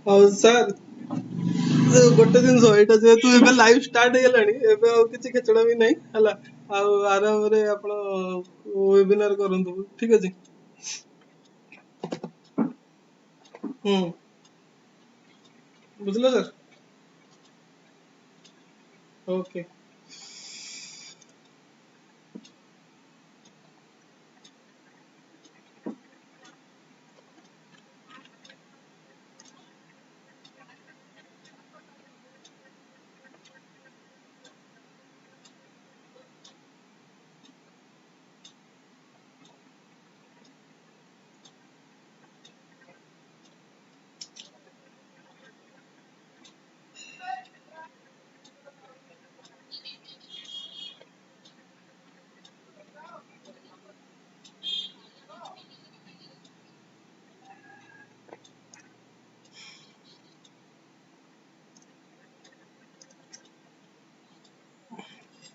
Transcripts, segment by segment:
ଆଉ ସାର୍ ଗୋଟେ ଜିନିଷ ଏଇଟା ଯେହେତୁ ଏବେ ଲାଇଭ ଷ୍ଟାର୍ଟ ହେଇଗଲାଣି ଏବେ ଆଉ କିଛି ଖେଚଡା ବି ନାହିଁ ହେଲା ଆଉ ଆରାମରେ ଆପଣ ୱେବିନାର କରନ୍ତୁ ଠିକ ଅଛି। ହୁଁ ବୁଝିଲ ସାର୍ ଓକେ।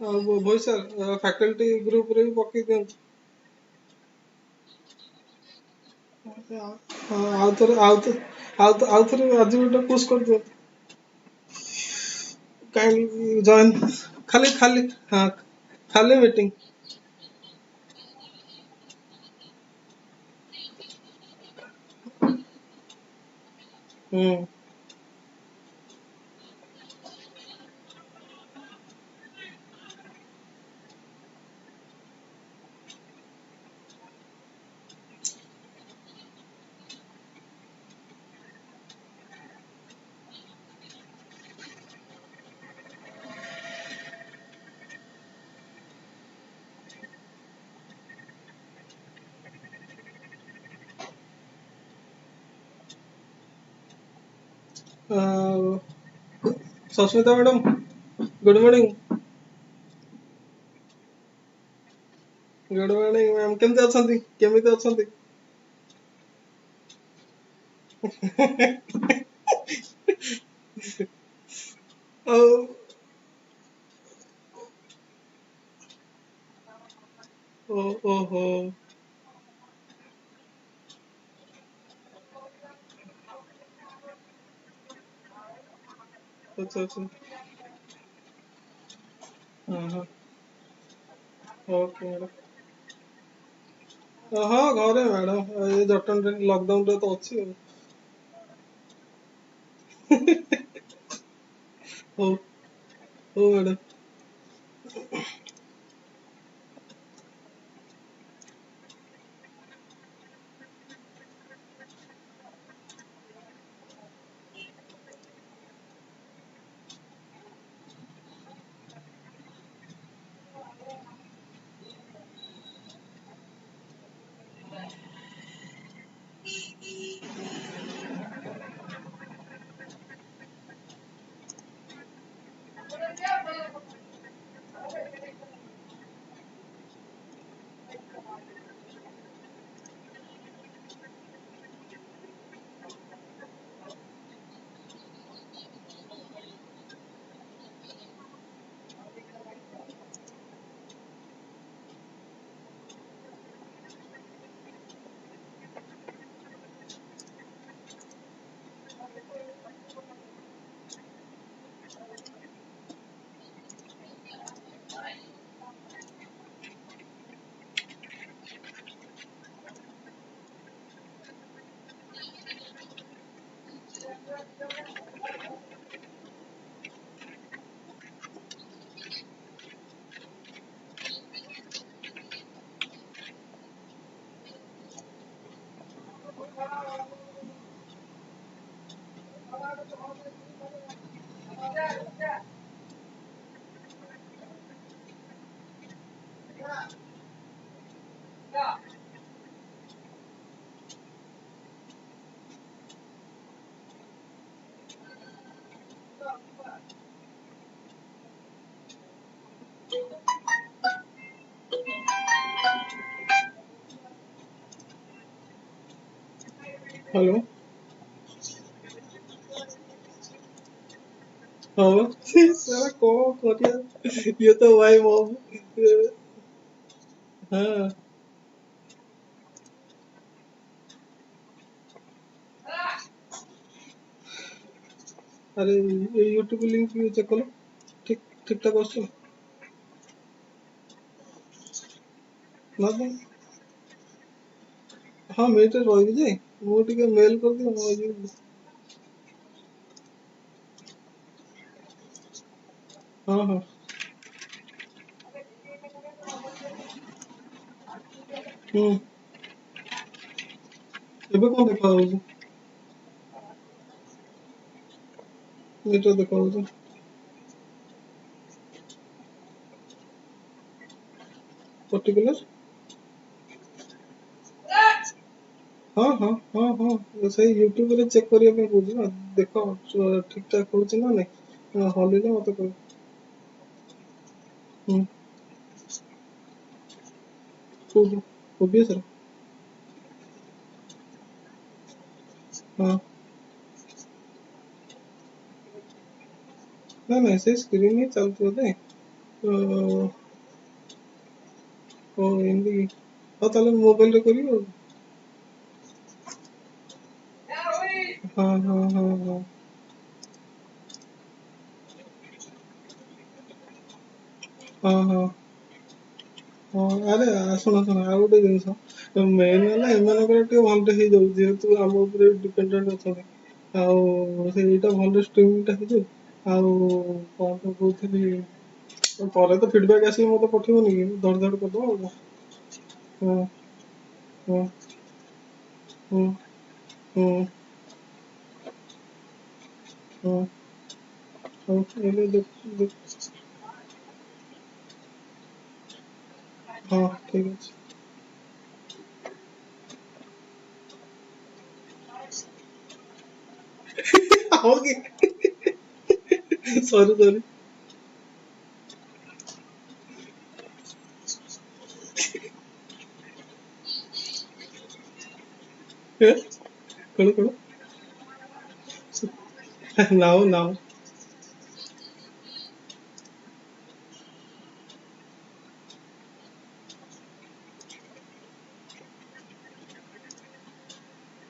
ଆଉ ଭୋଇ ସାର୍ ଫ୍ୟାକଲ୍ଟି ଗ୍ରୁପରେ ବି ପକେଇ ଦିଅନ୍ତୁ। ଆଉଥରେ ଆଜି ଗୋଟେ ପୋଷ୍ଟ କରିଦିଅନ୍ତୁ କାହିଁକି ଜଏନ୍ ଖାଲି ଖାଲି ହଁ ଖାଲି ମିଟିଂ ହୁଁ Sasmita madam good morning. Good morning ma'am କେମିତି ଅଛନ୍ତି କେମିତି ଅଛନ୍ତି? ଆଉ ଓହୋ ଆଚ୍ଛା ଆଚ୍ଛା ହଁ ହଁ ଓକେ ମ୍ୟାଡ଼ାମ। ହଁ ଘରେ ମ୍ୟାଡ଼ାମ ଏଇ ଜଟଣୀରେ ଲକଡାଉନରେ ତ ଅଛି ଆଉ। ହଉ ହଉ ମ୍ୟାଡ଼ାମ। हेलो हाँ साला कौन कर ये तो भाई मॉम हाँ अरे ये यूट्यूब लिंक चेक कलो ठीक ठीक ठाक आसुଛି ନା ତ ହଁ ମିନିଟ୍ ରହିବି ଯେ ମୁଁ ଟିକେ ମେଲ୍ କରିଦିଅ ମୁଁ ଯିବି ହଁ ହଁ ହୁଁ ଏବେ କଣ ଦେଖା ହଉଛି ମିନିଟ୍ ଦେଖା ହଉଛି ପର୍ଟିକୁଲାର ହଁ ହଁ ହଁ ହଁ ସେଇ ୟୁଟ୍ୟୁବରେ ଚେକ୍ କରିବା ପାଇଁ କହୁଛି ନା ଦେଖ ଠିକ୍ ଠାକ୍ ହଉଛି ନା ନାଇଁ ହଲିଲେ ମତେ କହିବ ହୁଁ କୋଉଠି ଓବିଏସ୍ର ହଁ ନା ନାଇଁ ସେଇ ସ୍କ୍ରିନ୍ ହିଁ ଚାଲୁଥିବ ଯେ ଓ ଏମିତି ହଉ ତାହେଲେ ମୋବାଇଲରେ କରିବି ଆଉ ହଁ ହଁ ହଁ ହଁ ହଁ ହଁ ହଁ ଆରେ ଶୁଣ ଶୁଣ ଆଉ ଗୋଟେ ଜିନିଷ ମେନ୍ ହେଲା ଏମାନଙ୍କର ଟିକେ ଭଲଟେ ହେଇଯାଉଛି ଯେହେତୁ ଆମ ଉପରେ ଡିପେଣ୍ଡେଣ୍ଟ ଅଛନ୍ତି ଆଉ ସେଇଟା ଭଲ ଷ୍ଟ୍ରିମିଂଟା ହେଇଯାଉ ଆଉ କଣ ତ କହୁଥିଲି ପରେ ତ ଫିଡବ୍ୟାକ୍ ଆସିଲେ ମତେ ପଠେଇବନି କି ଧଡ଼ ଧଡ଼ କରିଦବା ଆଉ କଣ ହଁ ହଁ ହଁ ହଁ ହଉ ଏବେ ହଁ ଠିକ୍ ଅଛି ଆଉ କି ସରି ସରି କଣ କଣ ନାଉ ନାଉ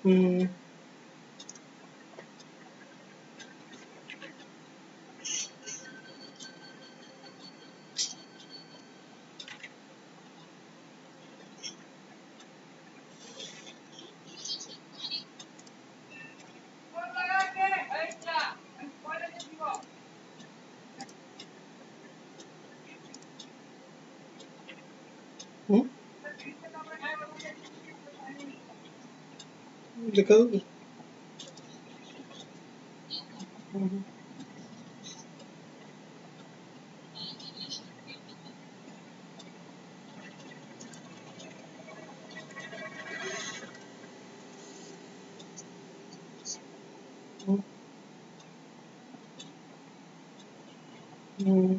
ହୁଁ ହୁଁ ଦେଖାଯାଉଛି ହୁଁ ହୁଁ ହୁଁ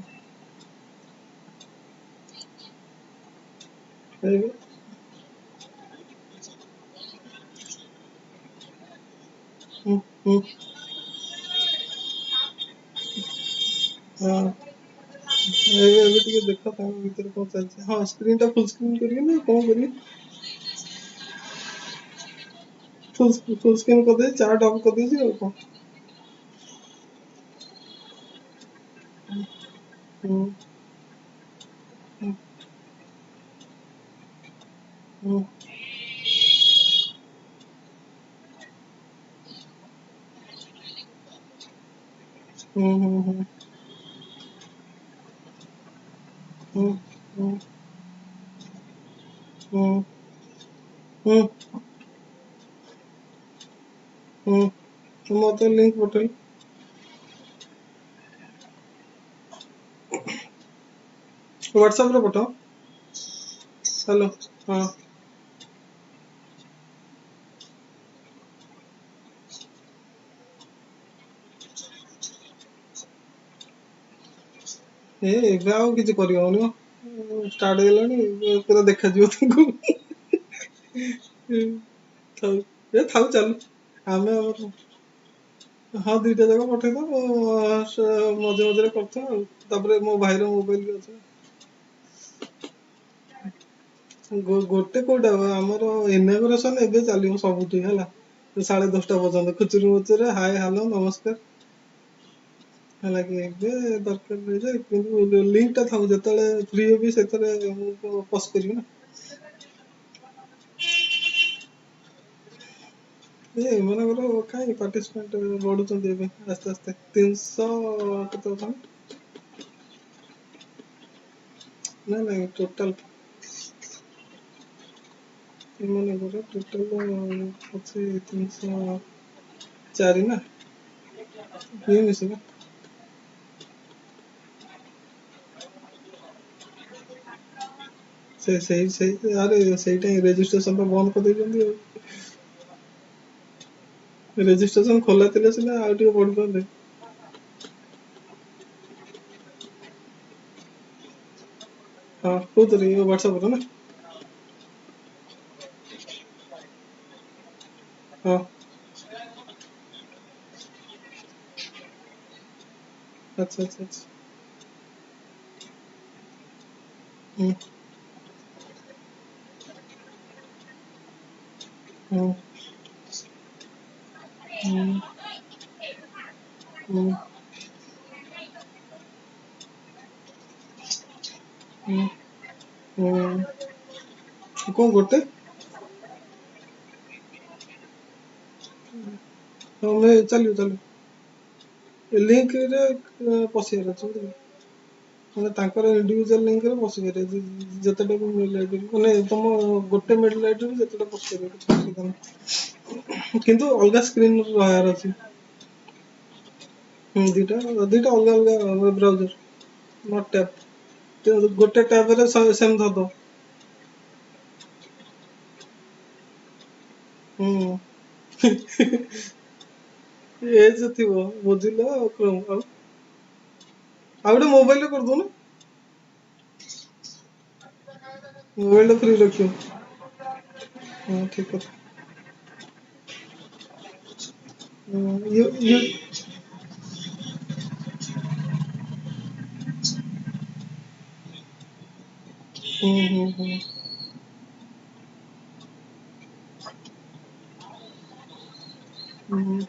ହୁଁ ହୁଁ ହୁଁ ହଁ ଏବେ ଟିକେ ଦେଖ ତାଙ୍କ ଭିତରେ କଣ ଚାଲିଛି ହଁ ସ୍କ୍ରିନ୍ ଟା ଫୁଲ୍ ସ୍କ୍ରିନ୍ କରିବି ନା କଣ କରିବି ଫୁଲ୍ ସ୍କ୍ରିନ୍ କରିଦେଇଛି ଚାର୍ଟ ଅଫ୍ କରିଦେଇଛି ଆଉ କଣ ହୁଁ ହୁଁ ହୁଁ ହୁଁ ହୁଁ ହୁଁ ହୁଁ ହୁଁ ହୁଁ ହୁଁ ହୁଁ ତୁ ମତେ ଲିଙ୍କ ପଠେଇଲୁ ହ୍ୱାଟ୍ସଆପ ରେ ପଠାଅ ହ୍ୟାଲୋ ହଁ ଏବେ ଆଉ କିଛି କରିହବନି ମ ଷ୍ଟାର୍ଟ ହେଇଗଲାଣି ପୁରା ଦେଖାଯିବ ତାଙ୍କୁ ଥାଉ ଥାଉ ଚାଲୁ ଆମେ ଆମର ହଁ ଦିଟା ଯାକ ପଠେଇଦବ ମଝିରେ ମଝିରେ କରୁଥିବ ଆଉ ତାପରେ ମୋ ଭାଇର ମୋବାଇଲ ବି ଅଛି ଗୋଟେ କୋଉଟା ଆମର ଇନୋଗ୍ରେସନ ଏବେ ଚାଲିବ ସବୁଠି ହେଲା 10:30 ପର୍ଯ୍ୟନ୍ତ ଖୁଚୁରୁ ମୁଚୁରେ ହାଇ ହ୍ୟାଲୋ ନମସ୍କାର ହେଲା କି ଏବେ ଦରକାର ନାହିଁ ଯେ କିନ୍ତୁ ଲିଙ୍କଟା ଥାଉ ଯେତେବେଳେ ଫ୍ରି ହେବି ସେତେବେଳେ ମୁଁ ପୋଷ୍ଟ କରିବି ନା। ଏମାନଙ୍କର କାହିଁ ପାର୍ଟିସିପେଣ୍ଟ ବଢୁଛନ୍ତି ଏବେ ଆସ୍ତେ ଆସ୍ତେ 300 କେତେ ଅଛନ୍ତି? ନାଇଁ ନାଇଁ ଟୋଟାଲ ଏମାନଙ୍କର ଟୋଟାଲ ଅଛି 304 ନା କିଏ ମିଶିବ? ସେଇ ଆରେ ସେଇଟା ହିଁ ରେଜିଷ୍ଟ୍ରେସନ ତ ବନ୍ଦ କରିଦେଇଛନ୍ତି ଆଉ। ରେଜିଷ୍ଟ୍ରେସନ ଖୋଲା ଥିଲେ ସିନା ଆଉ ଟିକେ ବଢିପାରନ୍ତେ। ହଁ କୋଉଥିରେ ହ୍ୱାଟ୍ସଆପରେ ନା? ହଁ ଆଚ୍ଛା ଆଚ୍ଛା ଆଚ୍ଛା। ହୁଁ ହୁଁ ହୁଁ ହୁଁ ହୁଁ ହୁଁ କଣ ଗୋଟେ ତମେ ଚାଲିବ ଚାଲିବ ଲିଙ୍କରେ ପଶିବାର ଅଛି ବୁଝିଲ। ମାନେ ତାଙ୍କର ଇଣ୍ଡିଭିଜୁଆଲ ଲିଙ୍କରେ ପଶିପାରିବ ଯେତେଟା ବି ମେଲ ଆଇଡି ମାନେ ତମ ଗୋଟେ ମେଲ ଆଇଡିରୁ ଯେତେଟା ପଶିପାରିବ କିଛି ଅସୁବିଧା ନାହିଁ। କିନ୍ତୁ ଅଲଗା ସ୍କ୍ରିନ ରହିବାର ଅଛି। ଦିଟା ଅଲଗା ଅଲଗା ବ୍ରାଉଜର ନଟ୍ ଟ୍ୟାବ ଗୋଟେ ଟ୍ୟାବରେ ସେମ ଧରିଦବ। ହୁଁ ଏଜ ଥିବ ବୁଝିଲ ଆଉ କ୍ରୋମ ଆଉ ଗୋଟେ ମୋବାଇଲରେ କରିଦଉନ। ମୋବାଇଲଟା ଫ୍ରି ରଖିବ। ହଁ ଠିକ କଥା। ୟୁ ୟୁ ହୁଁ ହୁଁ ହୁଁ ହୁଁ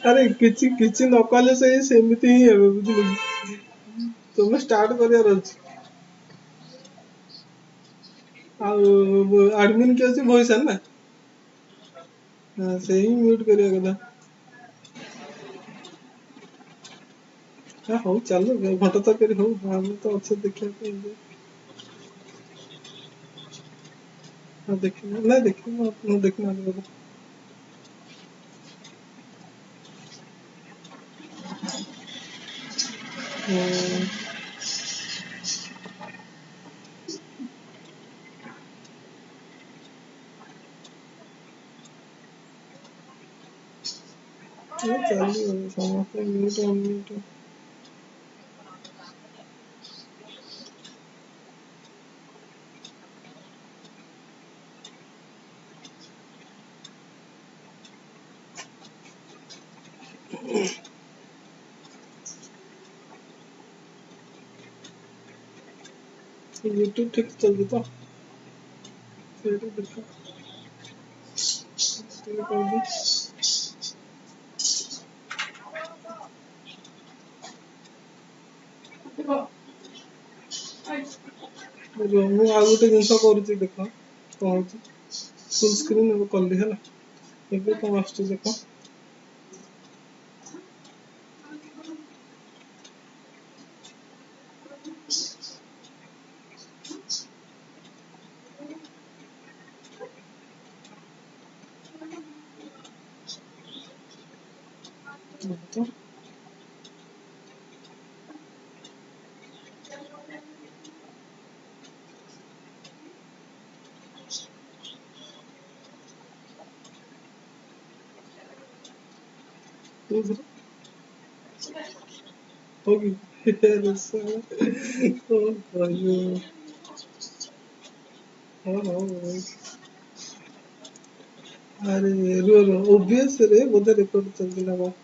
ଆରେ କିଛି କିଛି ନ କଲେ ସେମିତି ହିଁ ହେବେ ବୁଝିଲ କି? ତମେ ଷ୍ଟାର୍ଟ କରିବାର ଅଛି। ଆଉ ଆଡମିନ କିଏ ଅଛି ଭଇସାର ନା? ହଁ ସେଇ ମ୍ୟୁଟ କରିବା କଥା। ହଉ ଚାଲୁ ଘଣ୍ଟା ତରକାରୀ ହଉ ଆମେ ତ ଅଛେ ଦେଖିବା ପାଇଁ। ହଁ ଦେଖିନ ନାଇଁ ଦେଖିନ ମୁଁ ଦେଖିନାହାନ୍ତି ବୋଧେ। ହୁଁ ଚାଲୁ ସମସ୍ତେ ମ୍ୟୁଟ ଅନମ୍ୟୁଟ यूट्यूब ठीक चलती तो ସେଇଟା ଦେଖ ଟିକେ କହିବି। ମୁଁ ଆଉ ଗୋଟେ ଜିନିଷ କରୁଛି ଦେଖ କଣ ହଉଛି। ଫୁଲ ସ୍କ୍ରିନ୍ ଏବେ କଲି ହେଲା ଏବେ କଣ ଆସୁଛି ଦେଖ। ତ ହଉ କି କଣ କହିବ। ହଁ ହଉ ଆରେ ରୁହ OBS ରେ ବୋଧେ ରେକର୍ଡ ଚାଲିଛି ନା କଣ?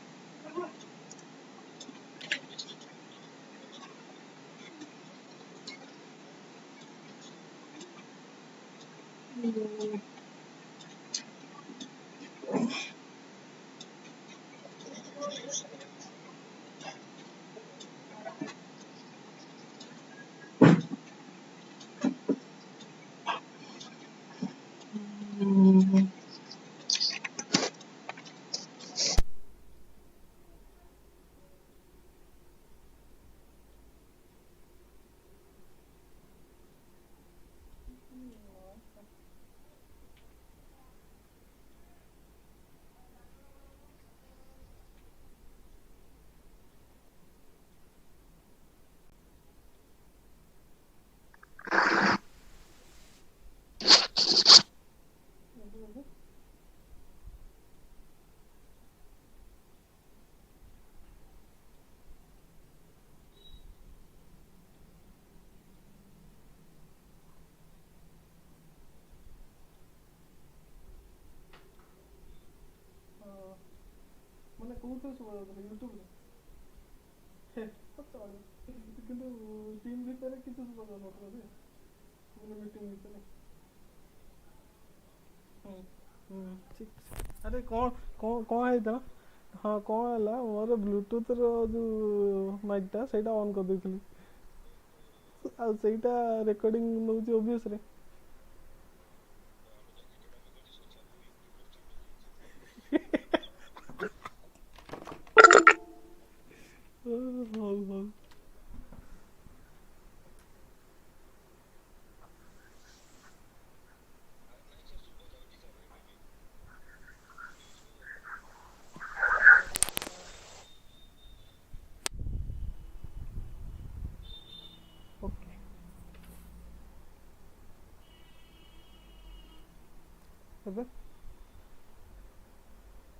ମାନେ କୋଉଥିରେ ଶୁଭା ଯାଉଥିଲା ୟୁଟ୍ୟୁବରେ? କିନ୍ତୁ ଟିମ୍ ଭିତରେ କିଛି ଶୁଭା ଯାଉନଥିଲା ଯେ, ମାନେ ମିଟିଂ ଭିତରେ। ଆରେ କ'ଣ ହେଇଥିଲା? ହଁ କ'ଣ ହେଲା, ମୋର ବ୍ଲୁଟୁଥର ଯେଉଁ ମାଇକ୍ଟା ସେଇଟା ଅନ୍ କରିଦେଇଥିଲି, ଆଉ ସେଇଟା ରେକର୍ଡ଼ିଂ ନେଉଛି ଓବିଏସ୍ରେ। ହଉ ହଉ। ଓକେ। ଏବେ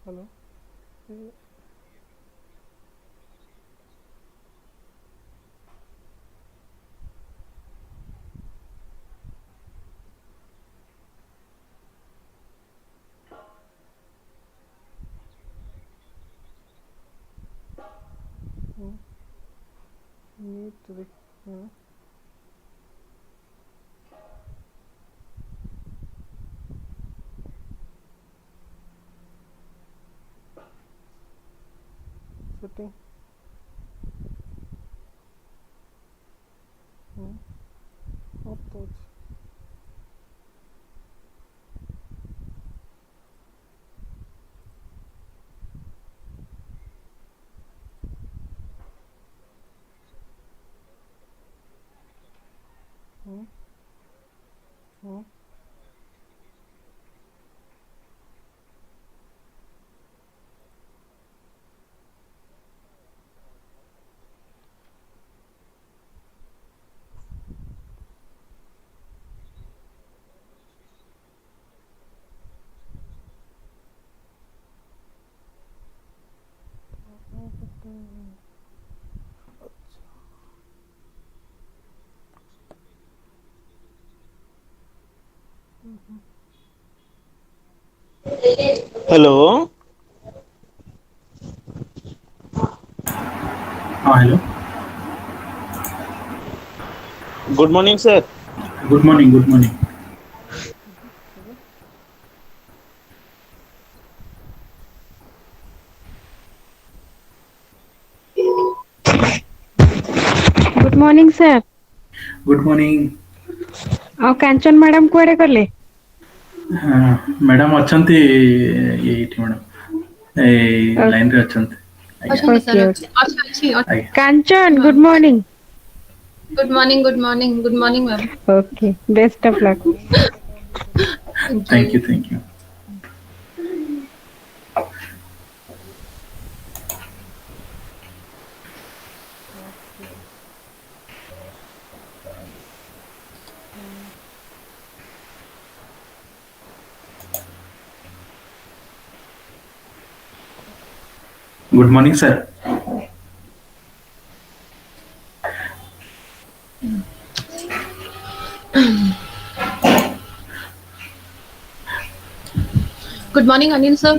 ହ୍ୟାଲୋ। नीट सेटिंग तो हेलो। हाँ hello. Good morning sir. Good morning good morning. Good morning sir. Good morning. आ कांचन मैडम कुआडे गले? मैडम अच्छंती एठी मैडम ए लाइन रे अच्छंती। Okay okay. आज्ञा Kanchan good morning. Good morning, good morning, good morning, ma'am. Okay best of luck. Thank thank you you. Thank you. Good morning sir. Good morning, Anil sir.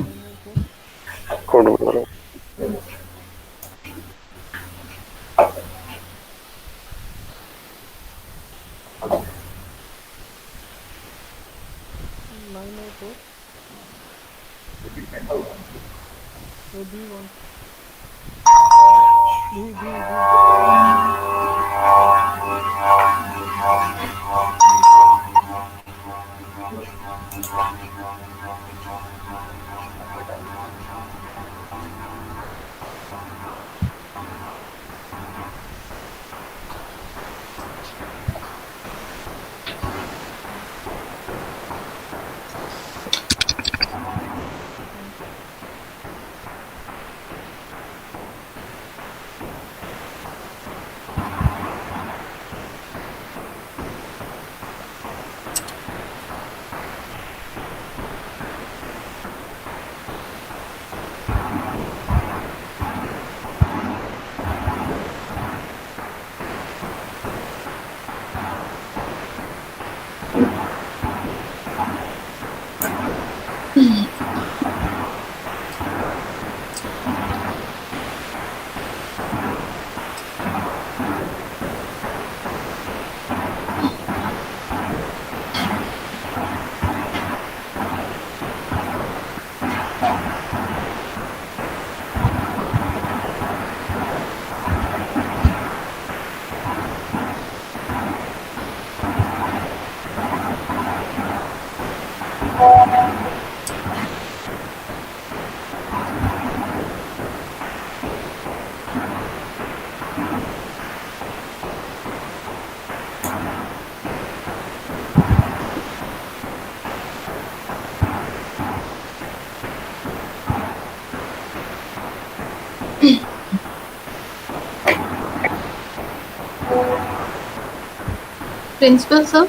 Principal, sir.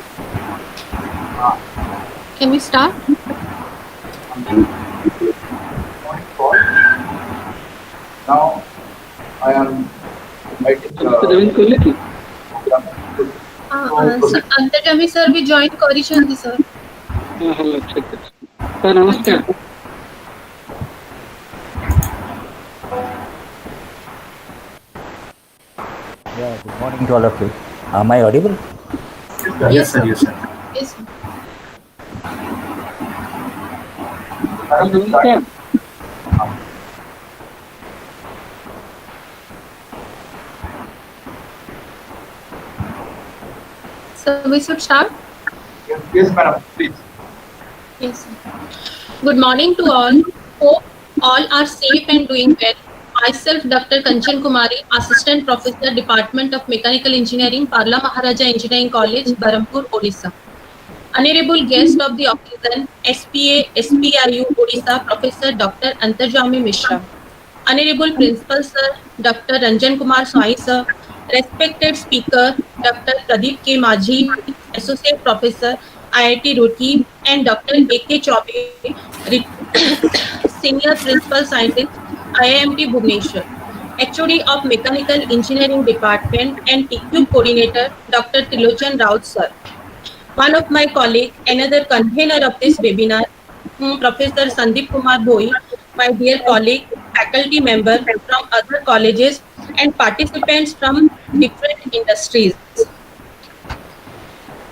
Can we start? Now I am inviting Sir, Antarjami sir भी join କରିଛନ୍ତି sir. hello, check it. Sir, namaskar. Yeah, good morning to all of you. Am I audible? Yes, sir. Yes, sir. Yes, sir. Namaskar. So we should start. Yes, madam, please. Yes, sir. Good morning to all. Hope all are safe and doing well. Myself, Dr. Kanchan Kumari, Assistant Professor, Department of Mechanical Engineering, Parla Maharaja Engineering College, Barampur, Odisha. Honorable guest of the occasion, SPA, SPIU, Odisha, Professor Dr. Antarjami Mishra. Honorable Principal Sir, Dr. Ranjan Kumar Swai Sir, respected Speaker, Dr. Pradeep K. Majhi, Associate Professor, IIT Roorkee, and Dr. A.K. Chaubey, Senior Principal Scientist, IIMT Bhubaneswar, HOD of Mechanical Engineering Department and TCube Coordinator, Dr. Tilochan Raut Sir. One of my colleagues, another convener of this webinar, Professor Sandeep Kumar Bhoi, my dear colleague, faculty member from other colleges and participants from different industries.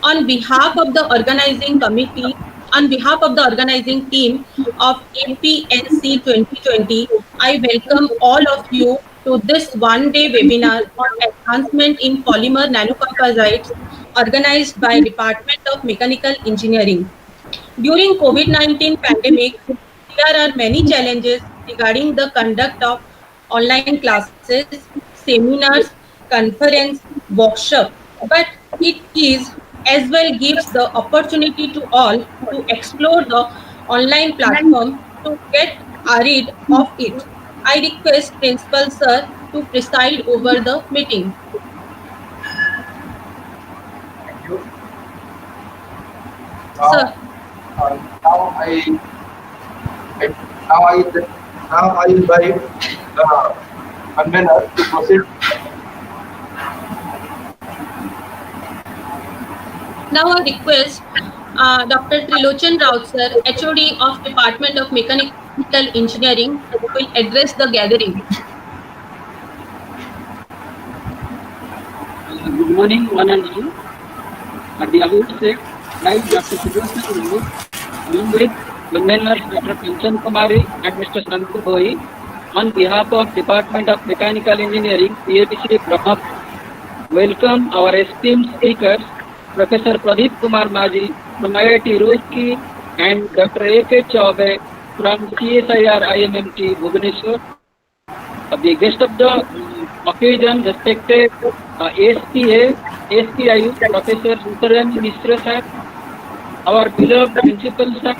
On behalf of the organizing committee, on behalf of the organizing team of APNC 2020, I welcome all of you to this one-day webinar on advancement in polymer nanocomposites organized by Department of Mechanical Engineering. During COVID-19 pandemic, there are many challenges regarding the conduct of online classes, seminars, conference, workshop, but it is as well gives the opportunity to all to explore the online platform to get rid of it. I request Principal Sir to preside over the meeting. Thank you. Sir. Now I invite the convener to proceed. Now I request Dr. Trilochan Raut Sir, HOD of Department of Mechanical Engineering, will address the gathering. Good morning, one and all. At the outset, I, Dr. Tilochan Raut, along with conveners Dr. Kanchan Kumari and Mr. Sandeep Bhoi, on behalf of Department of Mechanical Engineering, PAPC Brahma, welcome our esteemed speakers, Professor Pradeep Kumar Maji from IIT Roorkee and Dr. A.K. Chaube from CSIR IMMT Bhubaneswar. The guest of the occasion, respected SPIU, Professor Sutaran Mishra sir, our beloved principal sir,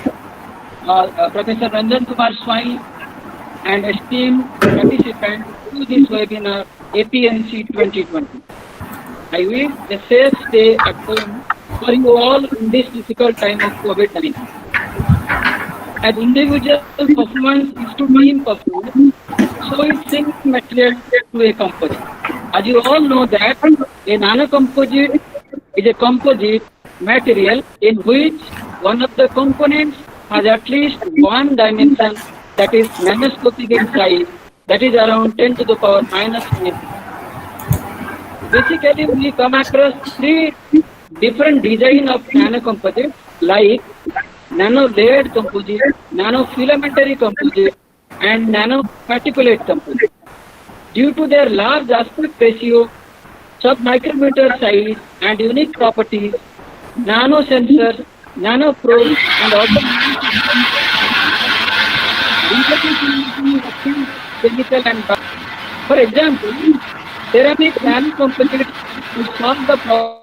Professor Ranjan Kumar Swami, and esteemed participants to this webinar, APNC 2020. I wish a safe stay at home for you all in this difficult time of COVID-19. As individual performance is to team performance, so is sync material to a composite. As you all know that a nanocomposite is a composite material in which one of the components has at least one dimension that is nanoscopic in size, that is around 10 to the power minus 9. Basically, we come across three different design of nanocomposites like nano-layered composite, nano-filamentary composite, and nano-particulate composite. Due to their large aspect ratio, sub-micrometer size, and unique properties, nano-sensors, nano-probes, and also chemical and for example, ceramic nanocomposites to solve the problem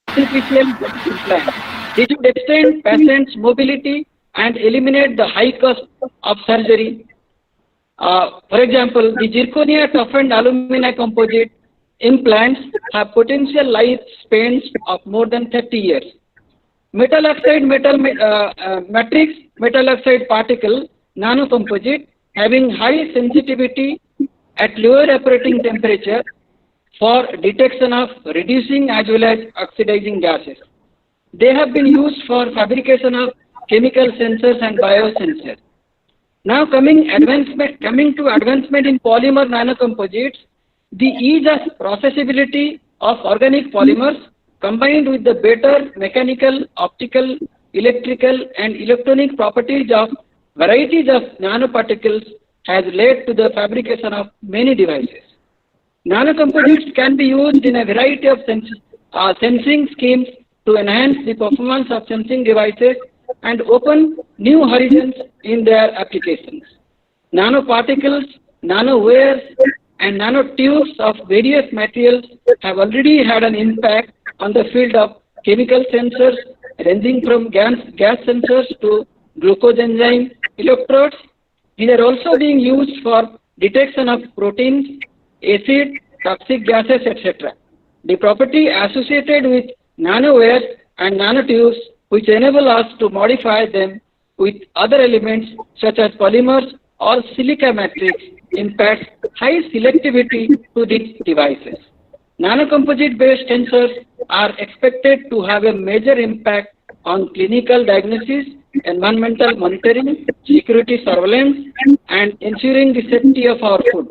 artificial implant. This would extend patients' mobility and eliminate the high cost of surgery. For example, the zirconia toughened alumina composite implants have potential lifespans of more than 30 years. Metal oxide matrix metal oxide particle nanocomposite having high sensitivity at lower operating temperature for detection of reducing as well as oxidizing gases. They have been used for fabrication of chemical sensors and biosensors. Now coming to advancement in polymer nanocomposites, the ease of processability of organic polymers combined with the better mechanical, optical, electrical and electronic properties of varieties of nanoparticles has led to the fabrication of many devices. Nanocomposites can be used in a variety of sensing schemes to enhance the performance of sensing devices and open new horizons in their applications. Nanoparticles, nanowires, and nanotubes of various materials have already had an impact on the field of chemical sensors, ranging from gas sensors to glucose enzyme electrodes. These are also being used for detection of proteins, acid, toxic gases, etc. The property associated with nanowires and nanotubes which enable us to modify them with other elements such as polymers or silica matrix imparts high selectivity to these devices. Nanocomposite-based sensors are expected to have a major impact on clinical diagnosis, environmental monitoring, security surveillance, and ensuring the safety of our food.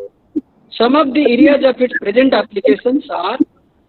Some of the areas of its present applications are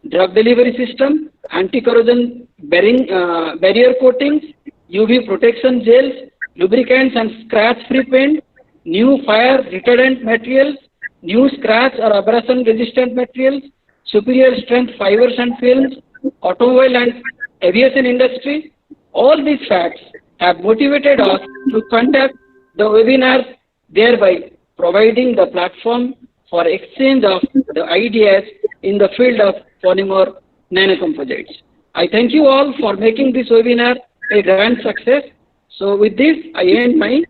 drug delivery system, anti-corrosion barrier coatings, UV protection gels, lubricants and scratch-free paint, new fire retardant materials, new scratch or abrasion resistant materials, superior strength fibers and films, automobile and aviation industry. All these facts have motivated us to conduct the webinar, thereby providing the platform for exchange of the ideas in the field of polymer nanocomposites. I thank you all for making this webinar a grand success. So with this, I end my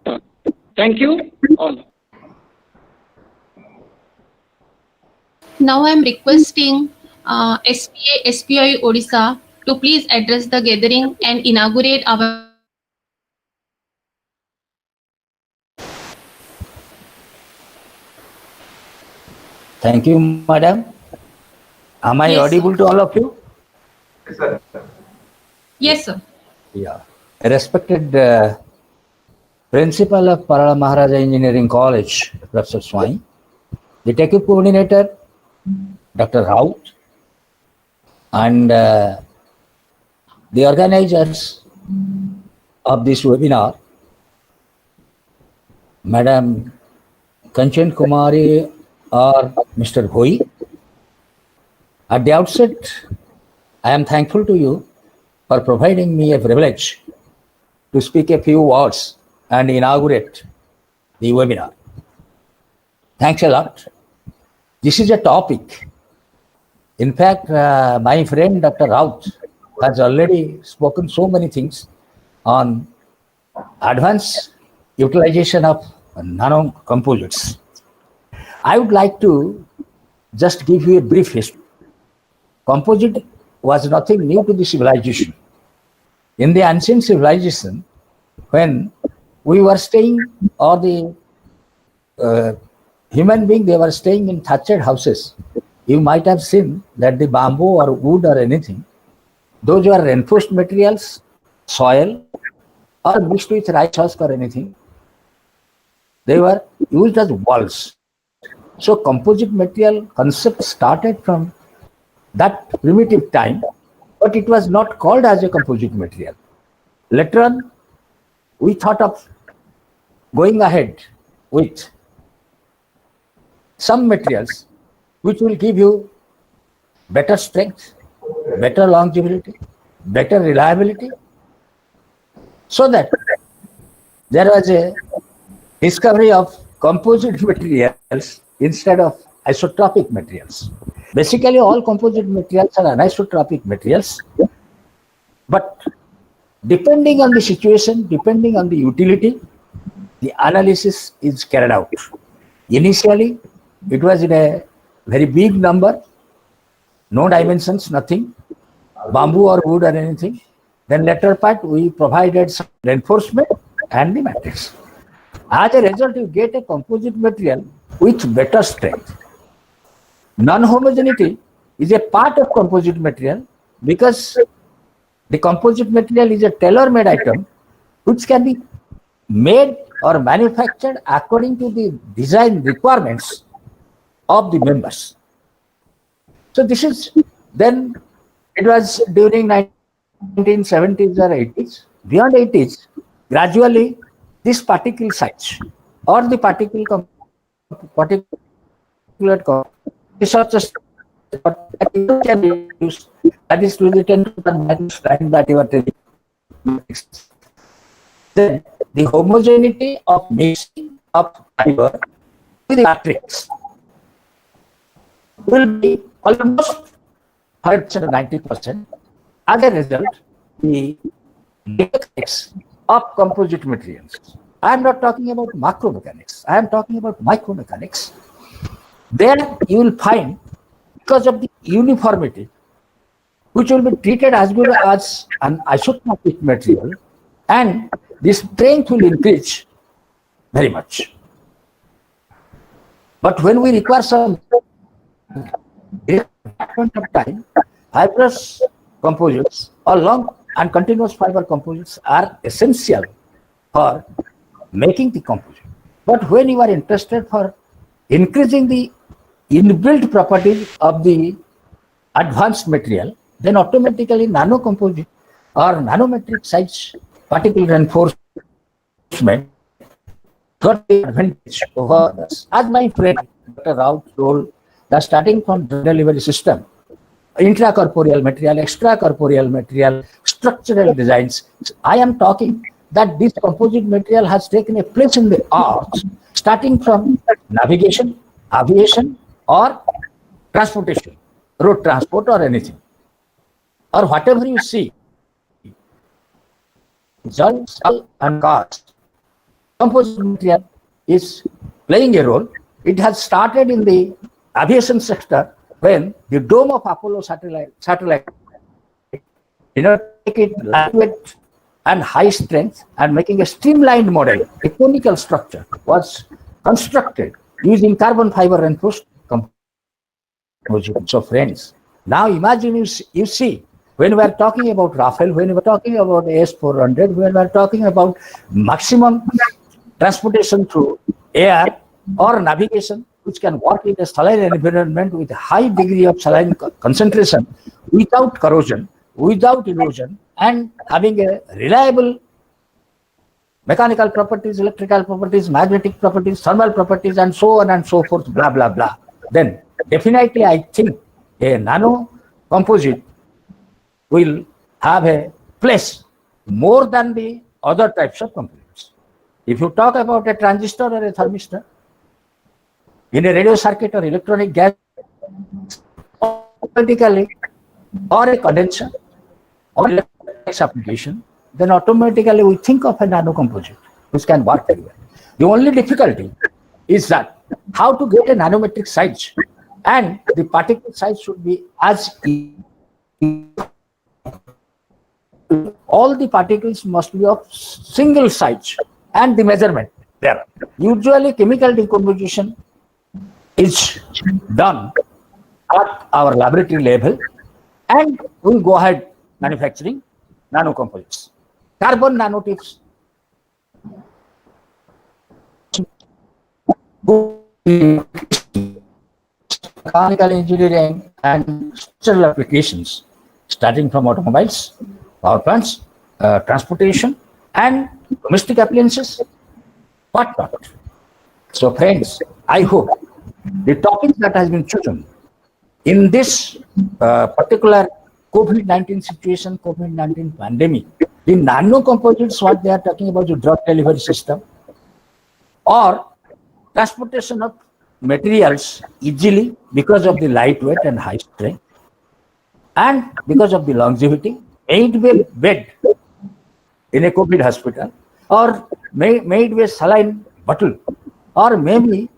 talk. Thank you all. Now I am requesting SPI Odisha to please address the gathering and inaugurate our Thank you, madam. Am I Yes, audible sir. to all of you? Yes, sir. Yes, sir. Yeah. Respected Principal of Parala Maharaja Engineering College, Professor Swami, the Tech Coordinator, Dr. Raut, and the organizers of this webinar, Madam Kanchan Kumari or Mr. Bhoi. At the outset, I am thankful to you for providing me a privilege to speak a few words and inaugurate the webinar. Thanks a lot. This is a topic. In fact, my friend Dr. Raut has already spoken so many things on advanced utilization of nano composites. I would like to just give you a brief history. Composite was nothing new to the civilization. In the ancient civilization, when we were staying, or the human being, they were staying in thatched houses, you might have seen that the bamboo or wood or anything, those were reinforced materials, soil, or mixed with rice husk or anything. They were used as walls. So composite material concept started from that primitive time, but it was not called as a composite material. Later on, we thought of going ahead with some materials which will give you better strength, better longevity, better reliability, so that there was a discovery of composite materials instead of isotropic materials. Basically, all composite materials are anisotropic materials, but depending on the situation, depending on the utility, the analysis is carried out. Initially, it was in a very big number, no dimensions, nothing, bamboo or wood or anything. Then later part, we provided some reinforcement and the matrix. As a result, you get a composite material with better strength. Non-homogeneity is a part of composite material because the composite material is a tailor-made item which can be made or manufactured according to the design requirements of the members. So this is, then it was during 1970s or 80s. Beyond 80s, gradually this particle size or the particular researchers can be used, that is to the 10 to the minus line that you are telling. Then the homogeneity of mixing of fiber with the matrix will be almost 100% or 90%. As a result, the mechanics of composite materials. I am not talking about macro mechanics. I am talking about micro mechanics. There you will find, because of the uniformity, which will be treated as good as an isotropic material, and the strength will increase very much. But when we require some point of time, fibrous composites or long and continuous fiber composites are essential for making the composite. But when you are interested for increasing the inbuilt properties of the advanced material, then automatically nano composite or nanometric size particle reinforcement got the advantage over us. As my friend Dr. Rao told, that starting from drug delivery system, intracorporeal material, extracorporeal material, structural designs, I am talking that this composite material has taken a place in the arts, starting from navigation, aviation, or transportation, road transport or anything, or whatever you see, guns and cars. Composite material is playing a role. It has started in the aviation sector when the dome of Apollo satellite, take it lightweight and high strength and making a streamlined model, a conical structure was constructed using carbon fiber reinforced composite. So friends, now imagine you see, when we are talking about Rafale, when we are talking about AS400, when we are talking about maximum transportation through air or navigation, which can work in a saline environment with a high degree of saline concentration, without corrosion, without erosion, and having a reliable mechanical properties, electrical properties, magnetic properties, thermal properties, and so on and so forth, blah, blah, blah. Then definitely I think a nano composite will have a place more than the other types of components. If you talk about a transistor or a thermistor, in a radio circuit or electronic gas, automatically, or a condenser, or electronics application, then automatically we think of a nano composite, which can work very well. The only difficulty is that how to get a nanometric size, and the particle size should be as all the particles must be of single size, and the measurement there. Usually chemical decomposition is done at our laboratory level, and we'll go ahead manufacturing nano composites. Carbon nanotubes, mechanical engineering and structural applications, starting from automobiles, power plants, transportation, and domestic appliances, what. So friends, I hope the topic that has been chosen in this particular COVID-19 situation, COVID-19 pandemic, the nano composites, what they are talking about, the drug delivery system, or transportation of materials easily because of the lightweight and high strength, and because of the longevity, made with bed in a COVID hospital, or made with saline bottle, or maybe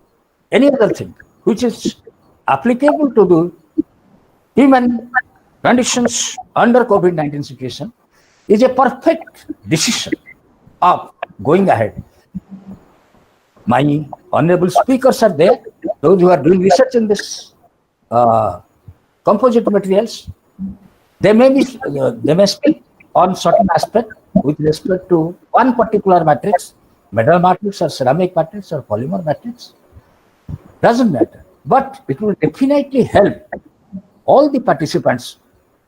any other thing which is applicable to the human conditions under COVID-19 situation, is a perfect decision of going ahead. My honorable speakers are there, those who are doing research in this composite materials. They may speak on certain aspect with respect to one particular matrix, metal matrix or ceramic matrix or polymer matrix. Doesn't matter, but it will definitely help all the participants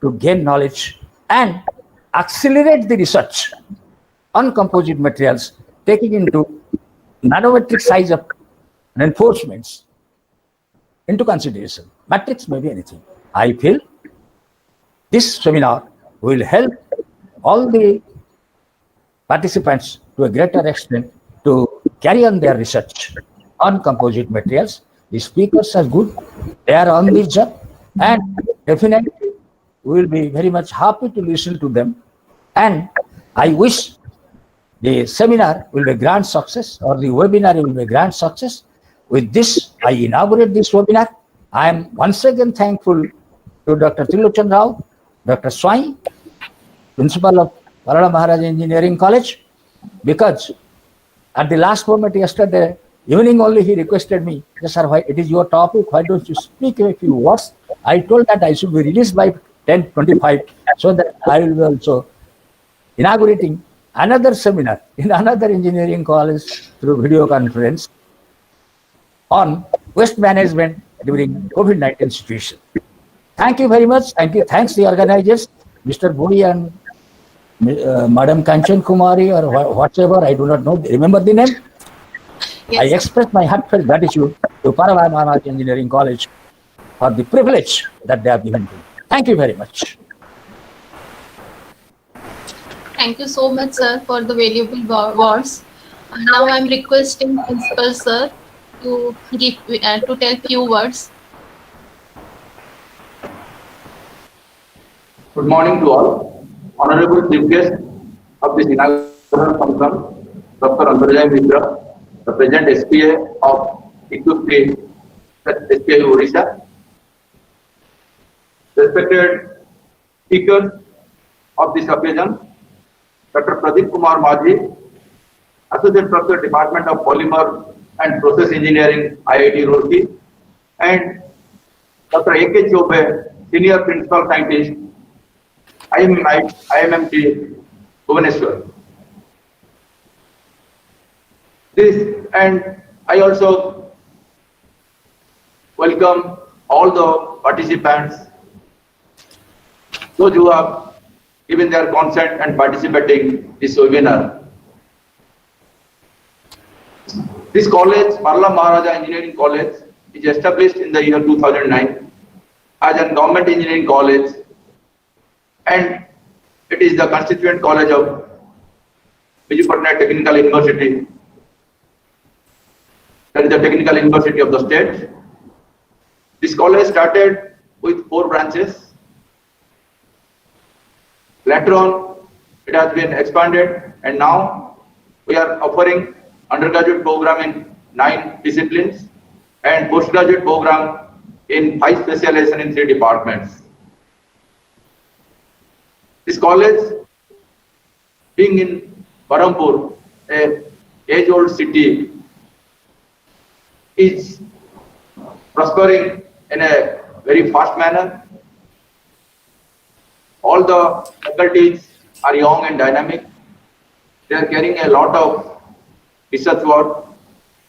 to gain knowledge and accelerate the research on composite materials, taking into nanometric size of reinforcements into consideration. Matrix may be anything. I feel this seminar will help all the participants to a greater extent to carry on their research on composite materials. The speakers are good, they are on this job, and definitely we will be very much happy to listen to them. And I wish the seminar will be a grand success, or the webinar will be a grand success. With this, I inaugurate this webinar. I am once again thankful to Dr. Trilochan Rao, Dr. Swai, Principal of Parala Maharaj Engineering College, because at the last moment yesterday evening only he requested me, yes, sir, why, it is your topic, why don't you speak a few words? I told that I should be released by 10:25, so that I will be also inaugurating another seminar in another engineering college through video conference on waste management during COVID-19 situation. Thank you very much. Thank you. Thanks the organizers, Mr. Buri and Madam Kanchan Kumari, or whatever, I do not know, remember the name. Yes. I express my heartfelt gratitude to Parala Maharaj Engineering College for the privilege that they have given to me. Thank you very much. Thank you so much, sir, for the valuable words. Now I'm requesting Principal Sir to give to tell few words. Good morning to all. Honorable Chief Guest of this inaugural function, Dr. Antarjay Mitra, the present SPA of Equipment SPA Odisha. Respected speakers of this occasion, Dr. Pradeep Kumar Majhi, Associate Professor, Department of Polymer and Process Engineering, IIT Roorkee, and Dr. A.K. Chobe, Senior Principal Scientist, IMMT, Bhubaneswar. And I also welcome all the participants, those who have given their consent and participating in this webinar. This college, Parla Maharaja Engineering College, is established in the year 2009 as a government engineering college, and it is the constituent college of Vijayapatna Technical University. That is the technical university of the state. This college started with 4 branches. Later on, it has been expanded, and now we are offering undergraduate program in 9 disciplines and postgraduate program in 5 specialization in 3 departments. This college, being in Barampur, a age-old city, is prospering in a very fast manner. All the faculties are young and dynamic. They are carrying a lot of research work.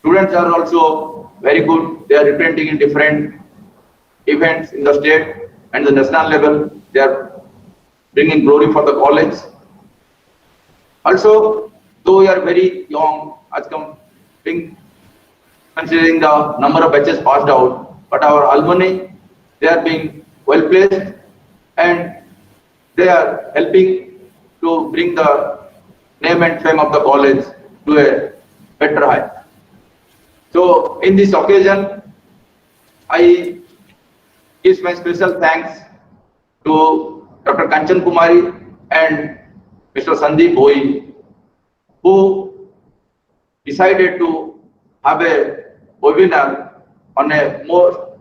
Students are also very good. They are representing in different events in the state and the national level. They are bringing glory for the college. Also, though we are very young, as considering the number of batches passed out, but our alumni, they are being well placed and they are helping to bring the name and fame of the college to a better height. So, in this occasion, I give my special thanks to Dr. Kanchan Kumari and Mr. Sandeep Bhoi, who decided to have a webinar on a more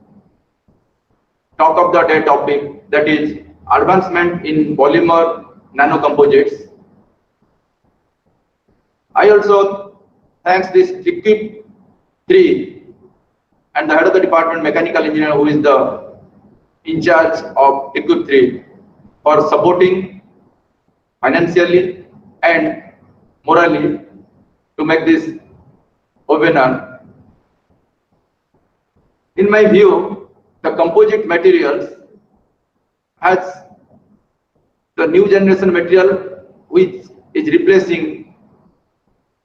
talk of the day topic, that is advancement in polymer nanocomposites. I also thanks this TICUP 3 and the head of the department, mechanical engineer, who is the in charge of TICUP 3, for supporting financially and morally to make this webinar. In my view, the composite materials has the new generation material which is replacing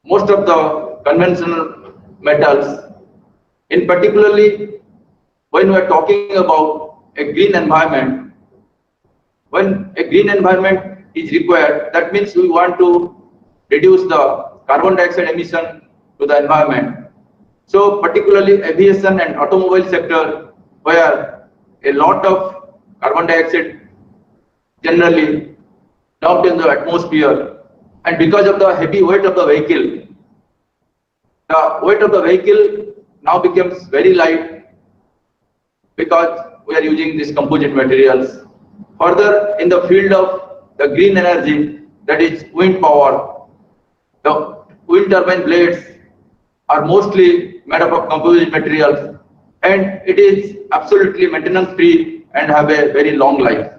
most of the conventional metals. In particularly, when we are talking about a green environment, when a green environment is required, that means we want to reduce the carbon dioxide emission to the environment. So particularly aviation and automobile sector, where a lot of carbon dioxide generally dumped in the atmosphere, and because of the heavy weight of the vehicle now becomes very light because we are using these composite materials. Further, in the field of the green energy, that is wind power, the wind turbine blades are mostly made up of composite materials, and it is absolutely maintenance free and have a very long life.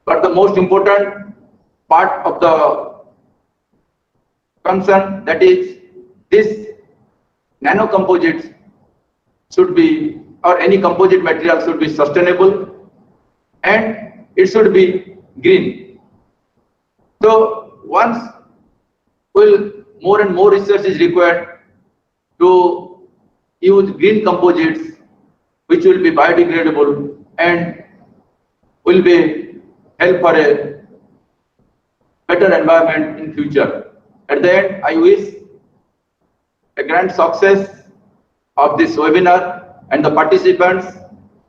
But the most important part of the concern, that is this nanocomposites should be, or any composite material should be sustainable and it should be green. So once more and more research is required to use green composites which will be biodegradable and will be help for a better environment in future. At the end, I wish a grand success of this webinar, and the participants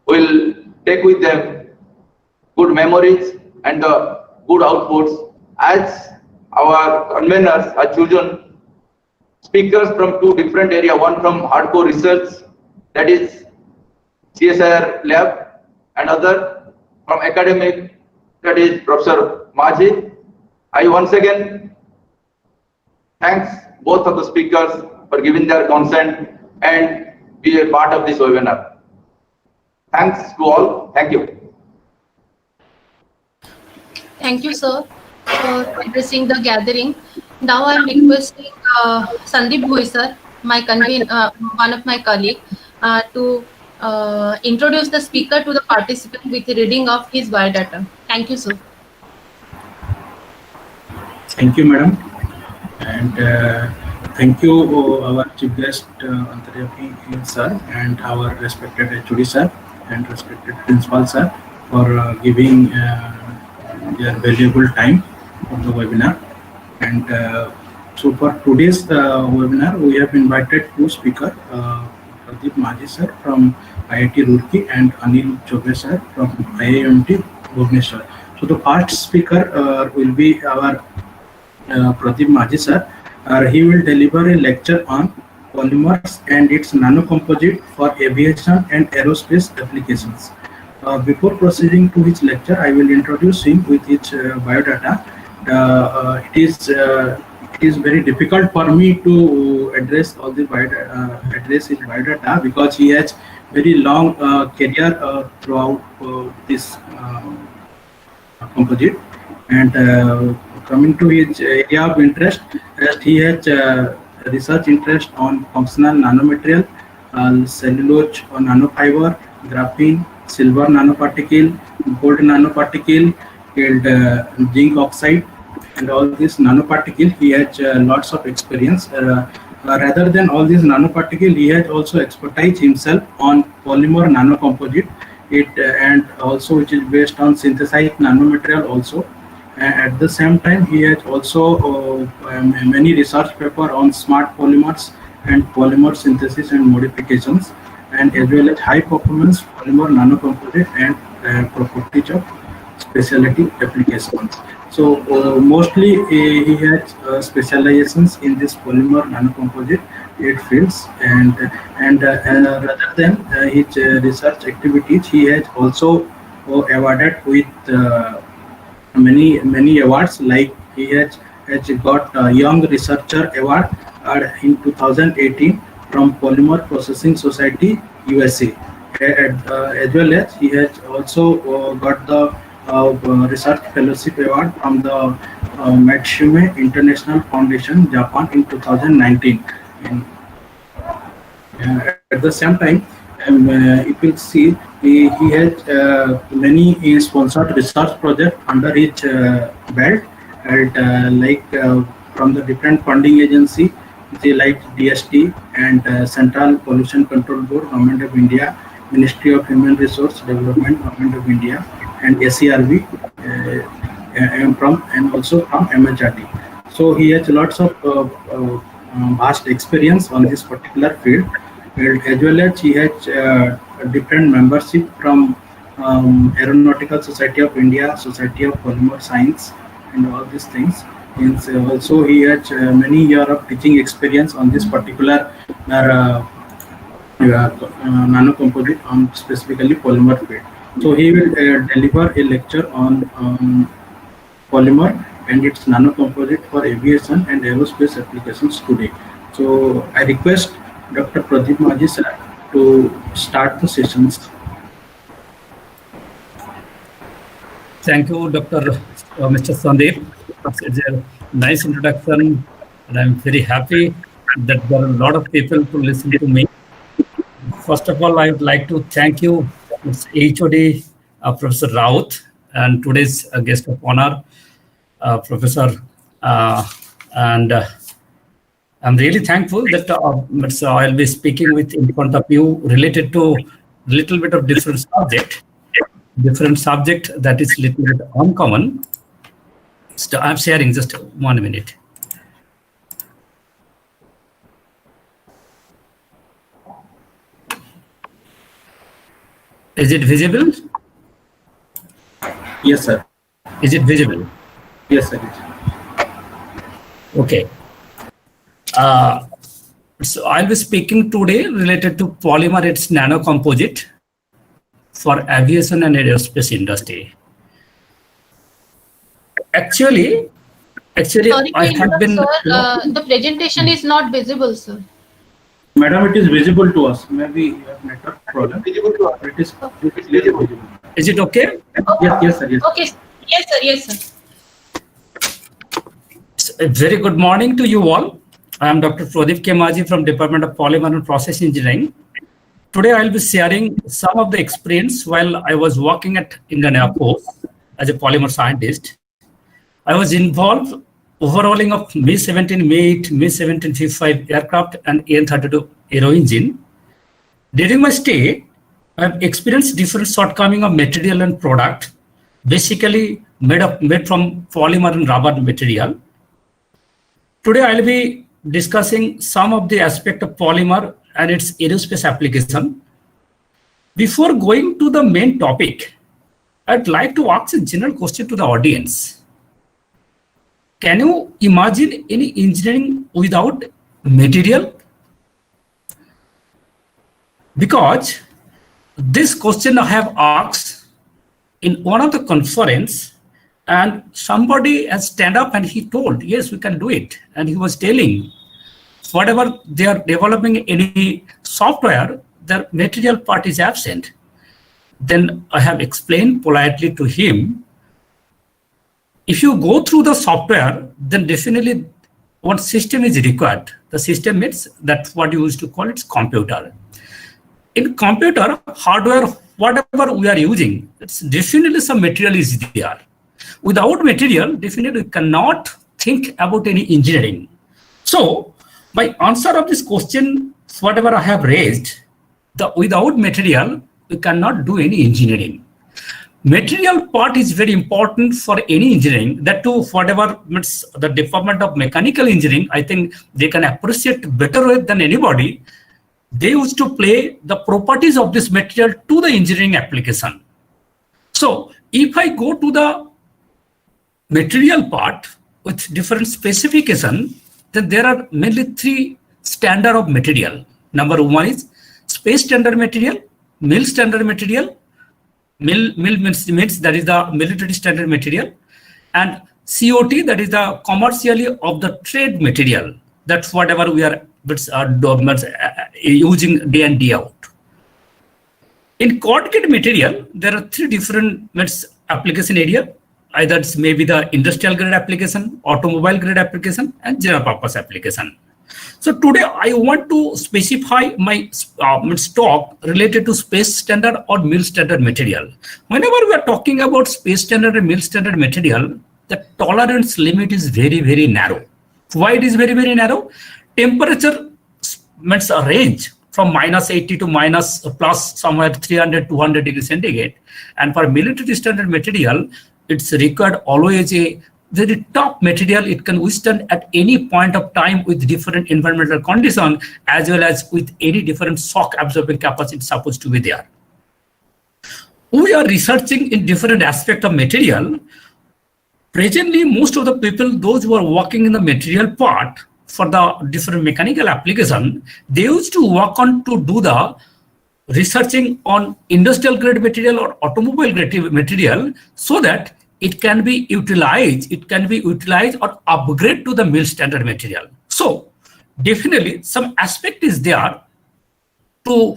will take with them good memories and the good outputs, as our conveners are chosen speakers from 2 different areas, one from hardcore research, that is CSIR lab, and other from academic, that is Professor Majhi. I once again thanks both of the speakers for giving their consent and be a part of this webinar. Thanks to all. Thank you. Thank you, sir, for addressing the gathering. Now I'm requesting Sandeep Bhoi, sir, one of my colleagues, to introduce the speaker to the participant with the reading of his biodata. Thank you, sir. Thank you, madam. And Thank you, our chief guest, Antaryaki sir, and our respected HOD sir, and respected principal sir, for giving their valuable time for the webinar. And so for today's webinar, we have invited two speakers, Pradeep Maji sir from IIT Roorkee and Anil Chobe sir from IIMT Bhubaneswar. So the first speaker will be our Pradeep Maji sir. He will deliver a lecture on polymers and its nanocomposite for aviation and aerospace applications. Before proceeding to his lecture, I will introduce him with his biodata. It is very difficult for me to address all the address his biodata because he has very long career throughout this composite. And coming to his area of interest, he has research interest on functional nanomaterial, cellulose or nanofiber, graphene, silver nanoparticle, gold nanoparticle, and zinc oxide, and all these nanoparticle. He has lots of experience. Rather than all these nanoparticle, he has also expertise himself on polymer nanocomposite. And also which is based on synthesized nanomaterial also. At the same time, he has also many research paper on smart polymers and polymer synthesis and modifications, and as well as high performance polymer nanocomposite and properties of specialty applications. So mostly he has specializations in this polymer nanocomposite fields, and rather than his research activities, he has also awarded with many awards. Like he has got a Young Researcher Award in 2018 from Polymer Processing Society USA, as well as he has also got the Research Fellowship Award from the Matsume International Foundation, Japan in 2019. And at the same time, if you see, he has many sponsored research projects under his belt, and from the different funding agency, like DST and Central Pollution Control Board, Government of India, Ministry of Human Resource Development, Government of India, and ACRB, and also from MHRD. So he has lots of vast experience on this particular field, as well as he has different membership from Aeronautical Society of India, Society of Polymer Science, and all these things. And also he has many years of teaching experience on this particular nanocomposite, on specifically polymer field. So he will deliver a lecture on polymer and its nanocomposite for aviation and aerospace applications today. So I request Dr. Pradeep Maji sir to start the sessions. Thank you, Mr. Sandeep. It's a nice introduction, and I'm very happy that there are a lot of people to listen to me. First of all, I would like to thank you, HOD Professor Raut, and today's guest of honor, Professor, and I'm really thankful that I'll be speaking in front of you related to a little bit of different subject that is little bit uncommon. So I'm sharing just 1 minute. Is it visible? Yes, sir. Is it visible? Yes, sir. Okay. So I'll be speaking today related to polymer, its nanocomposite for aviation and aerospace industry. Actually, Sorry, I have been. sir, the presentation is not visible, sir. Madam, it is visible to us. Maybe you have network problem. Visible to us. It is visible. Is it okay? Yes, sir. Yes. Okay. Yes, sir. Yes, sir. So, a very good morning to you all. I am Dr. Pradeep K. Maji from Department of Polymer and Process Engineering. Today, I'll be sharing some of the experience while I was working at Indian Air Force as a polymer scientist. I was involved overhauling of Mi-17, Mi-8, Mi-17 C5 aircraft and AN-32 aero engine. During my stay, I have experienced different shortcoming of material and product, basically made from polymer and rubber material. Today, I'll be discussing some of the aspect of polymer and its aerospace application. Before going to the main topic, I'd like to ask a general question to the audience. Can you imagine any engineering without material? Because this question I have asked in one of the conference, and somebody has stand up and he told, yes, we can do it. And he was telling, whatever they are developing any software, the material part is absent. Then I have explained politely to him, if you go through the software, then definitely what system is required. The system means that's what you used to call it computer. In computer, hardware, whatever we are using, it's definitely some material is there. Without material, definitely we cannot think about any engineering. So, by answer of this question, whatever I have raised, without material, we cannot do any engineering. Material part is very important for any engineering. That too, whatever means the Department of Mechanical Engineering, I think they can appreciate better than anybody. They used to play the properties of this material to the engineering application. So if I go to the material part with different specification, then there are mainly three standard of material. Number one is space standard material, mil standard material. Mil means that is the military standard material, and COT, that is the commercially of the trade material. That's whatever we are using day in, day out. In corrugated material, there are three different application area. Either it's maybe the industrial grade application, automobile grade application, and general purpose application. So today I want to specify my talk related to space standard or mil standard material. Whenever we are talking about space standard and mil standard material, the tolerance limit is very, very narrow. Why it is very, very narrow? Temperature means a range from -80 to minus plus somewhere 300, 200 degrees centigrade. And for military standard material, it's required always a very top material. It can withstand at any point of time with different environmental condition, as well as with any different shock absorbing capacity supposed to be there. We are researching in different aspects of material. Presently, most of the people, those who are working in the material part for the different mechanical application, they used to work on to do the researching on industrial grade material or automobile grade material, so that it can be utilized or upgrade to the mil standard material. So definitely some aspect is there to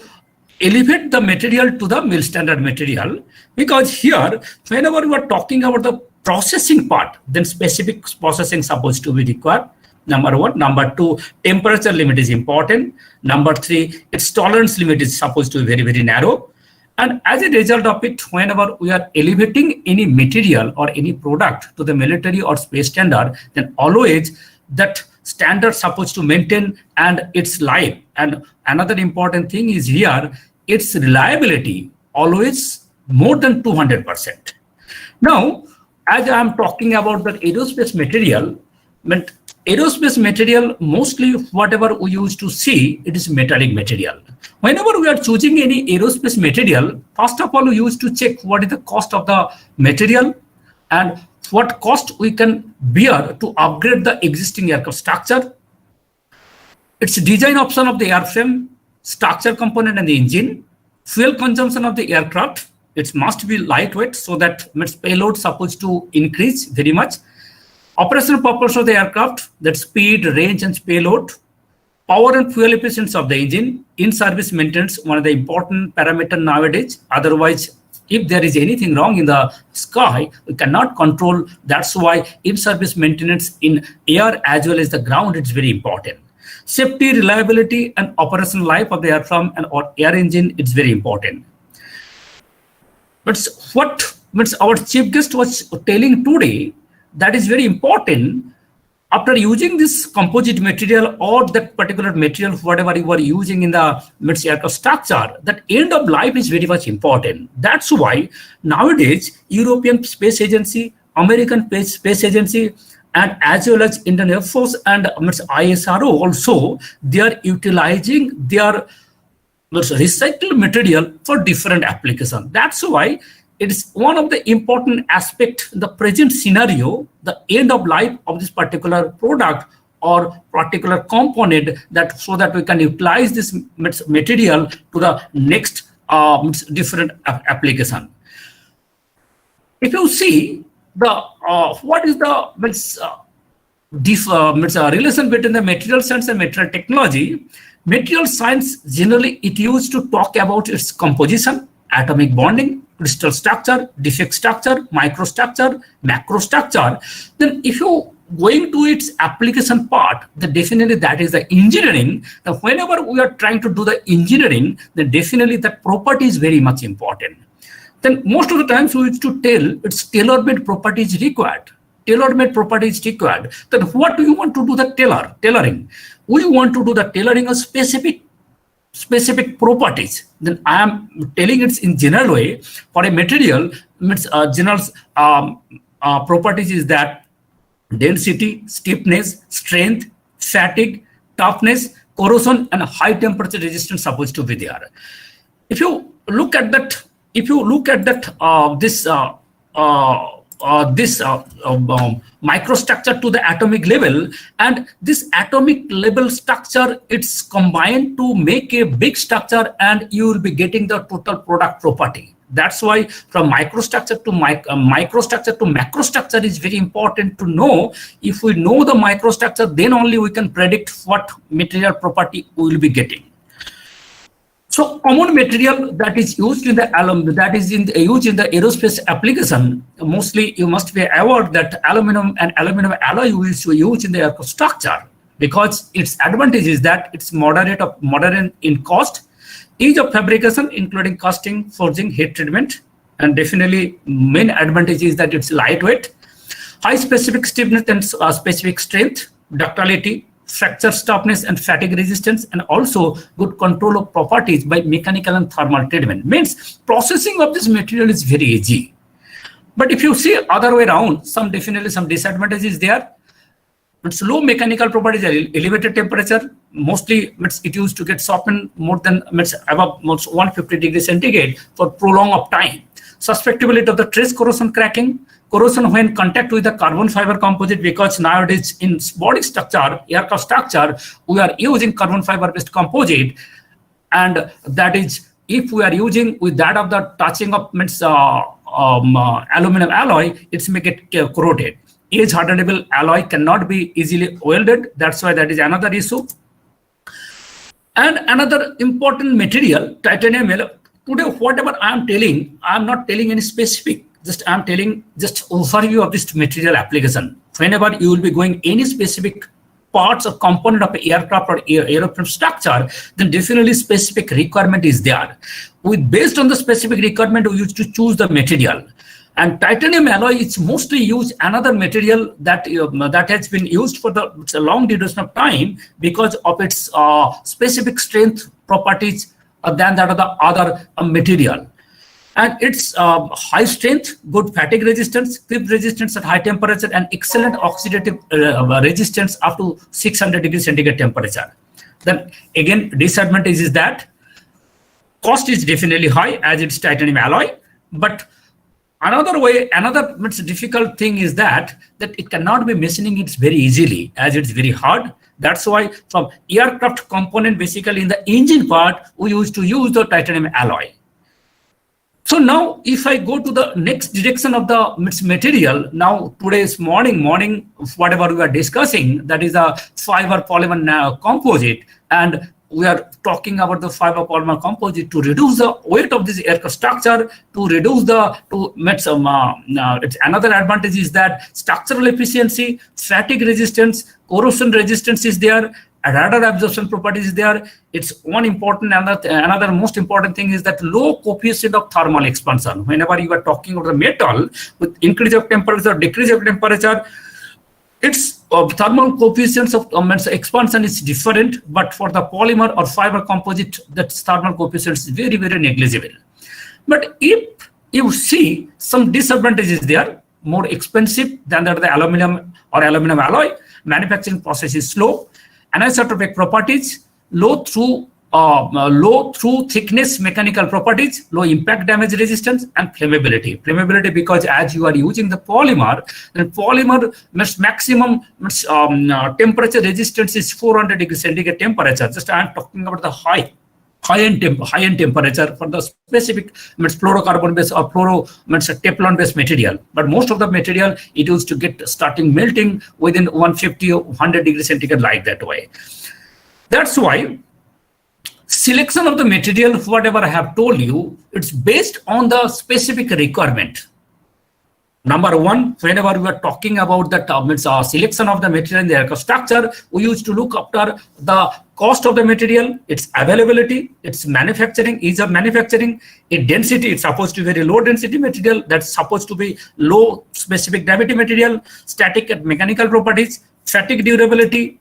elevate the material to the mil standard material, because here, whenever we are talking about the processing part, then specific processing supposed to be required. Number one. Number two, temperature limit is important. Number three, its tolerance limit is supposed to be very, very narrow. And as a result of it, whenever we are elevating any material or any product to the military or space standard, then always that standard supposed to maintain and its life. And another important thing is here, its reliability always more than 200%. Now, as I am talking about the aerospace material, aerospace material, mostly whatever we used to see, it is metallic material. Whenever we are choosing any aerospace material, first of all, we used to check what is the cost of the material and what cost we can bear to upgrade the existing aircraft structure. It's design option of the airframe, structure component and the engine, fuel consumption of the aircraft. It must be lightweight so that its payload supposed to increase very much. Operational purpose of the aircraft, that speed, range and payload. Power and fuel efficiency of the engine. In-service maintenance, one of the important parameter nowadays. Otherwise, if there is anything wrong in the sky, we cannot control. That's why in-service maintenance in air as well as the ground is very important. Safety, reliability and operational life of the airframe and or air engine is very important. But what our chief guest was telling today, that is very important. after using this composite material or that particular material, whatever you are using in the aircraft structure, that end of life is very much important. That's why nowadays European Space Agency, American Space Agency, and as well as Indian Air Force and ISRO also, they are utilizing their recycled material for different applications. That's why it is one of the important aspects in the present scenario, the end of life of this particular product or particular component, that so that we can utilize this material to the next different application. If you see the what is the relation between the material science and material technology, material science generally it used to talk about its composition, atomic bonding, crystal structure, defect structure, microstructure, macrostructure. Then if you going to its application part, then definitely that is the engineering. Now, whenever we are trying to do the engineering, then definitely that property is very much important. Then most of the times we used to tell it's tailor-made properties required. Tailor-made properties required. Then what do you want to do the tailoring? We want to do the tailoring of specific properties. Then I am telling it's in general way. For a material, general properties is that density, stiffness, strength, fatigue, toughness, corrosion, and high temperature resistance supposed to be there. If you look at that, microstructure to the atomic level, and this atomic level structure, it's combined to make a big structure, and you will be getting the total product property. That's why from microstructure to macrostructure is very important to know. If we know the microstructure, then only we can predict what material property we will be getting. So common material that is used in the used in the aerospace application, mostly you must be aware that aluminum and aluminum alloy is used in the aircraft structure, because its advantage is that it's moderate in cost, ease of fabrication including casting, forging, heat treatment, and definitely main advantage is that it's lightweight, high specific stiffness and specific strength, ductility, fracture toughness and fatigue resistance, and also good control of properties by mechanical and thermal treatment. Means processing of this material is very easy. But if you see other way around, definitely some disadvantages there. It's low mechanical properties, elevated temperature. Mostly it used to get softened more than above 150 degrees centigrade for prolonged of time. Susceptibility of the trace corrosion cracking, corrosion when contact with the carbon fiber composite, because nowadays in body structure, aircraft structure, we are using carbon fiber based composite, and that is if we are using with that of the touching of aluminum alloy, it's make it corroded. Age hardenable alloy cannot be easily welded. That's why that is another issue. And another important material, titanium alloy. Today, whatever I am telling, I am not telling any specific. I am telling just overview of this material application. Whenever you will be going any specific parts or component of an aircraft or aeroplane structure, then definitely specific requirement is there. Based on the specific requirement, we used to choose the material. And titanium alloy is mostly used another material that has been used for a long duration of time because of its specific strength properties than that of the other material. And it's high strength, good fatigue resistance, creep resistance at high temperature, and excellent oxidative resistance up to 600 degrees centigrade temperature. Then again, disadvantage is that cost is definitely high as it's titanium alloy. But another difficult thing is that it cannot be machining it very easily as it's very hard. That's why from aircraft component, basically in the engine part, we used to use the titanium alloy. So now if I go to the next direction of the material, now today's morning, whatever we are discussing, that is a fiber polymer nano composite, and we are talking about the fiber polymer composite to reduce the weight of this aircraft structure, its another advantage is that structural efficiency, fatigue resistance, corrosion resistance is there, radar absorption properties is there. It's one important, another most important thing is that low coefficient of thermal expansion. Whenever you are talking about the metal with increase of temperature, decrease of temperature, its thermal coefficients of expansion is different, but for the polymer or fiber composite, that thermal coefficient is very, very negligible. But if you see some disadvantages there, more expensive than the aluminum or aluminum alloy, manufacturing process is slow, anisotropic properties, low through thickness mechanical properties, low impact damage resistance, and flammability. Flammability because as you are using the polymer, then polymer maximum temperature resistance is 400 degrees centigrade temperature. Just I am talking about the high-end temperature for the specific fluorocarbon based or Teflon based material. But most of the material it used to get starting melting within 150 or 100 degrees centigrade like that way. That's why selection of the material, whatever I have told you, it's based on the specific requirement. Number one, whenever we are talking about the selection of the material in the aircraft structure, we used to look after the cost of the material, its availability, its manufacturing, ease of manufacturing, its density. It's supposed to be very low density material, that's supposed to be low specific gravity material, static and mechanical properties, static durability,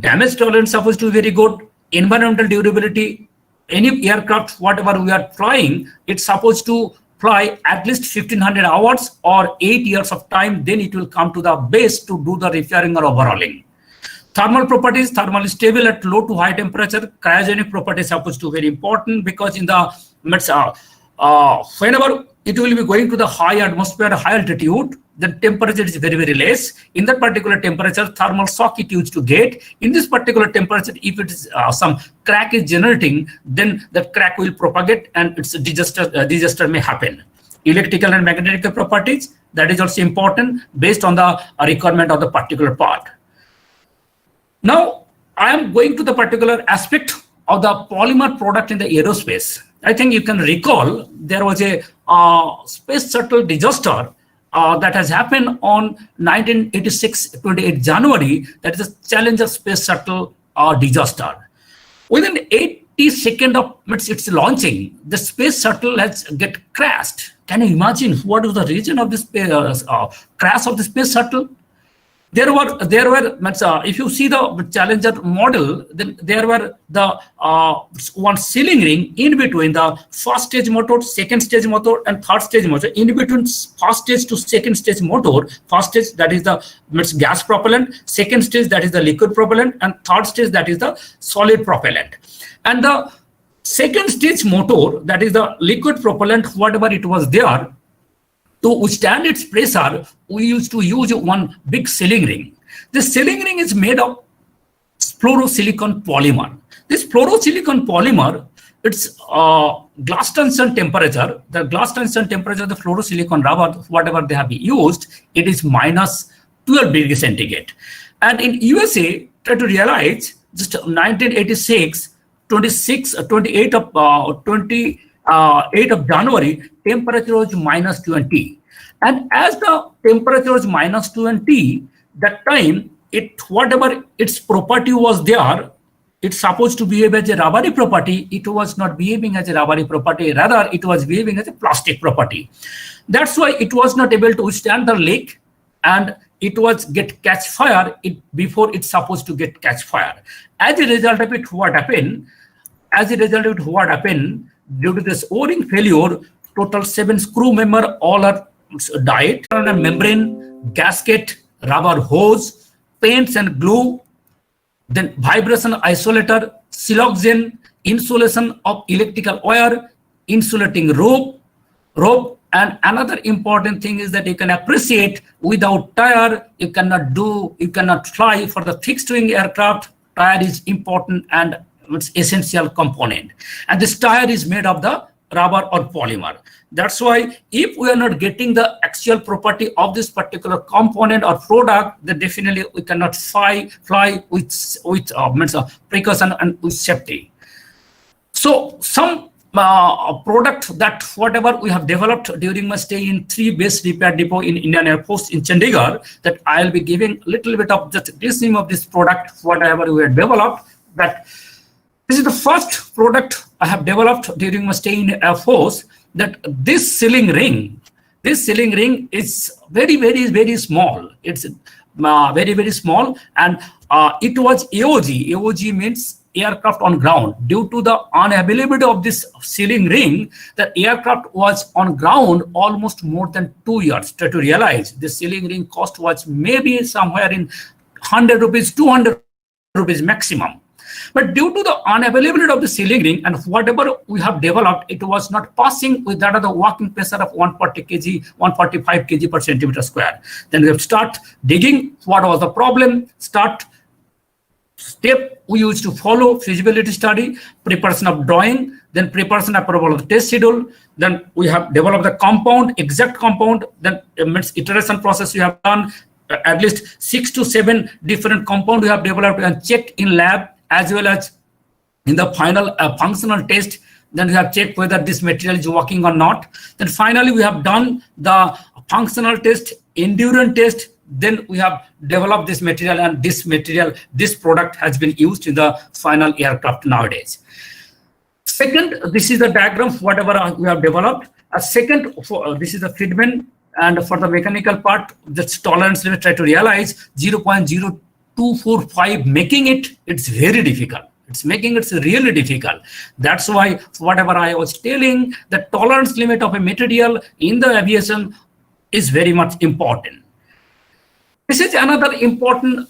damage tolerance supposed to be very good, environmental durability. Any aircraft, whatever we are flying, it's supposed to fly at least 1500 hours or 8 years of time, then it will come to the base to do the repairing or overhauling. Thermal properties, thermally stable at low to high temperature. Cryogenic properties supposed to be very important because in the whenever it will be going to the high atmosphere, high altitude, the temperature is very, very less. In that particular temperature, thermal shock it used to get. In this particular temperature, if it is some crack is generating, then that crack will propagate and it's a disaster may happen. Electrical and magnetic properties, that is also important based on the requirement of the particular part. Now, I am going to the particular aspect of the polymer product in the aerospace. I think you can recall there was a space shuttle disaster that has happened on 1986, 28 January. That is a Challenger space shuttle disaster. Within 80 seconds of its launching, the space shuttle has get crashed. Can you imagine what was the reason of this crash of the space shuttle? There were if you see the Challenger model, then there were the one sealing ring in between the first stage motor, second stage motor, and third stage motor. In between first stage to second stage motor, first stage that is the gas propellant, second stage that is the liquid propellant, and third stage that is the solid propellant. And the second stage motor, that is the liquid propellant, whatever it was there, to withstand its pressure, we used to use one big sealing ring. This sealing ring is made of fluorosilicon polymer. This fluorosilicon polymer, its glass tension temperature, the glass tension temperature of the fluorosilicon rubber, whatever they have used, it is minus 12 degrees centigrade. And in USA, try to realize, just 1986, 28 of January, temperature was minus 20. And as the temperature was minus 20, that time, whatever its property was there, it's supposed to behave as a rubbery property. It was not behaving as a rubbery property. Rather, it was behaving as a plastic property. That's why it was not able to withstand the leak, and it was catch fire before it's supposed to catch fire. As a result of it, what happened? Due to this O-ring failure, total 7 crew members all are died. Membrane, gasket, rubber hose, paints and glue, then vibration isolator, siloxane, insulation of electrical wire, insulating rope, and another important thing is that you can appreciate without tire, you cannot fly. For the fixed wing aircraft, tire is important and it's essential component. And this tire is made of the rubber or polymer. That's why if we are not getting the actual property of this particular component or product, then definitely we cannot fly with precaution and with safety. So some product that whatever we have developed during my stay in 3 base repair depot in Indian Air Force in Chandigarh, that I'll be giving a little bit of just name of this product, whatever we have developed. That this is the first product I have developed during my stay in Air Force. That this sealing ring is very, very, very small. It's very small, and it was AOG. AOG means aircraft on ground. Due to the unavailability of this sealing ring, the aircraft was on ground almost more than 2 years. Try to realize the sealing ring cost was maybe somewhere in 100 rupees, 200 rupees maximum. But due to the unavailability of the sealing ring and whatever we have developed, it was not passing with that of the working pressure of 140 kg, 145 kg per centimeter square. Then we have start digging what was the problem, step we used to follow: feasibility study, preparation of drawing, then preparation and approval of the test schedule. Then we have developed the compound, exact compound, then iteration process we have done. At least 6 to 7 different compounds we have developed and checked in lab, as well as in the final functional test. Then we have checked whether this material is working or not. Then finally we have done the functional test, endurance test. Then we have developed this material, and this product has been used in the final aircraft nowadays. Second, this is the diagram whatever we have developed. Second, this is the Friedman, and for the mechanical part, the tolerance limit, try to realize 0.0245, making it's very difficult. It's making it really difficult. That's why whatever I was telling, the tolerance limit of a material in the aviation is very much important. This is another important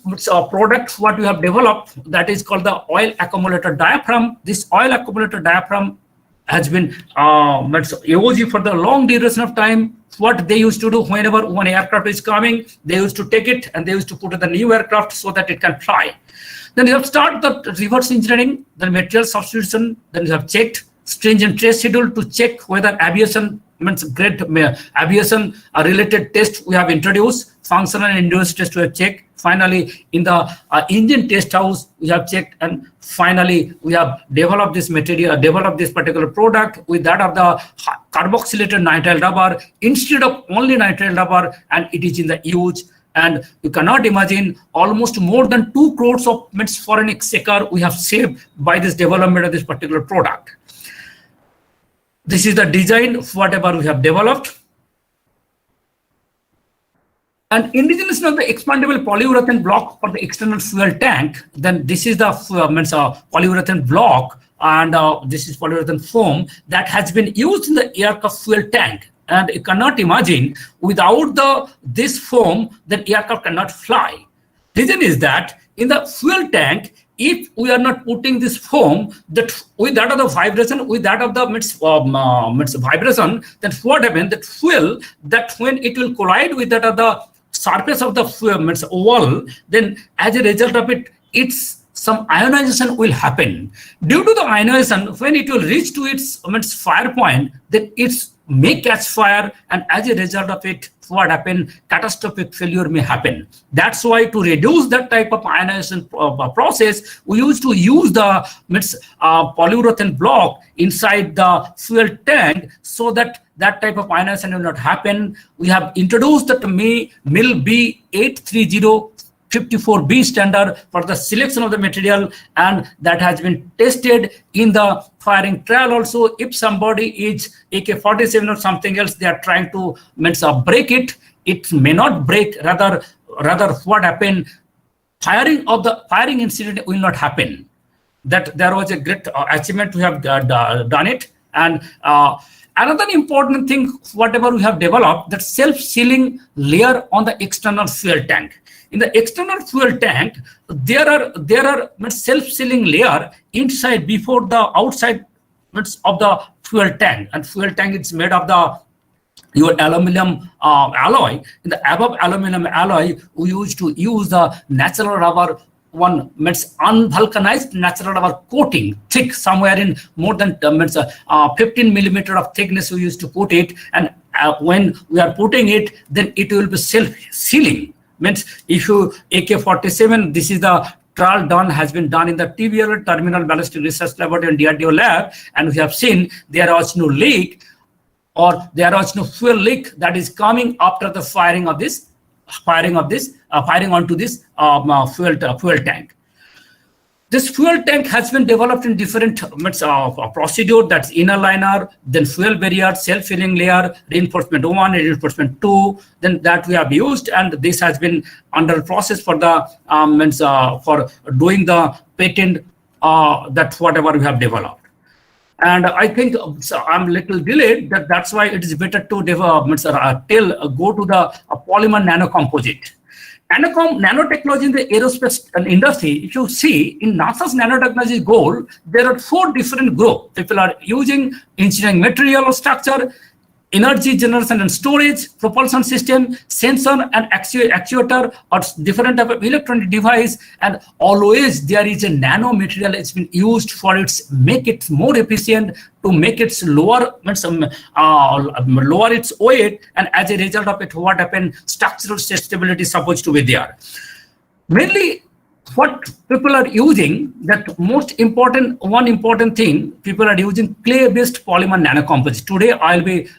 product what we have developed, that is called the oil accumulator diaphragm. This oil accumulator diaphragm has been AOG for the long duration of time. What they used to do, whenever one aircraft is coming, they used to take it and they used to put in the new aircraft so that it can fly. Then you have started the reverse engineering, the material substitution. Then you have checked stringent test schedule to check whether aviation means great aviation related test we have introduced. Functional and endurance test we have checked. Finally, in the engine test house, we have checked, and finally we have developed this material, developed this particular product with that of the carboxylated nitrile rubber instead of only nitrile rubber, and it is in the use. And you cannot imagine, almost more than 2 crores of foreign exchequer we have saved by this development of this particular product. This is the design of whatever we have developed. And indigenous of the expandable polyurethane block for the external fuel tank. Then this is the polyurethane block, and this is polyurethane foam that has been used in the aircraft fuel tank. And you cannot imagine, without this foam, the aircraft cannot fly. Reason is that in the fuel tank, if we are not putting this foam, that with that of the vibration, with that of the vibration, then what happens? That fuel, that when it will collide with that of the surface of the wall, then as a result of it, some ionization will happen. Due to the ionization, when it will reach to its fire point, then it may catch fire, and as a result of it, what happen? Catastrophic failure may happen. That's why, to reduce that type of ionization process, we used to use the polyurethane block inside the fuel tank, so that that type of ionization will not happen. We have introduced the MIL B83054B standard for the selection of the material, and that has been tested in the firing trial also. If somebody is AK-47 or something else, they are trying to break it, it may not break. Rather what happened, firing incident will not happen. That there was a great achievement we have done it. And another important thing, whatever we have developed, that self-sealing layer on the external fuel tank. In the external fuel tank, there are self-sealing layer inside before the outside of the fuel tank. And fuel tank is made of your aluminum alloy. In the above aluminum alloy, we used to use the natural rubber, unvulcanized natural rubber coating, thick, somewhere in more than 15 millimeter of thickness we used to put it. And when we are putting it, then it will be self-sealing. Means if you AK-47, this is the trial has been done in the TBL, Terminal Ballistic Research Laboratory and DRDO lab, and we have seen there was no leak, or there was no fuel leak that is coming after the firing onto this fuel tank. This fuel tank has been developed in different procedure, that's inner liner, then fuel barrier, self-filling layer, reinforcement 1, reinforcement 2, then that we have used, and this has been under process for the for doing the patent that whatever we have developed. And I think I'm a little delayed. That's why it is better to go to the polymer nano composite. Nanotechnology in the aerospace industry, if you see in NASA's nanotechnology goal, there are 4 different groups. People are using engineering material structure, energy generation and storage, propulsion system, sensor and actuator, or different type of electronic device, and always there is a nano material that's been used for make it more efficient, to make it lower its weight, and as a result of it, what happened, structural stability is supposed to be there. Mainly, what people are using, that most important, one important thing, people are using clay-based polymer nano composite. Today, I'll be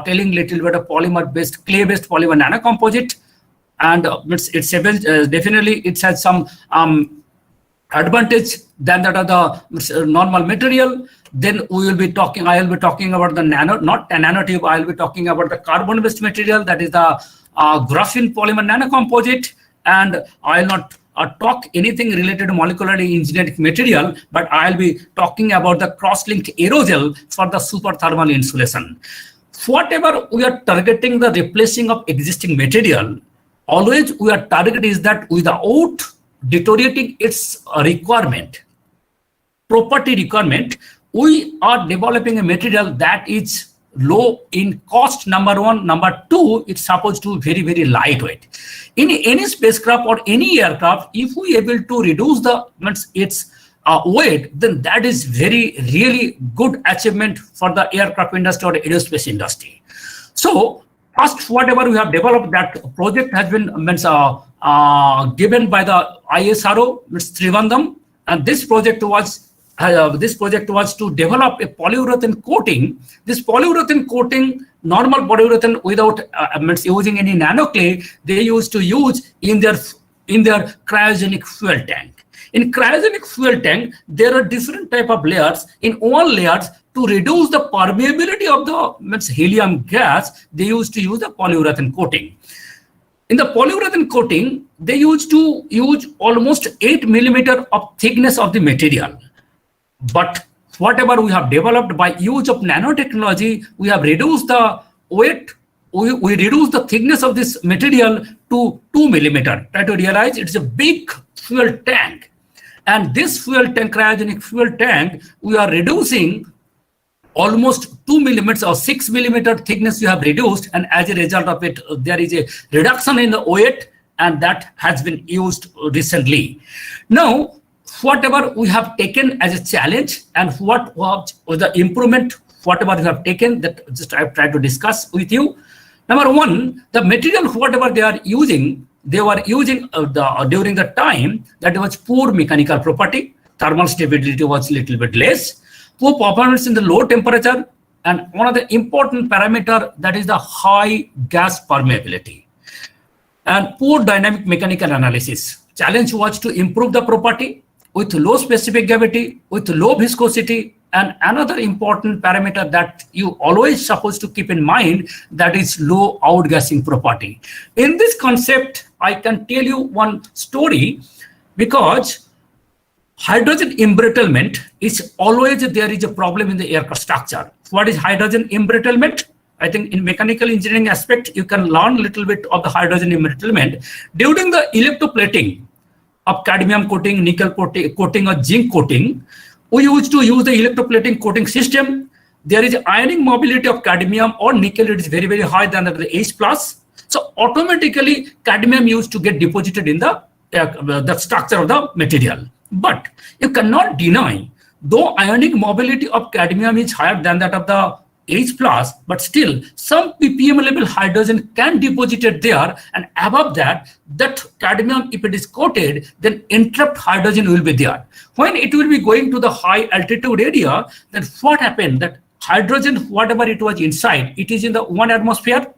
telling little bit of polymer-based, clay-based polymer nano composite, and it's definitely it has some advantage than that of the normal material. Then we will be talking. I will be talking about the nano, not a nanotube. I will be talking about the carbon-based material, that is the graphene polymer nano composite, and I will not talk anything related to molecular engineering material, but I'll be talking about the cross-linked aerosol for the super thermal insulation. Whatever we are targeting the replacing of existing material, always we are target is that without deteriorating its property requirement, we are developing a material that is low in cost, number 1. Number 2, it's supposed to be very, very lightweight. In any spacecraft or any aircraft, if we able to reduce its weight, then that is really good achievement for the aircraft industry or aerospace industry. So first, whatever we have developed, that project has been given by the ISRO, Trivandrum, and this project was to develop a polyurethane coating. This polyurethane coating, normal polyurethane without using any nano clay, they used to use in their cryogenic fuel tank. In cryogenic fuel tank, there are different type of layers. In one layers, to reduce the permeability of the helium gas, they used to use the polyurethane coating. In the polyurethane coating, they used to use almost 8 millimeter of thickness of the material. But whatever we have developed by use of nanotechnology, we have reduced the weight, we reduce the thickness of this material to 2 millimeter. Try to realize it's a big fuel tank. And this fuel tank, cryogenic fuel tank, we are reducing almost 2 millimeters or 6 millimeter thickness we have reduced, and as a result of it, there is a reduction in the weight, and that has been used recently. Now, whatever we have taken as a challenge and what was the improvement, whatever we have taken, that just I try to discuss with you. Number 1, the material, whatever they were using during the time, that was poor mechanical property, thermal stability was a little bit less, poor performance in the low temperature, and one of the important parameter, that is the high gas permeability, and poor dynamic mechanical analysis. Challenge was to improve the property with low specific gravity, with low viscosity, and another important parameter that you always supposed to keep in mind, that is low outgassing property. In this concept, I can tell you one story, because hydrogen embrittlement is always, there is a problem in the aircraft structure. What is hydrogen embrittlement? I think in mechanical engineering aspect, you can learn a little bit of the hydrogen embrittlement. During the electroplating of cadmium coating, nickel coating, or zinc coating, we used to use the electroplating coating system. There is ionic mobility of cadmium or nickel, it is very, very high than the H+. So automatically, cadmium used to get deposited in the structure of the material. But you cannot deny, though ionic mobility of cadmium is higher than that of the H+, but still some ppm level hydrogen can deposit it there, and above that cadmium, if it is coated, then entrapped hydrogen will be there. When it will be going to the high altitude area, then what happened, that hydrogen, whatever it was inside, it is in the 1 atmosphere.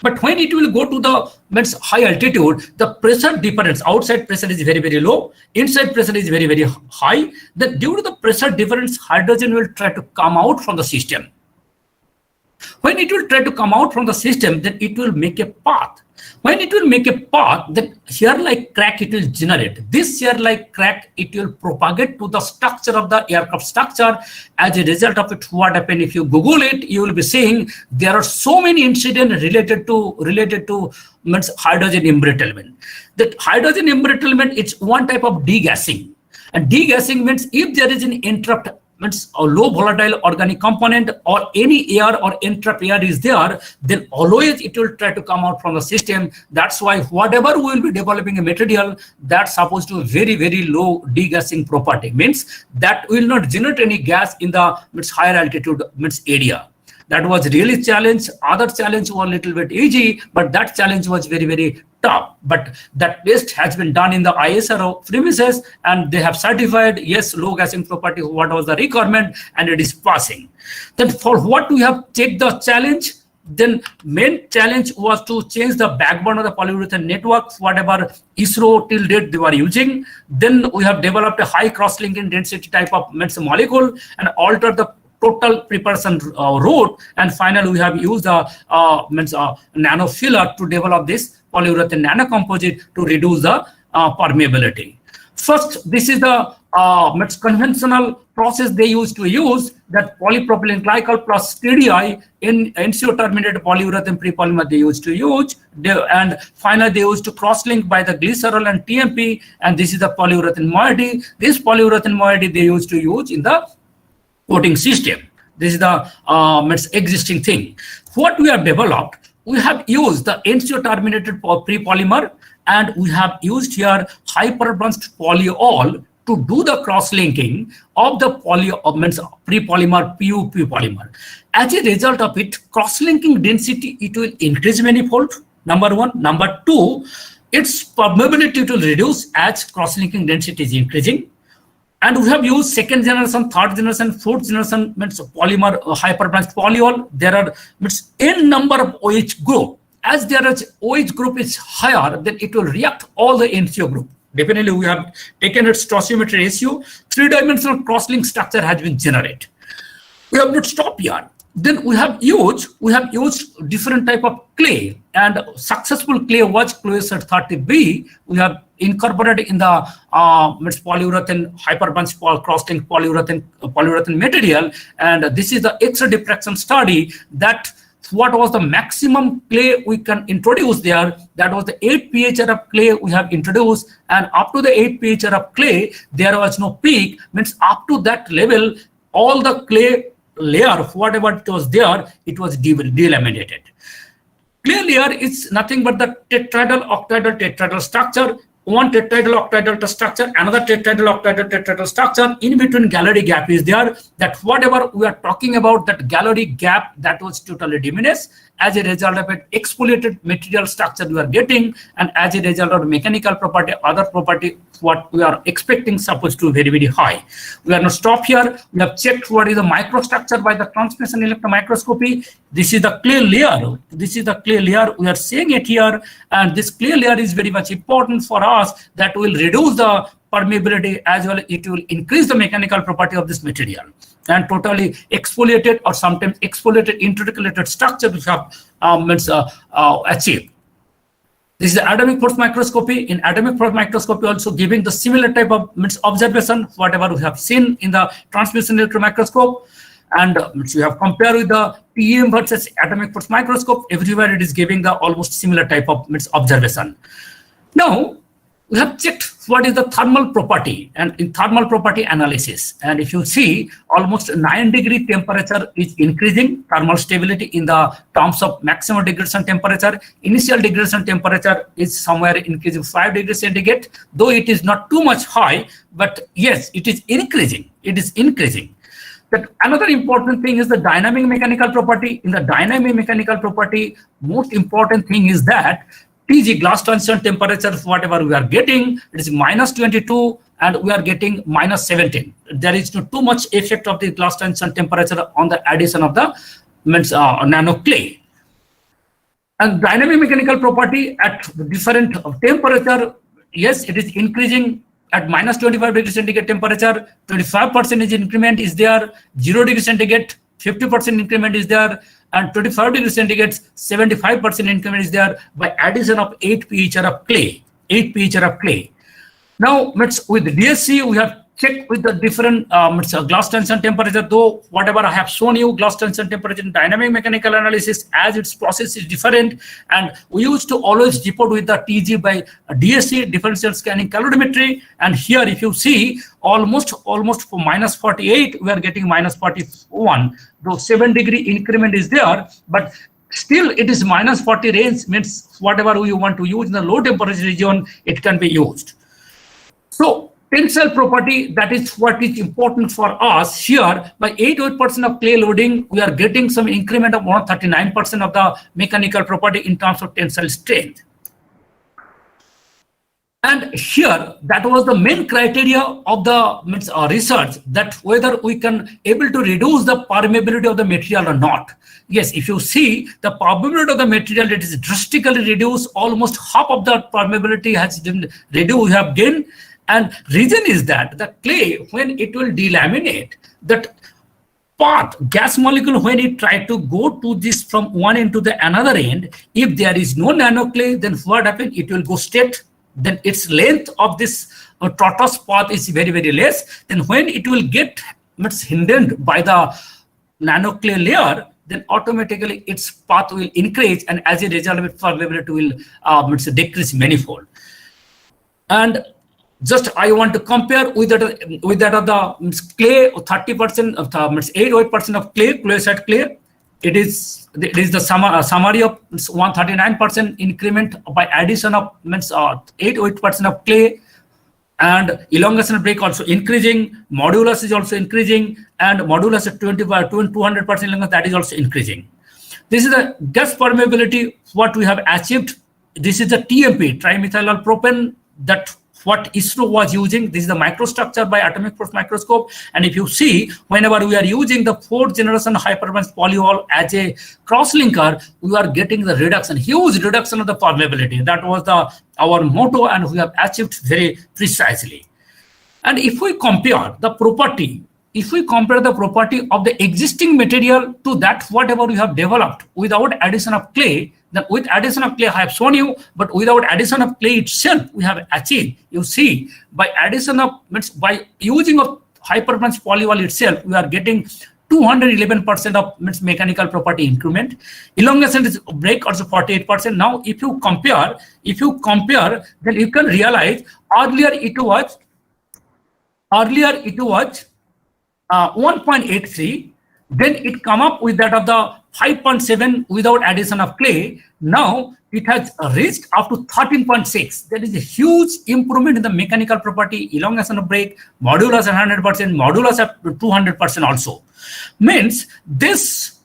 But when it will go to the high altitude, the pressure difference, outside pressure is very, very low, inside pressure is very, very high. Then due to the pressure difference, hydrogen will try to come out from the system. When it will try to come out from the system, then it will make a path. When it will make a path, then hair-like crack it will generate. This hair-like crack, it will propagate to the structure of the aircraft structure. As a result of it, what happens if you Google it, you will be seeing there are so many incidents related to hydrogen embrittlement. That hydrogen embrittlement is one type of degassing. And degassing means if there is an interrupt, means a low volatile organic component or any air or interrupt air is there, then always it will try to come out from the system. That's why whatever we will be developing a material, that's supposed to very, very low degassing property, means that will not generate any gas in the higher altitude area. That was really challenge. Other challenge was a little bit easy, but that challenge was very, very tough. But that test has been done in the ISRO premises, and they have certified, yes, low gassing property, what was the requirement, and it is passing. Then for what we have checked the challenge, then main challenge was to change the backbone of the polyurethane network, whatever ISRO till date they were using. Then we have developed a high cross-linking density type of molecule and altered the total preparation route, and finally we have used the nano filler to develop this polyurethane nano composite to reduce the permeability. First, this is the conventional process they used to use, that polypropylene glycol plus TDI in NCO terminated polyurethane prepolymer they used to use, and finally they used to cross-link by the glycerol and TMP, and this is the polyurethane moiety. This polyurethane moiety they used to use in the coating system. This is the existing thing. What we have developed, we have used the NCO terminated prepolymer, and we have used here hyperbunched polyol to do the cross-linking of the prepolymer PU polymer. As a result of it, cross-linking density, it will increase manifold, number one. Number two, its permeability will reduce as cross-linking density is increasing. And we have used second generation, third generation, fourth generation polymer hyperbranched polyol. There are n number of OH group. As there is OH group is higher, then it will react all the NCO group. Definitely, we have taken its stoichiometry ratio. Three-dimensional cross-link structure has been generated. We have not stopped here. Then we have used different type of clay, and successful clay was Closet 30B. We have incorporated in the polyurethane hyperbunched cross-link polyurethane material, and this is the X-ray diffraction study that what was the maximum clay we can introduce there. That was the 8 pHr of clay we have introduced, and up to the 8 pHr of clay there was no peak, means up to that level all the clay layer, whatever it was there, it was delaminated. Clay layer is nothing but the tetrahedral octahedral tetrahedral structure. One tetrahedral octahedral structure, another tetrahedral octahedral tetrahedral structure. In between gallery gap is there. That whatever we are talking about, that gallery gap, that was totally diminished. As a result of it, exfoliated material structure we are getting, and as a result of mechanical property, other property, what we are expecting supposed to be very, very high. We are not stopped here. We have checked what is the microstructure by the transmission electron microscopy. This is the clay layer. This is the clay layer. We are seeing it here, and this clay layer is very much important for us. That will reduce the permeability, as well it will increase the mechanical property of this material, and totally exfoliated or sometimes exfoliated intercalated structure we have achieved. This is the atomic force microscopy. In atomic force microscopy, also giving the similar type of observation, whatever we have seen in the transmission electron microscope, and we have compared with the TEM versus atomic force microscope. Everywhere it is giving the almost similar type of observation. Now we have checked what is the thermal property, and in thermal property analysis, and if you see, almost 9-degree temperature is increasing thermal stability in the terms of maximum degradation temperature. Initial degradation temperature is somewhere increasing 5 degrees centigrade, though it is not too much high, but yes, it is increasing. It is increasing. But another important thing is the dynamic mechanical property. In the dynamic mechanical property, most important thing is that TG, glass transition temperature, whatever we are getting, it is -22, and we are getting -17. There is not too much effect of the glass transition temperature on the addition of the nano clay. And dynamic mechanical property at different temperature, yes, it is increasing at minus 25 degrees centigrade temperature, 25% increment is there, 0 degrees centigrade, 50% increment is there, and 25 degrees centigrade, 75% increment is there by addition of 8 pHr of clay, 8 pHr of clay. Now, with DSC, we have checked with the different glass tension temperature, though whatever I have shown you, glass tension temperature in dynamic mechanical analysis, as its process is different, and we used to always report with the TG by DSC, differential scanning calorimetry, and here if you see, almost for minus 48, we are getting minus 41, though 7 degree increment is there, but still it is minus 40 range, means whatever we want to use in the low temperature region, it can be used. So tensile property, that is what is important for us here. By 88% of clay loading, we are getting some increment of 139% of the mechanical property in terms of tensile strength. And here, that was the main criteria of the research, that whether we can able to reduce the permeability of the material or not. Yes, if you see the permeability of the material, it is drastically reduced. Almost half of the permeability has been reduced, we have gained. And reason is that the clay, when it will delaminate, that path, gas molecule, when it try to go to this from one end to the another end, if there is no nano clay, then what happens? It will go straight. Then its length of this tortoise path is very, very less. Then when it will get hindered by the nano clay layer, then automatically its path will increase, and as a result, permeability will decrease manifold. And just I want to compare with that of the clay, 30% of the 88% of clay side clay. It is the summary of 139% increment by addition of 88% of clay, and elongation break also increasing, modulus is also increasing, and modulus at 200% elongation, that is also increasing. This is the gas permeability, what we have achieved. This is the TMP, trimethyl propane, that what ISRO was using. This is the microstructure by atomic force microscope. And if you see, whenever we are using the 4th generation high-performance polyol as a cross-linker, we are getting the reduction, huge reduction of the permeability. That was our motto, and we have achieved very precisely. And if we compare the property, of the existing material to that whatever we have developed without addition of clay, then with addition of clay I have shown you, but without addition of clay itself we have achieved. You see, by addition of, by using of high performance polyol itself, we are getting 211% of mechanical property increment. Elongation is break also 48%. Now, if you compare, then you can realize earlier it was 1.83, then it come up with that of the 5.7 without addition of clay. Now it has reached up to 13.6. That is a huge improvement in the mechanical property, elongation of break, modulus at 100%, modulus at 200% also. Means this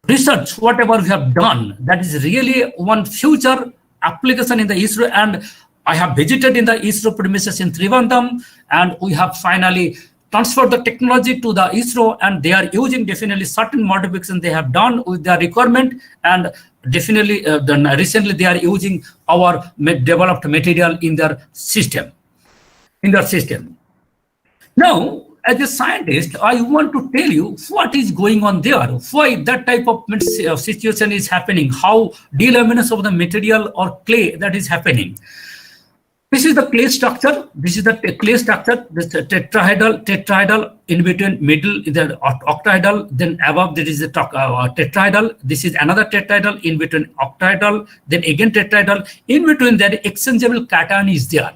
research, whatever we have done, that is really one future application in the ISRO. And I have visited in the ISRO premises in Trivandrum, and we have finally transferred the technology to the ISRO, and they are using definitely certain modifications they have done with their requirement, and definitely recently they are using our developed material in their system. Now, as a scientist, I want to tell you what is going on there, why that type of situation is happening, how delamination of the material or clay that is happening. This is the clay structure. This is the clay structure. This is the tetrahedral in between, middle is the octahedral. Then above there is the tetrahedral. This is another tetrahedral in between octahedral. Then again tetrahedral. In between there exchangeable cation is there.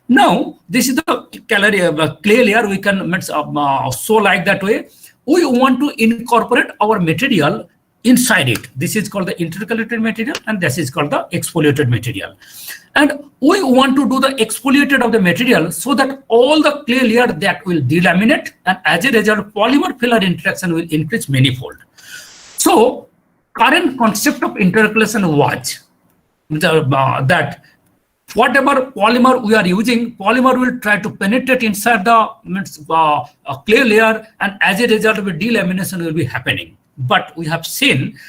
Now this is the clay layer. We can show like that way. We want to incorporate our material inside it. This is called the intercalated material, and this is called the exfoliated material. And we want to do the exfoliated of the material so that all the clay layer that will delaminate, and as a result, polymer filler interaction will increase manifold. So, current concept of intercalation was that whatever polymer we are using, polymer will try to penetrate inside the clay layer, and as a result, delamination will be happening. But we have seen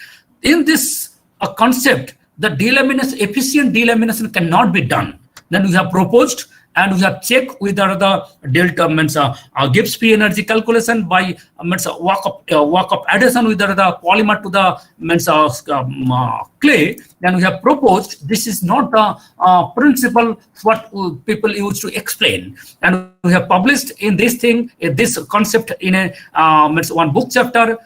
in this a concept that delamination, efficient delamination cannot be done. Then we have proposed and we have checked whether the delta means Gibbs free energy calculation by means work of addition whether the polymer to the means clay. Then we have proposed this is not the principle what people used to explain, and we have published in this thing this concept in a means one book chapter.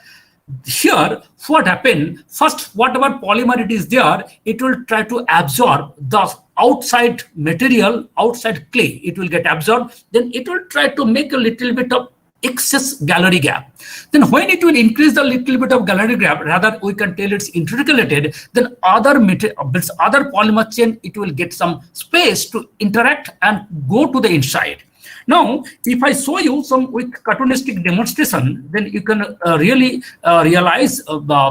Here, what happened? First, whatever polymer it is there, it will try to absorb the outside material, outside clay. It will get absorbed. Then it will try to make a little bit of excess gallery gap. Then when it will increase the little bit of gallery gap, rather we can tell it's intercalated, then other polymer chain, it will get some space to interact and go to the inside. Now, if I show you some with cartoonistic demonstration, then you can really realize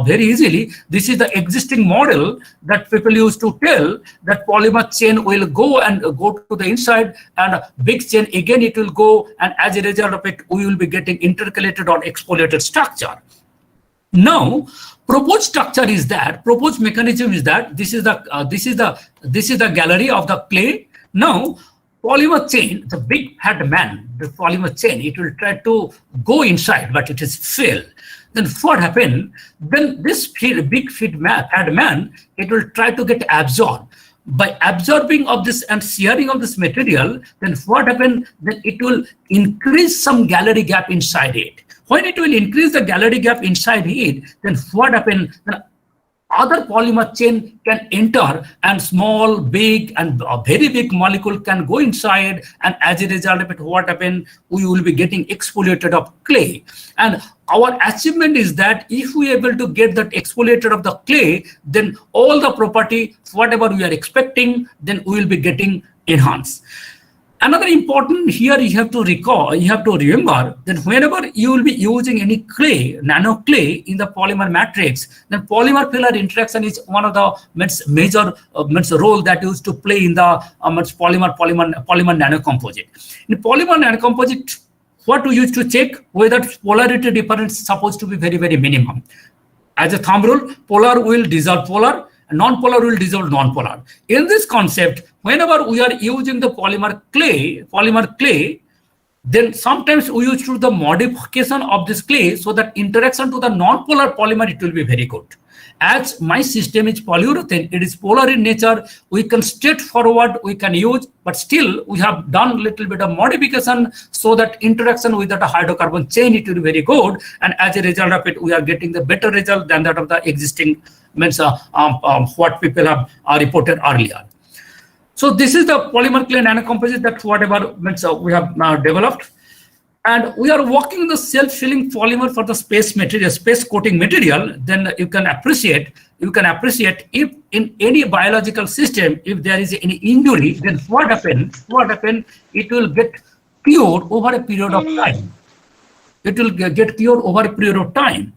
very easily, this is the existing model that people used to tell that polymer chain will go to the inside, and big chain again it will go, and as a result of it, we will be getting intercalated or exfoliated structure. Now, proposed structure is that, proposed mechanism is that this is the gallery of the clay. Now, polymer chain, the big fat man, the polymer chain, it will try to go inside, but it is failed. Then what happened? Then this big fat man, it will try to get absorbed. By absorbing of this and shearing of this material, then what happened? Then it will increase some gallery gap inside it. When it will increase the gallery gap inside it, then what happened? Then other polymer chain can enter, and small, big, and very big molecule can go inside, and as a result of it, what happened? We will be getting exfoliated of clay. And our achievement is that if we are able to get that exfoliated of the clay, then all the property, whatever we are expecting, then we will be getting enhanced. Another important here you have to recall, you have to remember that whenever you will be using any clay, nano clay in the polymer matrix, then polymer pillar interaction is one of the major role that used to play in the polymer nano composite. In polymer nano composite, what we used to check whether polarity difference is supposed to be very, very minimum. As a thumb rule, polar will dissolve polar, non-polar will dissolve non-polar. In this concept, whenever we are using the polymer clay, then sometimes we use to the modification of this clay so that interaction to the non-polar polymer, it will be very good. As my system is polyurethane, it is polar in nature, we can straightforward, we can use, but still we have done a little bit of modification so that interaction with that hydrocarbon chain, it will be very good. And as a result of it, we are getting the better result than that of the existing what people have reported earlier. So this is the polymer clay nanocomposite that whatever we have now developed. And we are working the self-filling polymer for the space coating material. Then you can appreciate if in any biological system, if there is any injury, then what happen? It will get cured over a period of time. It will get cured over a period of time.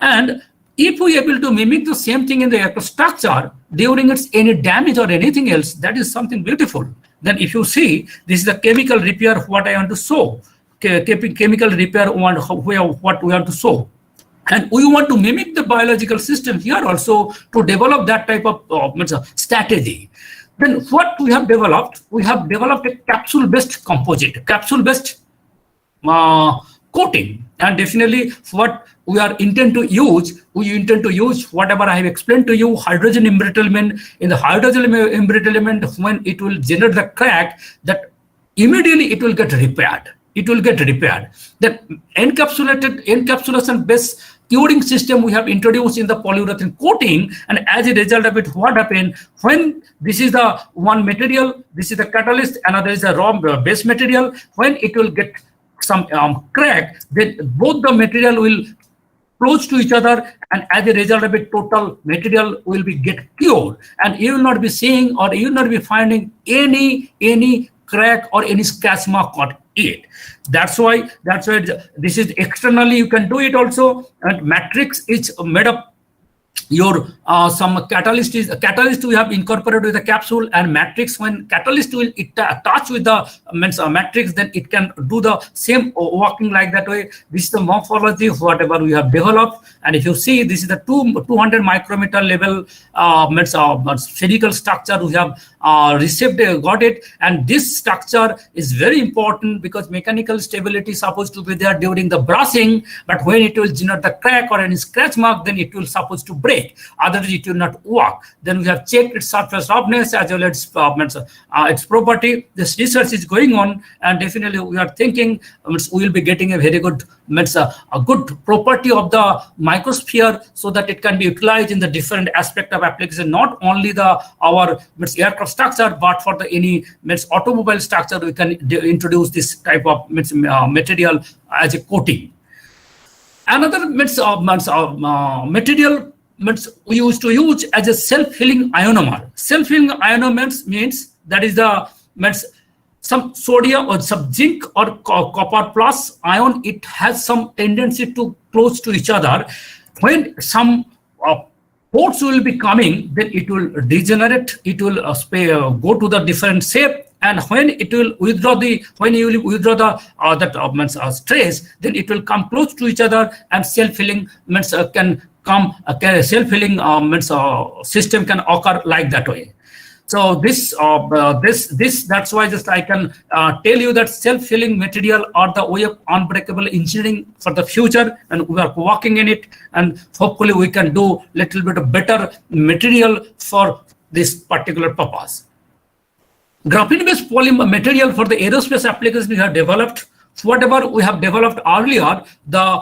And if we are able to mimic the same thing in the actual structure during its any damage or anything else, that is something beautiful. Then if you see, this is the chemical repair what I want to show. Chemical repair what we want to show. And we want to mimic the biological system here also to develop that type of strategy. Then what we have developed a capsule-based composite, capsule-based coating. And definitely what we intend to use whatever I have explained to you, hydrogen embrittlement. In the hydrogen embrittlement, when it will generate the crack, that immediately it will get repaired. The encapsulation based curing system we have introduced in the polyurethane coating, and as a result of it, what happened when this is the one material, this is the catalyst, another is the raw base material, when it will get some crack, then both the material will close to each other, and as a result of it, total material will be get cured, and you will not be seeing or you will not be finding any crack or any scratch mark on it. That's why this is externally you can do it also, and matrix is made up your some catalyst we have incorporated with the capsule and matrix. When catalyst will touch with the matrix, then it can do the same working like that way. This is the morphology of whatever we have developed. And if you see, this is the 200 micrometer level spherical structure we have got it. And this structure is very important because mechanical stability is supposed to be there during the brushing, but when it will generate the crack or any scratch mark, then it will supposed to break. Otherwise, it will not work. Then we have checked its surface roughness as well as its property. This research is going on, and definitely we are thinking we will be getting a very good a good property of the microsphere, so that it can be utilized in the different aspect of application, not only our aircraft structure, but for the any automobile structure. We can introduce this type of material as a coating. Another material we used to use as a self-healing ionomer. Self-healing ionomer means that is the some sodium or some zinc or copper plus ion. It has some tendency to close to each other. When some ports will be coming, then it will degenerate. It will go to the different shape. And when it will withdraw that stress, then it will come close to each other, and self-healing can come. Self-healing system can occur like that way. So that's why just I can tell you that self-healing material are the way of unbreakable engineering for the future, and we are working in it, and hopefully we can do little bit of better material for this particular purpose. Graphene-based polymer material for the aerospace application we have developed. Whatever we have developed earlier, the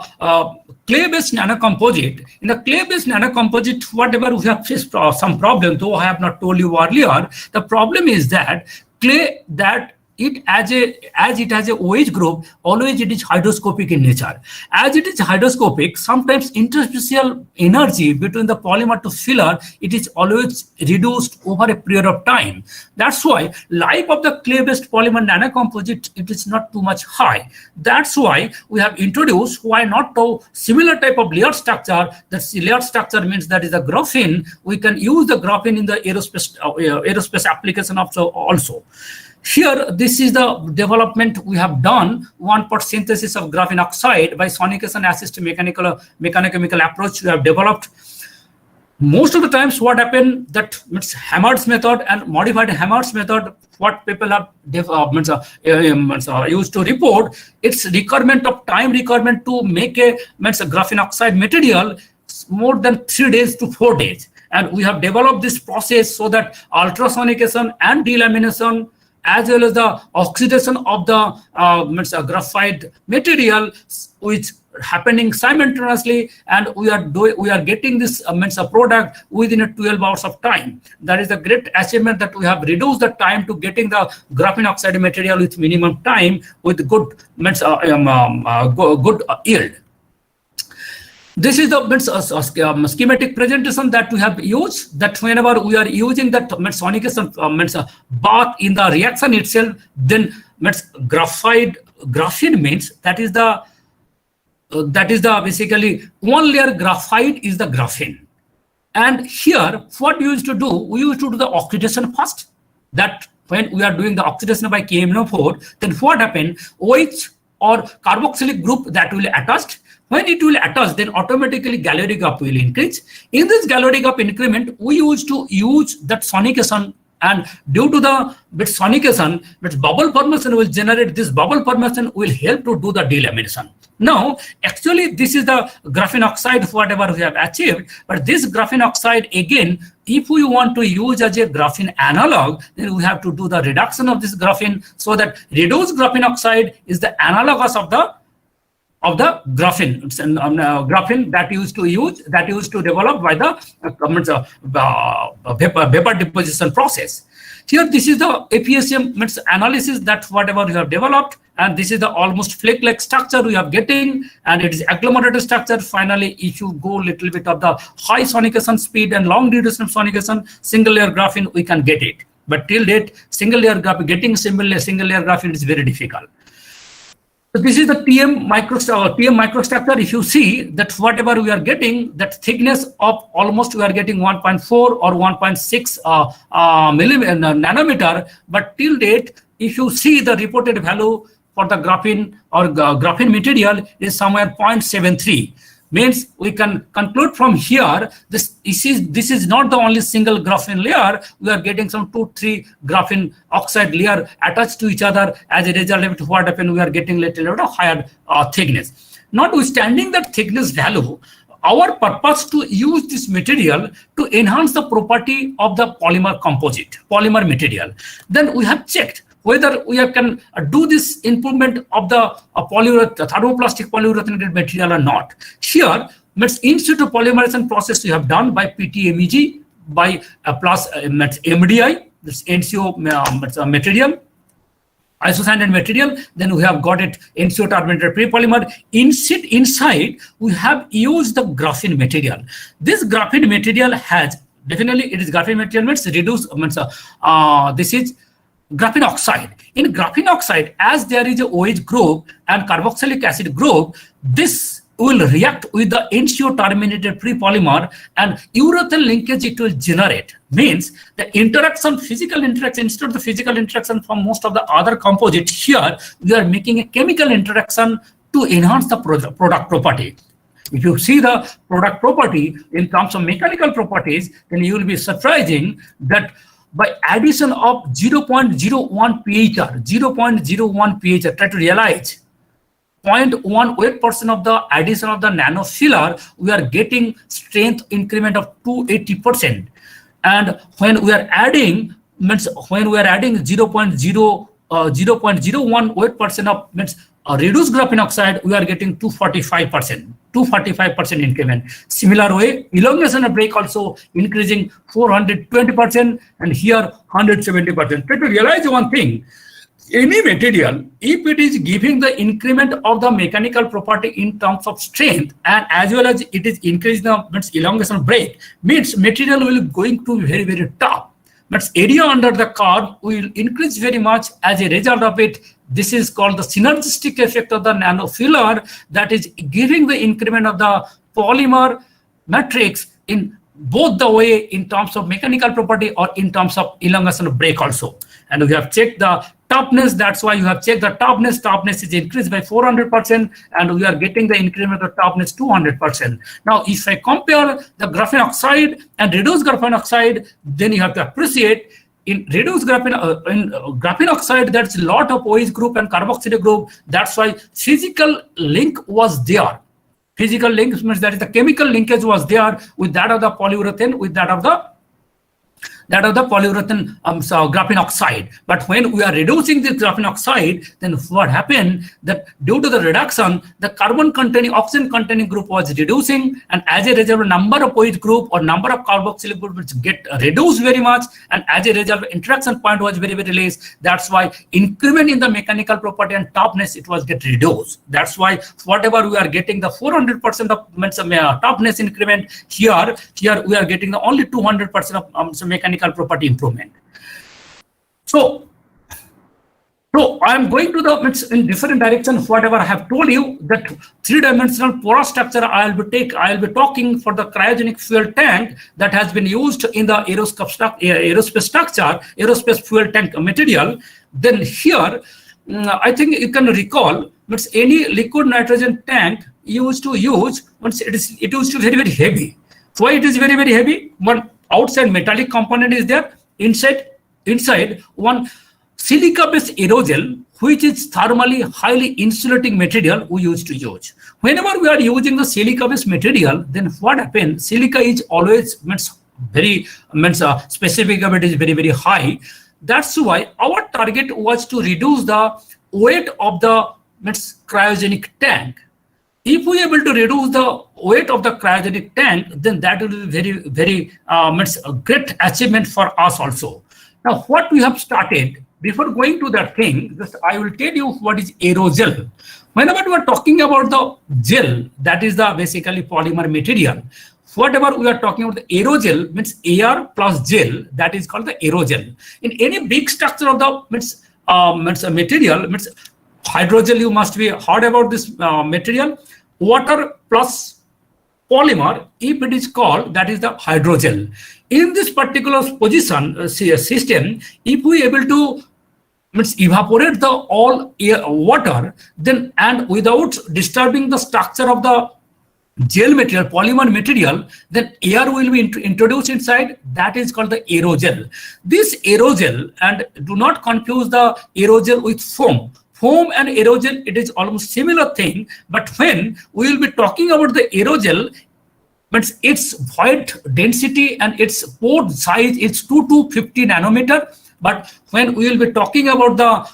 clay-based nanocomposite. In the clay-based nanocomposite, whatever we have faced some problem, though I have not told you earlier, the problem is that clay, that it as it has a OH group, always it is hydroscopic in nature. As it is hydroscopic, sometimes interspecial energy between the polymer to filler, it is always reduced over a period of time. That's why life of the clay-based polymer nanocomposite, it is not too much high. That's why we have introduced, why not to similar type of layer structure. The layer structure means that is a graphene. We can use the graphene in the aerospace application also. Here, this is the development we have done. 1-part synthesis of graphene oxide by sonication assisted mechanical approach we have developed. Most of the times what happened that Hammer's method and modified Hammer's method, what people have used to report, its time requirement to make a graphene oxide material more than 3 days to 4 days. And we have developed this process so that ultrasonication and delamination as well as the oxidation of the graphite material, which happening simultaneously, and we are getting this product within a 12 hours of time. That is a great achievement, that we have reduced the time to getting the graphene oxide material with minimum time with good good yield. This is the schematic presentation that we have used, that whenever we are using that sonication bath in the reaction itself, then graphene means that is the basically one layer graphite is the graphene. And here what we used to do, we used to do the oxidation first. That when we are doing the oxidation by KMNO4, then what happened, OH or carboxylic group that will attach. When it will attach, then automatically gallery gap will increase. In this gallery gap increment, we used to use that sonication, and due to the sonication, bubble formation will generate. This bubble formation will help to do the delamination. Now, actually, this is the graphene oxide, whatever we have achieved. But this graphene oxide, again, if we want to use as a graphene analog, then we have to do the reduction of this graphene, so that reduced graphene oxide is the analogous of the graphene. Graphene that used to develop by the vapor deposition process. Here, this is the APSM analysis that whatever we have developed, and this is the almost flake-like structure we are getting, and it is agglomerated structure. Finally, if you go little bit of the high sonication speed and long duration sonication, single layer graphene, we can get it. But till date, single layer graphene, getting single layer graphene is very difficult. So this is the TM microstructure. If you see that whatever we are getting, that thickness of almost we are getting 1.4 or 1.6 nanometer, but till date, if you see the reported value for the graphene or graphene material is somewhere 0.73. Means we can conclude from here, this is not the only single graphene layer. We are getting some 2-3 graphene oxide layer attached to each other. As a result of it, what happened, we are getting little bit of higher thickness. Notwithstanding that thickness value, our purpose to use this material to enhance the property of the polymer composite, polymer material. Then we have checked whether we can do this improvement of the thermoplastic polyurethane material or not. Here, in situ polymerization process we have done by PTMEG, by plus MDI, this NCO material, isocyanide material. Then we have got it NCO terminated pre-polymer. Inside, we have used the graphene material. This graphene material has, definitely it is graphene material, means reduce, this is graphene oxide. In graphene oxide, as there is a OH group and carboxylic acid group, this will react with the NCO terminated pre-polymer and urethane linkage it will generate. Means the interaction, physical interaction, instead of the physical interaction from most of the other composites, here we are making a chemical interaction to enhance the product property. If you see the product property in terms of mechanical properties, then you will be surprising that by addition of 0.01 pHr, 0.01 pHr, try to realize 0.1 weight% of the addition of the nanofiller, we are getting strength increment of 280%. And when we are adding, means when we are adding 0.01 weight% of reduced graphene oxide, we are getting 245%. 245% increment. Similar way, elongation of break also increasing 420%, and here 170%. Try to realize one thing: any material, if it is giving the increment of the mechanical property in terms of strength, and as well as it is increasing the elongation of break, means material will going to be very, very tough. But area under the curve will increase very much. As a result of it, this is called the synergistic effect of the nanofiller, that is giving the increment of the polymer matrix in both the way in terms of mechanical property or in terms of elongation of break also. And we have checked the toughness. That's why you have checked the toughness. Toughness is increased by 400%, and we are getting the increment of toughness 200%. Now, if I compare the graphene oxide and reduced graphene oxide, then you have to appreciate in reduced graphene oxide, there's a lot of OH group and carboxylic group. That's why physical link was there. Physical link means that is the chemical linkage was there with that of the polyurethane, with that of the polyurethane graphene oxide. But when we are reducing this graphene oxide, then what happened, that due to the reduction, the carbon containing, oxygen containing group was reducing, and as a result, number of OH group or number of carboxylic groups get reduced very much, and as a result, interaction point was very, very less. That's why increment in the mechanical property and toughness, it was get reduced. That's why whatever we are getting the 400% of toughness increment, here we are getting the only 200% of mechanical property improvement. So I am going to the in different directions. Whatever I have told you, that three-dimensional porous structure I will be talking for the cryogenic fuel tank that has been used in the aerospace structure, aerospace fuel tank material. Then here, I think you can recall, any liquid nitrogen tank used to use, it used to be very, very heavy. Why it is very, very heavy? One outside metallic component is there, inside one silica-based aerogel, which is thermally highly insulating material we used to use. Whenever we are using the silica-based material, then what happens? Silica is always specific gravity is very, very high. That's why our target was to reduce the weight of the cryogenic tank. If we are able to reduce the weight of the cryogenic tank, then that will be very, very a great achievement for us also. Now, what we have started, before going to that thing, just I will tell you what is aerogel. Whenever we are talking about the gel, that is the basically polymer material. Whatever we are talking about, the aerogel means air plus gel, that is called the aerogel. In any big structure of the material, hydrogel, you must be heard about this material. Water plus polymer, if it is called, that is the hydrogel. In this particular position system, if we able to evaporate the all water, then and without disturbing the structure of the gel material, polymer material, then air will be introduced inside. That is called the aerogel. This aerogel, and do not confuse the aerogel with foam. Foam and aerogel, it is almost similar thing, but when we will be talking about the aerogel, but its void density and its pore size is 2 to 50 nanometer. But when we will be talking about the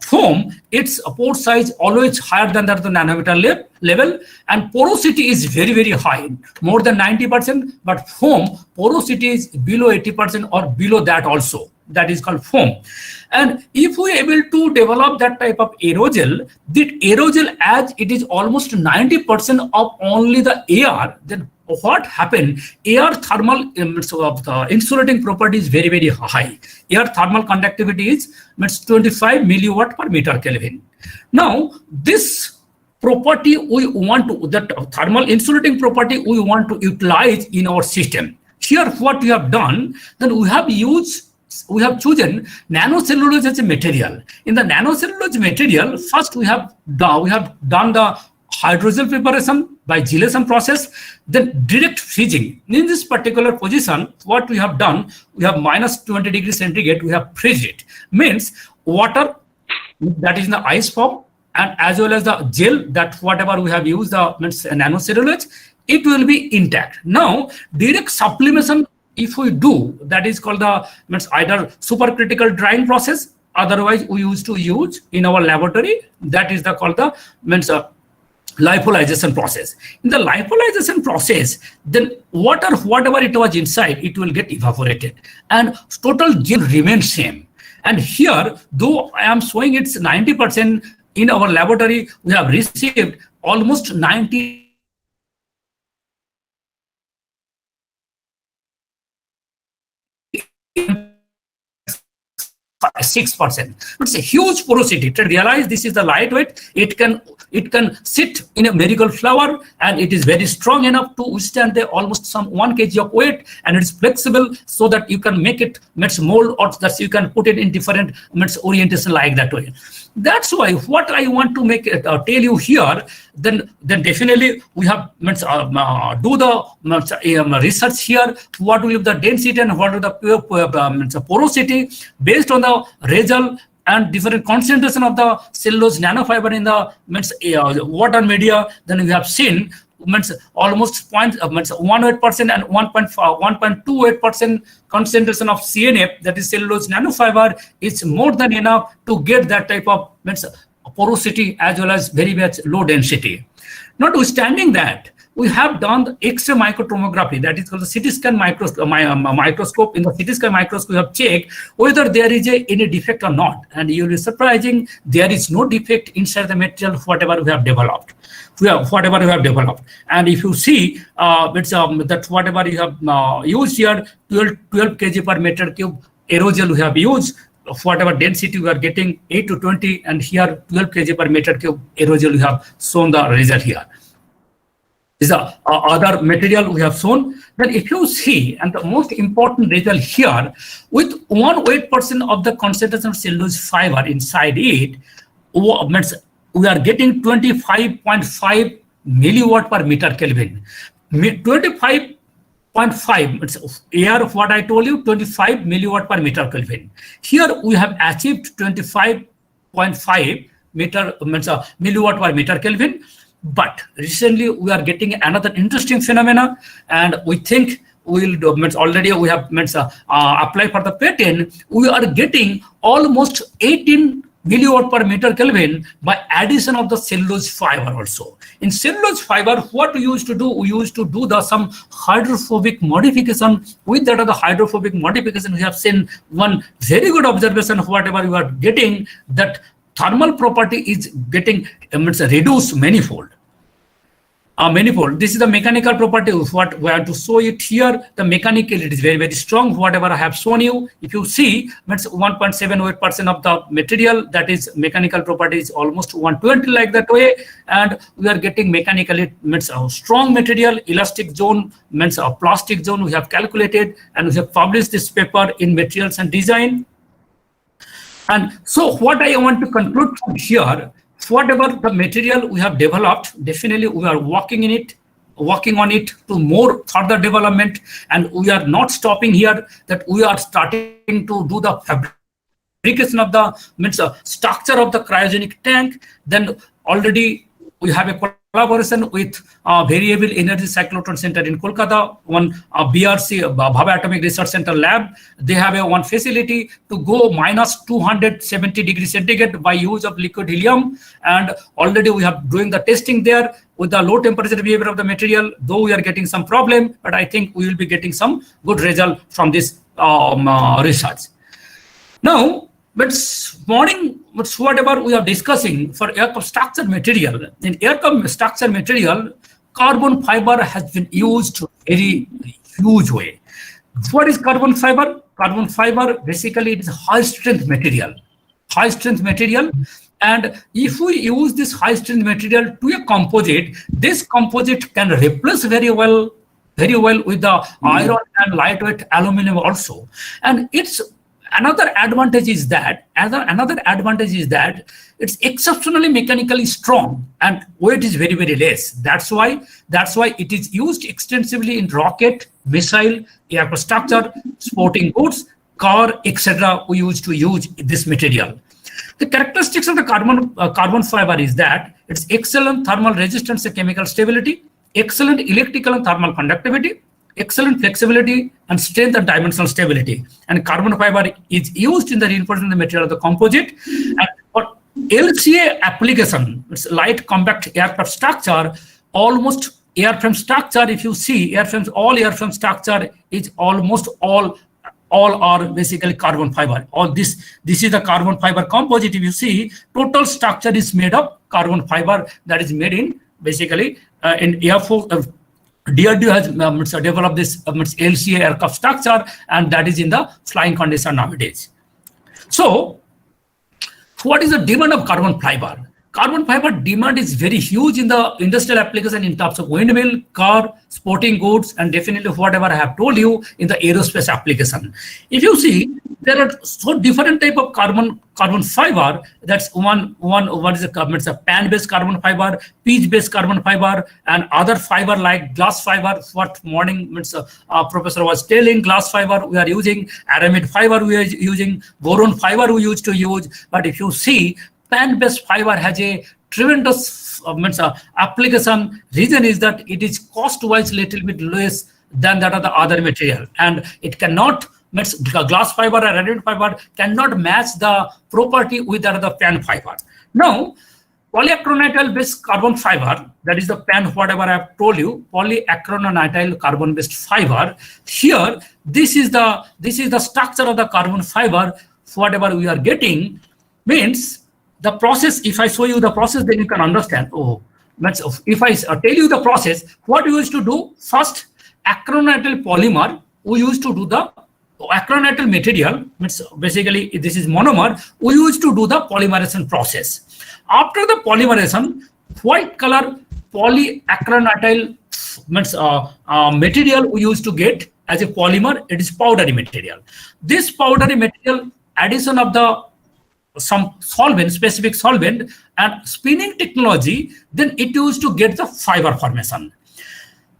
foam, its pore size always higher than that the nanometer level, and porosity is very, very high, more than 90%. But foam porosity is below 80% or below that also. That is called foam. And if we are able to develop that type of aerogel, the aerogel, as it is almost 90% of only the air, then what happened? Air thermal insulating property is very, very high. Air thermal conductivity is 25 milliwatt per meter Kelvin. Now, this property we want to, that thermal insulating property we want to utilize in our system. Here, what we have done, then we have chosen nanocellulose as a material. In the nanocellulose material, first we have done the hydrogel preparation by gelation process, then direct freezing. In this particular position, what we have done, we have minus 20 degrees centigrade, we have freezed it. Means water that is in the ice form, and as well as the gel, that whatever we have used, the nanocellulose, it will be intact. Now, direct sublimation, if we do, that is called the either supercritical drying process, otherwise we used to use in our laboratory, that is called the lyophilization process. In the lyophilization process, then water, whatever it was inside, it will get evaporated and total gel remains same. And here, though I am showing it's 90%, in our laboratory, we have received almost 90 6%. It's a huge porosity. To realize this is the lightweight, it can sit in a marigold flower, and it is very strong enough to withstand the almost some 1 kg of weight, and it's flexible so that you can make it mold, or that you can put it in different orientation like that way. That's why what I want to make tell you here, then definitely we have do the research here. What will be the density and what will the porosity based on the result and different concentration of the cellulose nanofiber in the water media. Then we have seen almost 0.18% and 1.28% concentration of CNF, that is cellulose nanofiber, is more than enough to get that type of porosity as well as very much low density. Notwithstanding that, we have done the X-ray microtomography, that is called the CT scan microscope. In the CT scan microscope, we have checked whether there is any defect or not, and you will be surprising, there is no defect inside the material whatever we have developed. And if you see that whatever you have used here, 12 kg per meter cube aerogel we have used, whatever density we are getting 8 to 20, and here 12 kg per meter cube aerogel we have shown the result here. This is the other material we have shown. Then if you see, and the most important result here, with 1.8% of the concentration of cellulose fiber inside it, we are getting 25.5 milliwatt per meter Kelvin. 25.5, it's air of what I told you, 25 milliwatt per meter Kelvin. Here we have achieved 25.5 milliwatt per meter Kelvin. But recently we are getting another interesting phenomena, and we think we will already we have apply for the patent. We are getting almost 18 milliwatt per meter Kelvin by addition of the cellulose fiber also. In cellulose fiber, what we used to do, some hydrophobic modification. With that of the hydrophobic modification, we have seen one very good observation of whatever you are getting, that thermal property is getting reduced manifold. manifold. This is the mechanical property of what we have to show it here. The mechanical, it is very, very strong. Whatever I have shown you, if you see, it's 1.78% of the material, that is mechanical property is almost 120 like that way. And we are getting mechanically, means a strong material, elastic zone, means a plastic zone we have calculated, and we have published this paper in Materials and Design. And so what I want to conclude from here, whatever the material we have developed, definitely we are working on it to more further development, and we are not stopping here, that we are starting to do the fabrication of the structure of the cryogenic tank. Then already we have a collaboration with Variable Energy Cyclotron Center in Kolkata, one BRC, Bhabha Atomic Research Center lab. They have one facility to go minus 270 degrees centigrade by use of liquid helium. And already we have doing the testing there with the low temperature behavior of the material, though we are getting some problem, but I think we will be getting some good result from this research. Now, but whatever we are discussing for aircraft structure material, in aircraft structure material, carbon fiber has been used very huge way. What is carbon fiber? Carbon fiber basically it is high strength material. High strength material. And if we use this high strength material to a composite, this composite can replace very well with the iron and lightweight aluminum also. And it's another advantage is that it's exceptionally mechanically strong and weight is very, very less. That's why it is used extensively in rocket, missile, aircraft structure, sporting goods, car, etc. We used to use this material. The characteristics of the carbon fiber is that it's excellent thermal resistance and chemical stability, excellent electrical and thermal conductivity, excellent flexibility and strength and dimensional stability. And carbon fiber is used in the reinforcement of the material of the composite. And for LCA application, it's light compact aircraft structure, almost airframe structure, if you see airframes, all airframe structure is almost all are basically carbon fiber. All this is the carbon fiber composite. If you see, total structure is made of carbon fiber that is made in basically in Air Force. DRDO has developed this LCA aircraft structure, and that is in the flying condition nowadays. So, what is the demand of carbon fiber? Carbon fiber demand is very huge in the industrial application in terms of windmill, car, sporting goods, and definitely whatever I have told you in the aerospace application. If you see, there are so different type of carbon fiber. That's one what is it's a pan-based carbon fiber, pitch-based carbon fiber, and other fiber like glass fiber. What morning professor was telling, glass fiber we are using, aramid fiber we are using, boron fiber we used to use. But if you see, pan-based fiber has a tremendous application. Reason is that it is cost-wise little bit less than that of the other material, and it cannot. Glass fiber or aramid fiber cannot match the property with that of the pan fiber. Now, polyacrylonitrile based carbon fiber, that is the pan, whatever I have told you, polyacrylonitrile carbon based fiber. Here, this is the structure of the carbon fiber. Whatever we are getting means the process. If I show you the process, then you can understand. Oh, if I tell you the process, what we used to do first, acrylonitrile polymer, we used to do the acrylonitrile material, basically this is monomer, we used to do the polymerization process. After the polymerization, white color polyacrylonitrile material we used to get as a polymer, it is powdery material. This powdery material, addition of the some solvent, specific solvent and spinning technology, then it used to get the fiber formation.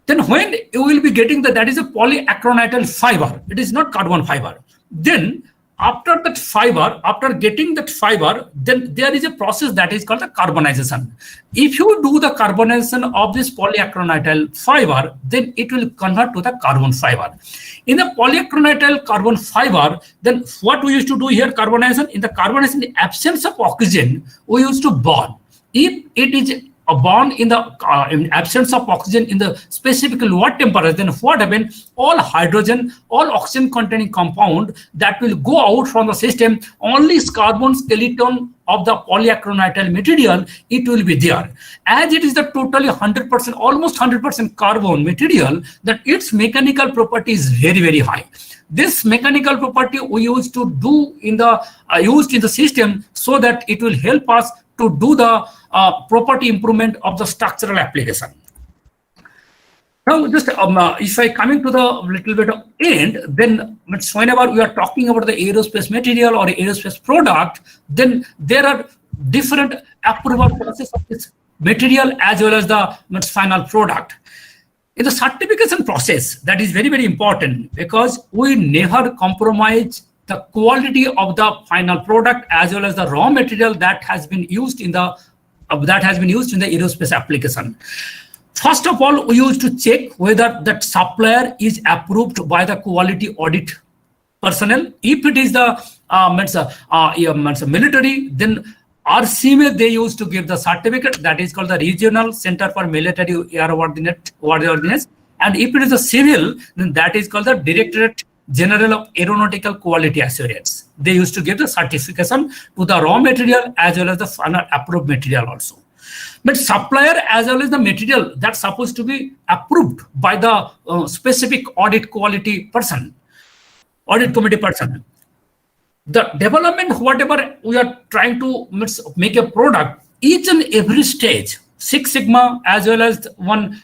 Then when you will be getting that is a polyacrylonitrile fiber, it is not carbon fiber. Then after that fiber, after getting that fiber, then there is a process that is called the carbonization. If you do the carbonization of this polyacrylonitrile fiber, then it will convert to the carbon fiber. In the polyacrylonitrile carbon fiber, then what we used to do here, carbonization, in the carbonization, in the absence of oxygen, we used to burn. If it is born in absence of oxygen in the specific lower temperature, then what happens? All hydrogen, all oxygen containing compound that will go out from the system, only carbon skeleton of the polyacrylonitrile material, it will be there. As it is the totally 100%, almost 100% carbon material, that its mechanical property is very, very high. This mechanical property we used to do in the used in the system so that it will help us to do the property improvement of the structural application. Now, just if I coming to the little bit of end, then whenever we are talking about the aerospace material or aerospace product, then there are different approval process of this material as well as the final product. In the certification process, that is very, very important because we never compromise the quality of the final product as well as the raw material that has been used in the aerospace application. First of all, we used to check whether that supplier is approved by the quality audit personnel. If it is the military, then RCMA, they used to give the certificate that is called the Regional Center for Military Airworthiness. And if it is a civil, then that is called the Directorate General of Aeronautical Quality Assurance. They used to give the certification to the raw material as well as the final approved material also. But supplier as well as the material that's supposed to be approved by the specific audit quality person, audit committee person. The development, whatever we are trying to make a product, each and every stage, Six Sigma as well as one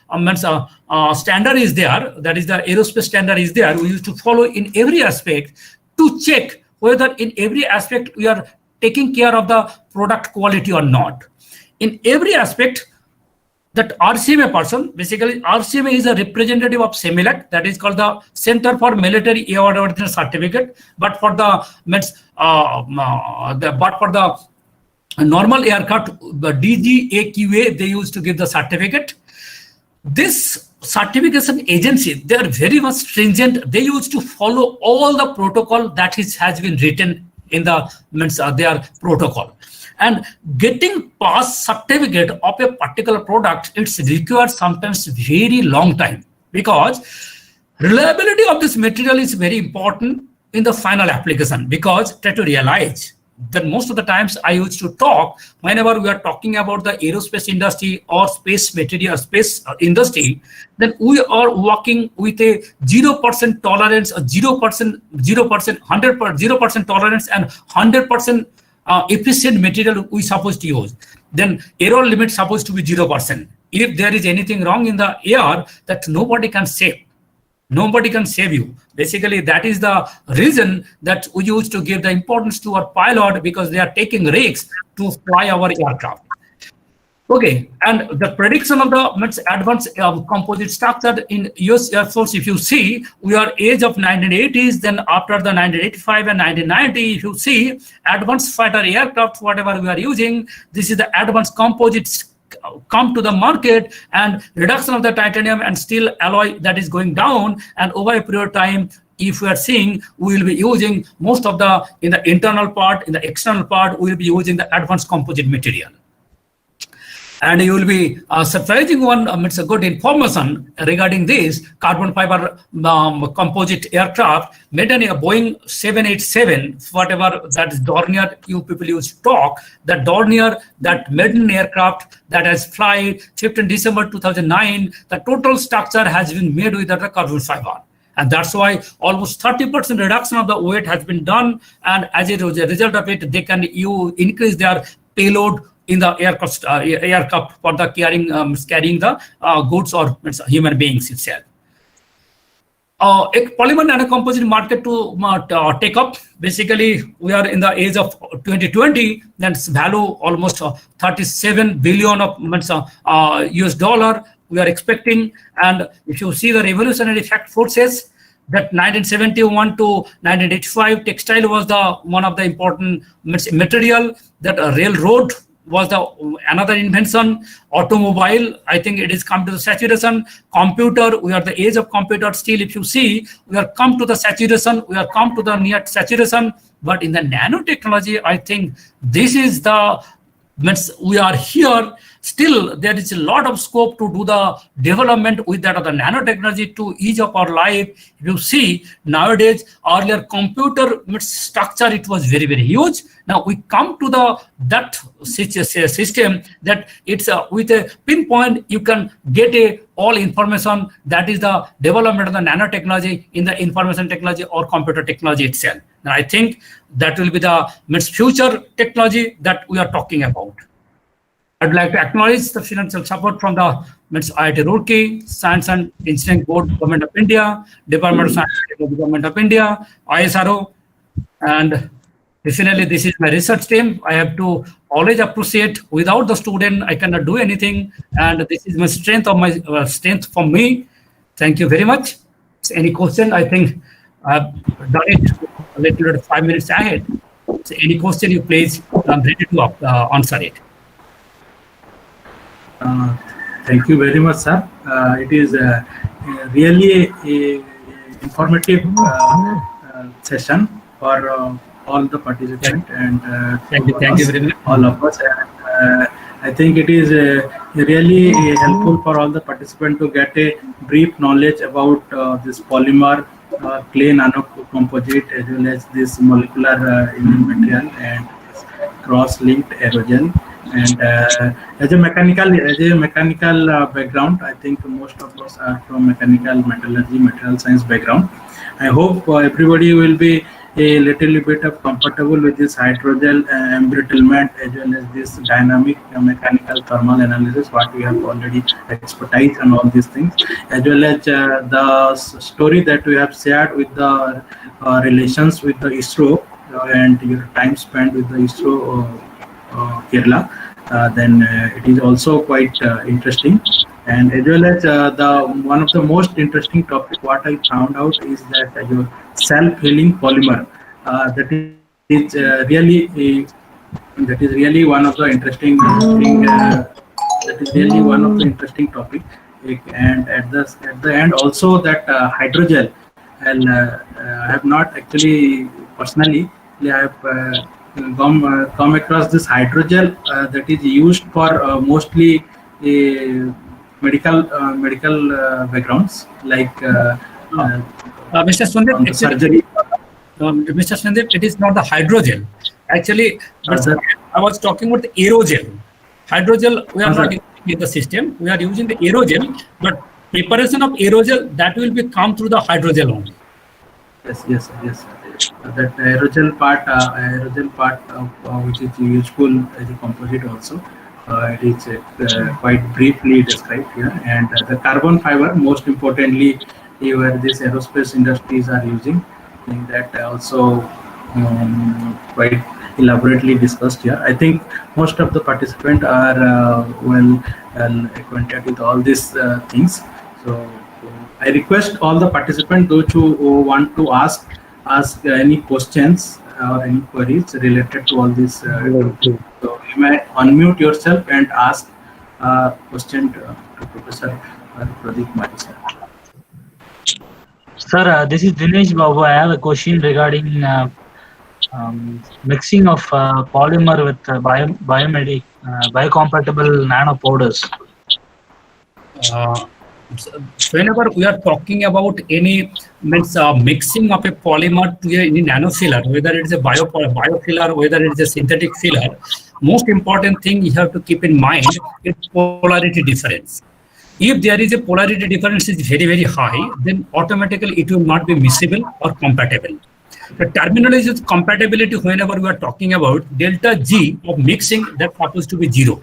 standard is there, that is the aerospace standard is there. We used to follow in every aspect to check whether in every aspect we are taking care of the product quality or not. In every aspect, that RCMA person, basically RCMA is a representative of CEMILAC, that is called the Center for Military Airworthiness Certificate. But for the normal aircraft, the DGAQA, they used to give the certificate. This certification agency, they are very much stringent. They used to follow all the protocol that has been written in the their protocol. And getting pass certificate of a particular product, it's required sometimes very long time because reliability of this material is very important in the final application. Because try to realize that most of the times I used to talk whenever we are talking about the aerospace industry or space industry, then we are working with a 0% tolerance, a 0%, 100% tolerance and 100% efficient material we supposed to use. Then error limit supposed to be 0%. If there is anything wrong in the air, that nobody can save. Nobody can save you. Basically, that is the reason that we used to give the importance to our pilot because they are taking risks to fly our aircraft. Okay, and the prediction of the advanced composite structure in US Air Force, if you see, we are age of 1980s, then after the 1985 and 1990, if you see, advanced fighter aircraft, whatever we are using, this is the advanced composites come to the market and reduction of the titanium and steel alloy that is going down, and over a period of time, if we are seeing, we will be using most of the, in the internal part, in the external part, we will be using the advanced composite material. And you will be surprising one, it's a good information regarding this carbon fiber composite aircraft made in a Boeing 787, whatever that is Dornier, you people used to talk, that Dornier, that maiden aircraft that has flight 15 December 2009, the total structure has been made with that carbon fiber. And that's why almost 30% reduction of the weight has been done. And as a result of it, they can increase their payload in the aircraft for the carrying the goods or human beings itself. A polymer nano composite market to take up. Basically, we are in the age of 2020. That's value almost 37 billion of US dollar. We are expecting, and if you see the revolutionary fact forces, that 1971 to 1985, textile was the one of the important material. That railroad was another invention. Automobile, I think it is come to the saturation. Computer, we are the age of computer still. If you see, we are come to the saturation. We are come to the near saturation. But in the nanotechnology, I think this is the means we are here, still there is a lot of scope to do the development with that of the nanotechnology to ease up our life. If you see nowadays, earlier computer structure, it was very, very huge. Now we come to that system that it's with a pinpoint, you can get all information. That is the development of the nanotechnology in the information technology or computer technology itself. And I think that will be the future technology that we are talking about. I'd like to acknowledge the financial support from the IIT Roorkee, Science and Engineering Board, Government of India, Department of Science and Technology, Government of India, ISRO, and definitely this is my research team. I have to always appreciate. Without the student, I cannot do anything, and this is my strength of my strength for me. Thank you very much. Any question? I think I've done it a little bit 5 minutes ahead. So any question you please, I'm ready to answer it. Thank you very much, sir. It is really a informative session for all the participants and thank you very much. All of us. I think it is really helpful for all the participants to get a brief knowledge about this polymer clay nano composite as well as this molecular material and cross-linked aerogel. And as a mechanical background, I think most of us are from mechanical metallurgy, material science background. I hope everybody will be a little bit of comfortable with this hydrogel embrittlement as well as this dynamic mechanical thermal analysis, what we have already expertise and all these things, as well as the story that we have shared with the relations with the ISRO and your time spent with the ISRO Kerala, then it is also quite interesting. And as well as one of the most interesting topic what I found out is that your self-healing polymer that is really one of the interesting thing. That is really one of the interesting topic. And at the end also that hydrogel, and I have not actually personally I have come across this hydrogel that is used for mostly medical backgrounds like Mr. Sundar, surgery. Mr. Sundar, it is not the hydrogel. Actually, I was talking about the aerogel. Hydrogel, we are not using in the system. We are using the aerogel, but preparation of aerogel that will be come through the hydrogel only. Yes. That aerogel part which is useful as a composite also. It is quite briefly described here, and the carbon fiber, most importantly, where these aerospace industries are using, I think that also quite elaborately discussed here. I think most of the participants are well acquainted with all these things. So I request all the participants, those who want to ask any questions or any queries related to all this. So you may unmute yourself and ask a question to Professor Pradeep Mari, sir. Sir, this is Dinesh Babu. I have a question regarding mixing of polymer with biocompatible nanopowders. Whenever we are talking about any mixing of a polymer to any nanofiller, whether it is a biofiller, whether it is a synthetic filler, most important thing you have to keep in mind is polarity difference. If there is a polarity difference is very, very high, then automatically it will not be miscible or compatible. The terminology is compatibility. Whenever we are talking about delta G of mixing, that's supposed to be 0.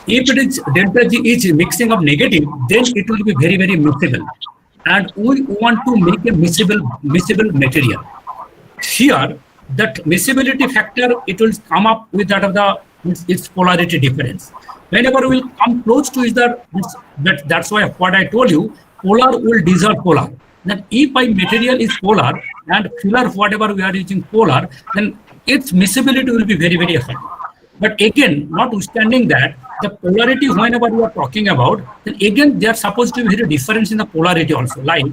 If it is delta G is mixing of negative, then it will be very, very miscible. And we want to make a miscible material. Here, that miscibility factor, it will come up with that of its polarity difference. Whenever we will come close to that's why what I told you, polar will dissolve polar. Then if my material is polar and filler whatever we are using polar, then its miscibility will be very, very high. But again, notwithstanding that, the polarity whenever we are talking about, then again they are supposed to be very different in the polarity also. Like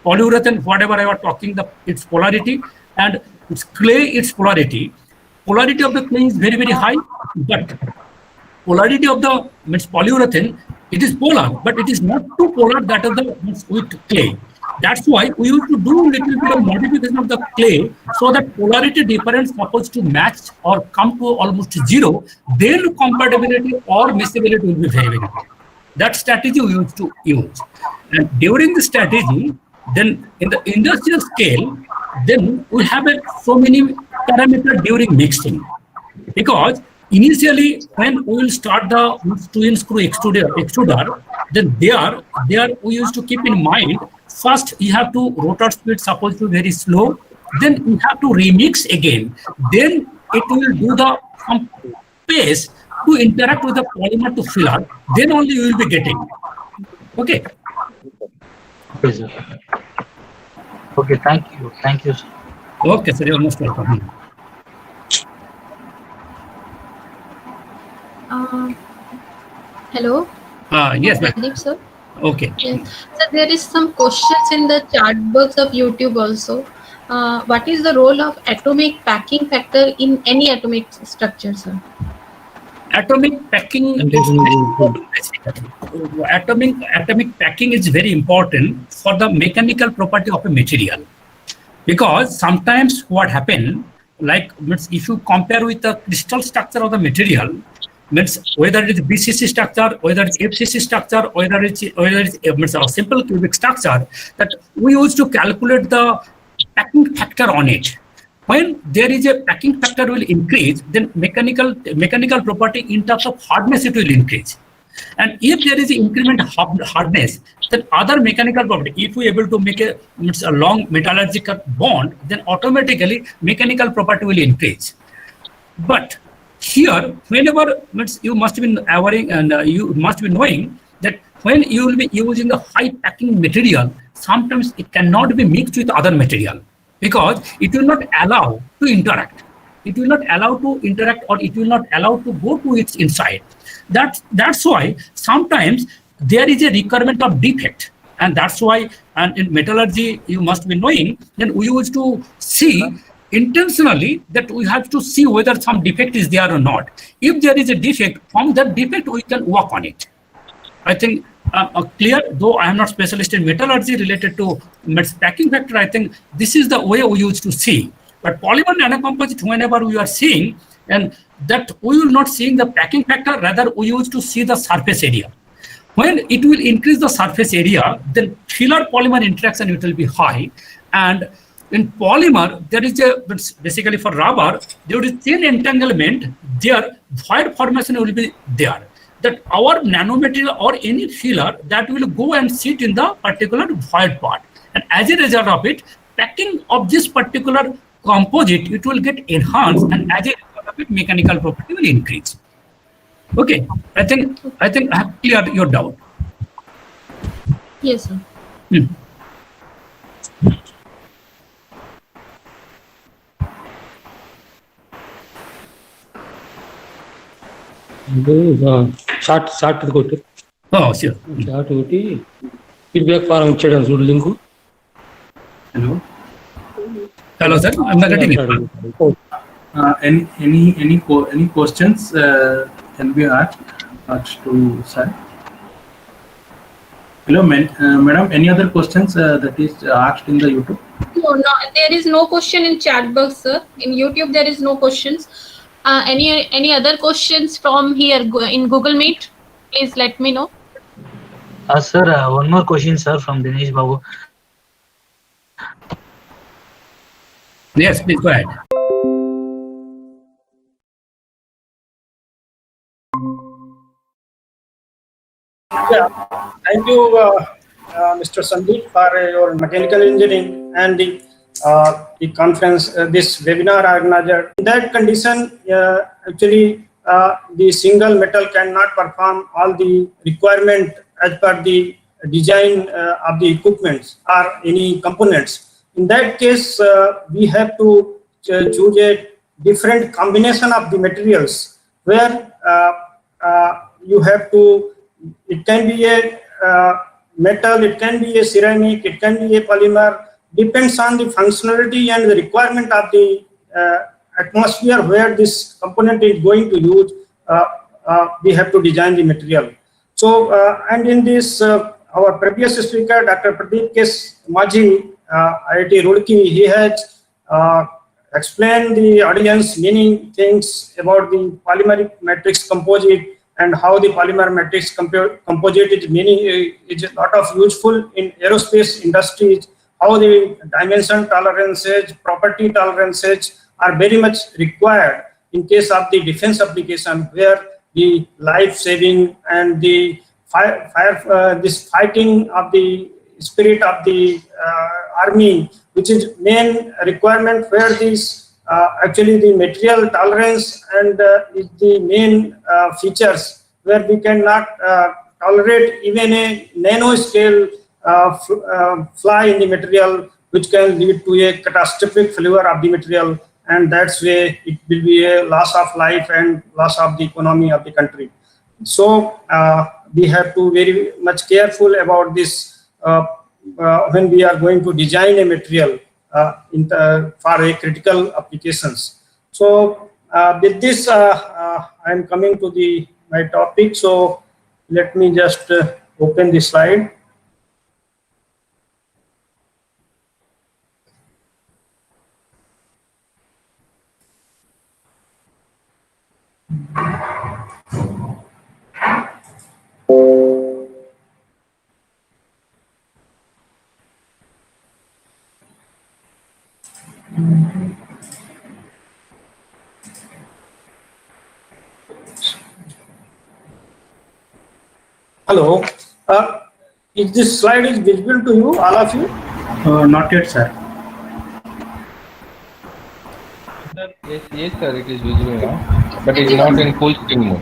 polyurethane, whatever I was talking, its polarity, and its clay, its polarity. polarity of the clay is very, very high, but polarity of the polyurethane, it is polar, but it is not too polar that of the with clay. That's why we used to do little bit of modification of the clay so that polarity difference supposed to match or come to almost zero. Then compatibility or miscibility will be very, very good. That strategy we used to use. And during the strategy, then in the industrial scale, then we have so many parameters during mixing. Because initially, when we will start the twin screw extruder, then there we used to keep in mind, first you have to rotor speed supposed to be very slow, then you have to remix again, then it will do the pace to interact with the polymer to filler, then only you will be getting. Okay. Okay, sir. Okay, thank you. Thank you, sir. Okay, sir, you're most welcome. Hello. Yes, Pradeep, sir. Okay. Yes. So there is some questions in the chat box of YouTube also. What is the role of atomic packing factor in any atomic structure, sir? Atomic packing atomic packing is very important for the mechanical property of a material, because sometimes what happen, like if you compare with the crystal structure of the material, means whether it is BCC structure, whether it's FCC structure, whether it's a simple cubic structure, that we used to calculate the packing factor on it. When there is a packing factor will increase, then mechanical property in terms of hardness it will increase. And if there is an increment of hardness, then other mechanical property, if we are able to make a long metallurgical bond, then automatically mechanical property will increase. But here, whenever you must be aware and you must be knowing that when you will be using a high packing material, sometimes it cannot be mixed with other material, because it will not allow to interact. It will not allow to interact, or it will not allow to go to its inside. That's why sometimes there is a requirement of defect, and that's why, and in metallurgy you must be knowing, then we used to see intentionally that we have to see whether some defect is there or not. If there is a defect, from that defect we can work on it. I think clear, though I am not specialist in metallurgy related to packing factor, I think this is the way we used to see. But polymer nanocomposite, whenever we are seeing, and that we will not seeing the packing factor, rather we used to see the surface area. When it will increase the surface area, then filler polymer interaction it will be high. And in polymer, there is basically for rubber, there is thin entanglement, there void formation will be there. That our nanomaterial or any filler that will go and sit in the particular void part. And as a result of it, packing of this particular composite, it will get enhanced, and as a result of it, mechanical property will increase. Okay, I think I have cleared your doubt. Yes, sir. Short కొట్టు Sure. Short కొట్టి feedback form ఇచ్చాడు చూడు link. Hello, sir. I'm not getting it. Any questions can be asked to sir? Hello, madam. Any other questions that is asked in the YouTube? No, there is no question in chat box, sir. In YouTube, there is no questions. Any other questions from here in Google Meet? Please let me know. Sir, one more question, sir, from Dinesh Babu. Yes, please go ahead. Yeah, thank you, Mr. Sandeep, for your mechanical engineering and the conference, this webinar organizer. In that condition, actually, the single metal cannot perform all the requirement as per the design of the equipments or any components. In that case, we have to choose a different combination of the materials where you have to, it can be a metal, it can be a ceramic, it can be a polymer, depends on the functionality and the requirement of the atmosphere where this component is going to use, we have to design the material. So, and in this, our previous speaker, Dr. Pradeep K. Majhi, IIT Roorkee, he has explained the audience many things about the polymeric matrix composite and how the polymer matrix composite is a lot of useful in aerospace industries, how the dimension tolerances, property tolerances are very much required in case of the defense application, where the life saving and the this fighting of the spirit of the army, which is main requirement, where this actually the material tolerance and is the main features, where we cannot tolerate even a nano scale fly in the material, which can lead to a catastrophic failure of the material, and that's way it will be a loss of life and loss of the economy of the country. So we have to very much careful about this when we are going to design a material for a critical applications. So with this, I am coming to my topic. So let me just open the slide. Hello. Is this slide is visible to you, all of you? Not yet, sir. Yes, sir, it is visible now, but it is not in full screen mode.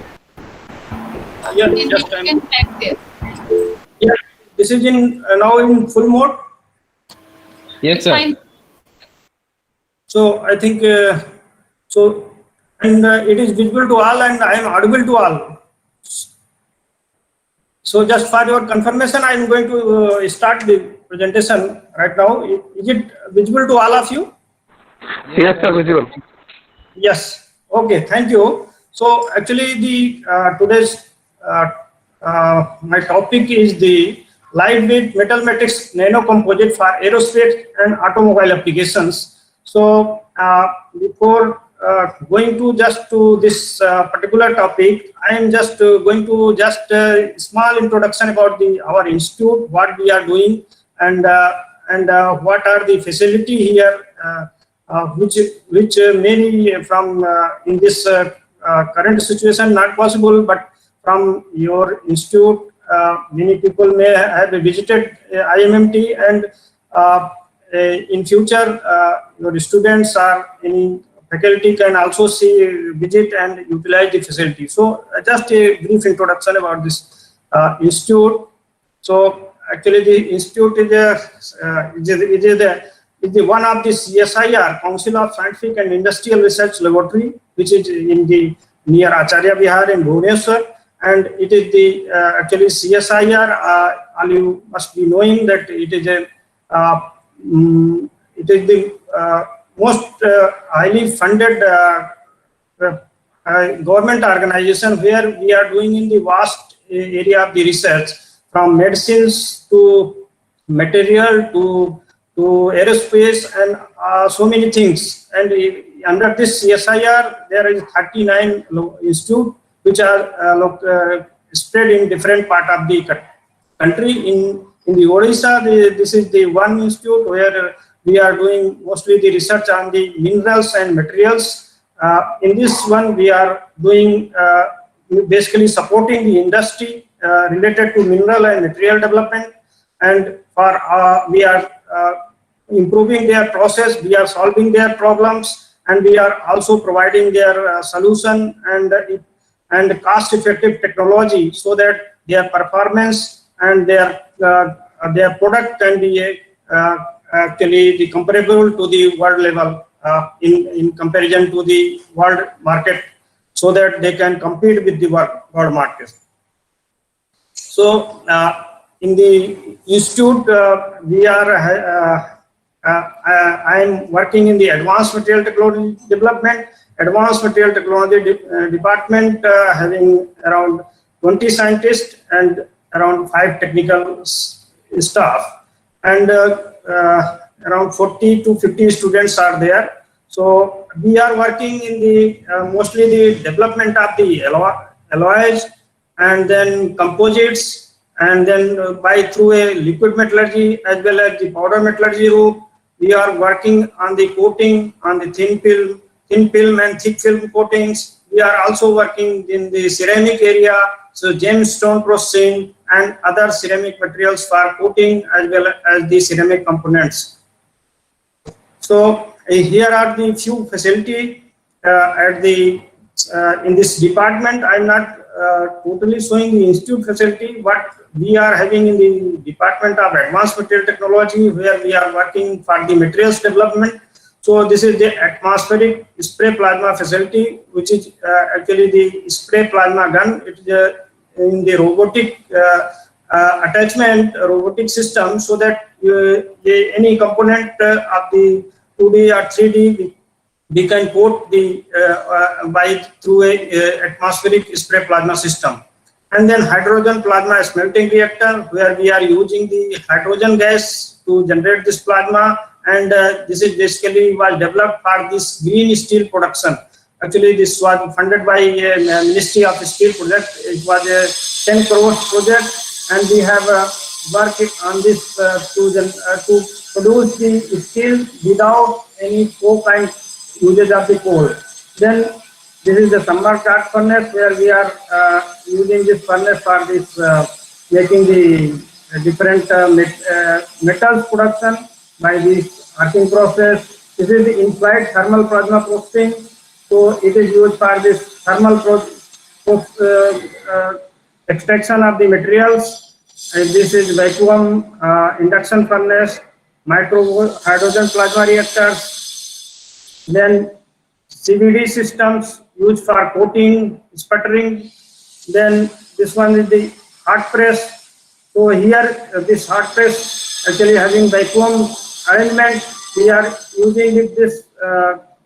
Yeah, just yeah, this is in now in full mode. Yes, sir. So I think so, and it is visible to all, and I am audible to all. So just for your confirmation, I am going to start the presentation right now. Is it visible to all of you? Yes, sir, visible. Yes. Okay. Thank you. So actually, the today's my topic is the lightweight metal matrix nano composite for aerospace and automobile applications. So before going to just to this particular topic, I am just going to just small introduction about our institute, what we are doing, and what are the facility here, which many from in this current situation not possible, but from your institute, many people may have visited IMMT, and in future your students or any faculty can also visit and utilize the facility. So just a brief introduction about this institute. So actually the institute is one of the CSIR, Council of Scientific and Industrial Research Laboratory, which is in the near Acharya Vihar in Bhubaneswar, and it is the actually CSIR. All you must be knowing that it is the most highly funded government organization, where we are doing in the vast area of the research, from medicines to material to aerospace and so many things. And under this CSIR, there is 39 institutes which are spread in different part of the country. In the Odisha, this is the one institute where we are doing mostly the research on the minerals and materials. In this one, we are doing basically supporting the industry related to mineral and material development, and for we are improving their process, we are solving their problems, and we are also providing their solution and cost-effective technology, so that their performance and their product can be actually comparable to the world level in comparison to the world market, so that they can compete with the world market. So in the institute, we are I am working in the advanced material technology development, advanced material technology department, having around 20 scientists and around 5 technical staff, and around 40 to 50 students are there. So we are working in the mostly the development of the alloys and then composites, and then by through a liquid metallurgy as well as the powder metallurgy route, we are working on the coating on the thin film and thick film coatings. We are also working in the ceramic area, so gemstone processing and other ceramic materials for coating as well as the ceramic components. So here are the few facility at the in this department. I'm not totally showing the institute facility, but we are having in the Department of Advanced Material Technology, where we are working for the materials development. So this is the atmospheric spray plasma facility, which is actually the spray plasma gun. It is in the robotic attachment, robotic system, so that any component of the 2D or 3D we can coat the by through a atmospheric spray plasma system. And then hydrogen plasma smelting reactor, where we are using the hydrogen gas to generate this plasma, and this is basically was developed for this green steel production. Actually, this was funded by Ministry of Steel project. It was a 10 crore project, and we have worked on this to produce the steel without any coke and usage of the coal. Then this is the submerged arc furnace, where we are using this furnace for this making the different metals production by this arcing process. This is the in-flight thermal plasma processing. So it is used for this thermal extraction of the materials. And this is vacuum induction furnace, micro hydrogen plasma reactors. Then CVD systems used for coating, sputtering. Then this one is the hot press. So here this hot press actually having vacuum arrangement. We are using this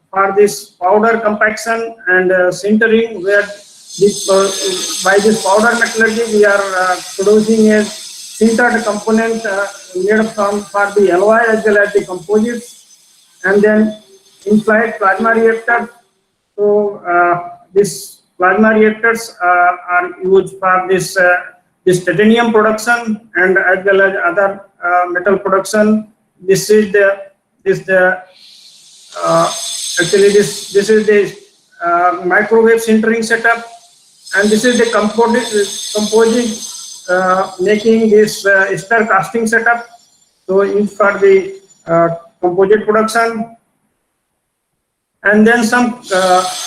for this powder compaction and sintering, where this, by this powder metallurgy we are producing a sintered component made from for the alloy as well as the composites. And then in-flight plasma reactors. So this plasma reactors are used for this this titanium production and as well as other metal production. This is actually this is the microwave sintering setup, and this is the composite making this stir casting setup. So used for the composite production. And then some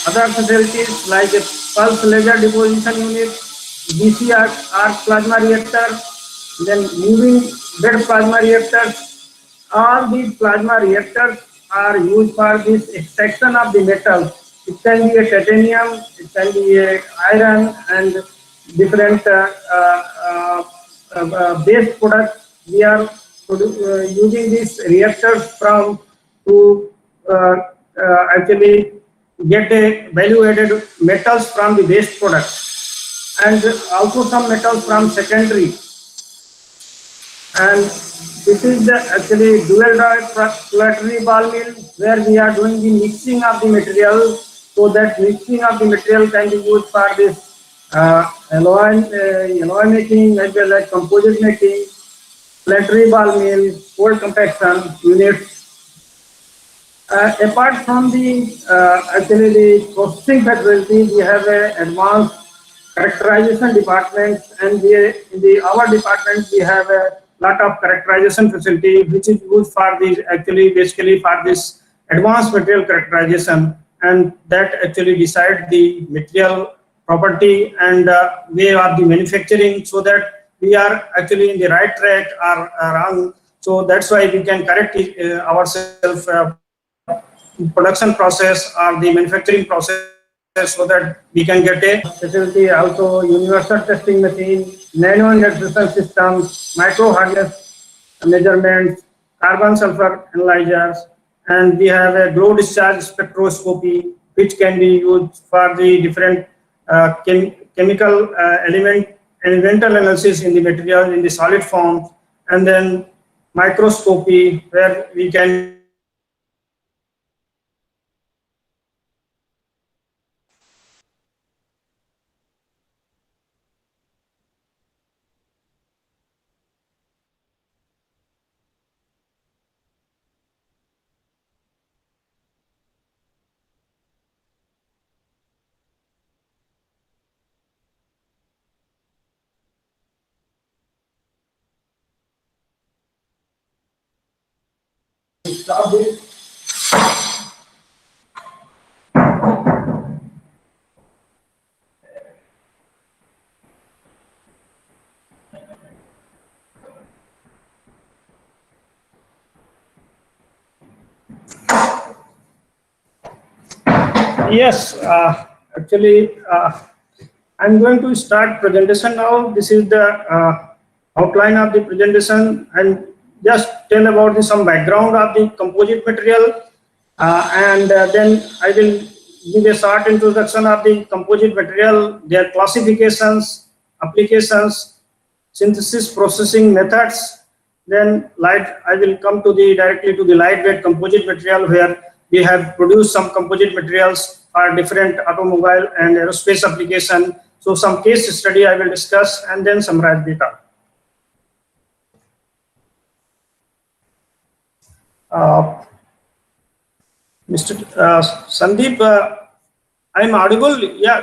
other facilities like a pulse laser deposition unit, DC arc plasma reactor, then moving bed plasma reactors. All these plasma reactors are used for this extraction of the metal. It can be a titanium, it can be a iron, and different base products. We are using these reactors from to actually get a value-added metals from the waste products, and also some metals from secondary. And this is the actually dual die flattery ball mill, where we are doing the mixing of the material, so that mixing of the material can be used for this alloy making as well as composite making, flattery ball mill, cold compaction units. Apart from the actually the processing facility, we have a advanced characterization department, and in our department we have a lot of characterization facility which is used for this actually basically for this advanced material characterization, and that actually decide the material property and way of the manufacturing, so that we are actually in the right track or wrong. So that's why we can correct ourselves production process or the manufacturing process, so that we can get a facility. Also universal testing machine, nano and extraction systems, micro hardness measurements, carbon sulfur analyzers, and we have a glow discharge spectroscopy, which can be used for the different chemical elemental analysis in the material in the solid form, and then microscopy, where we can stop this. Yes, actually, I'm going to start presentation now. This is the outline of the presentation, and just tell about some background of the composite material, and then I will give a short introduction of the composite material, their classifications, applications, synthesis processing methods. Then I will come to directly to the lightweight composite material, where we have produced some composite materials for different automobile and aerospace application. So some case study I will discuss, and then summarize data. Mr. Sandeep, I am audible? Yeah.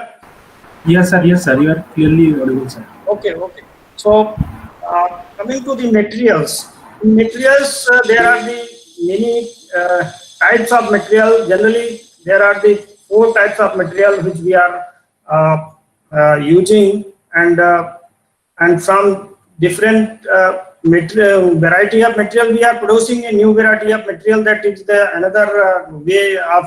Yes, sir. Yes, sir. You are clearly audible, sir. Okay. Okay. So coming to the materials. In materials, there are the many types of material. Generally, there are the 4 types of material which we are using, and from different variety of material, we are producing a new variety of material. That is the another way of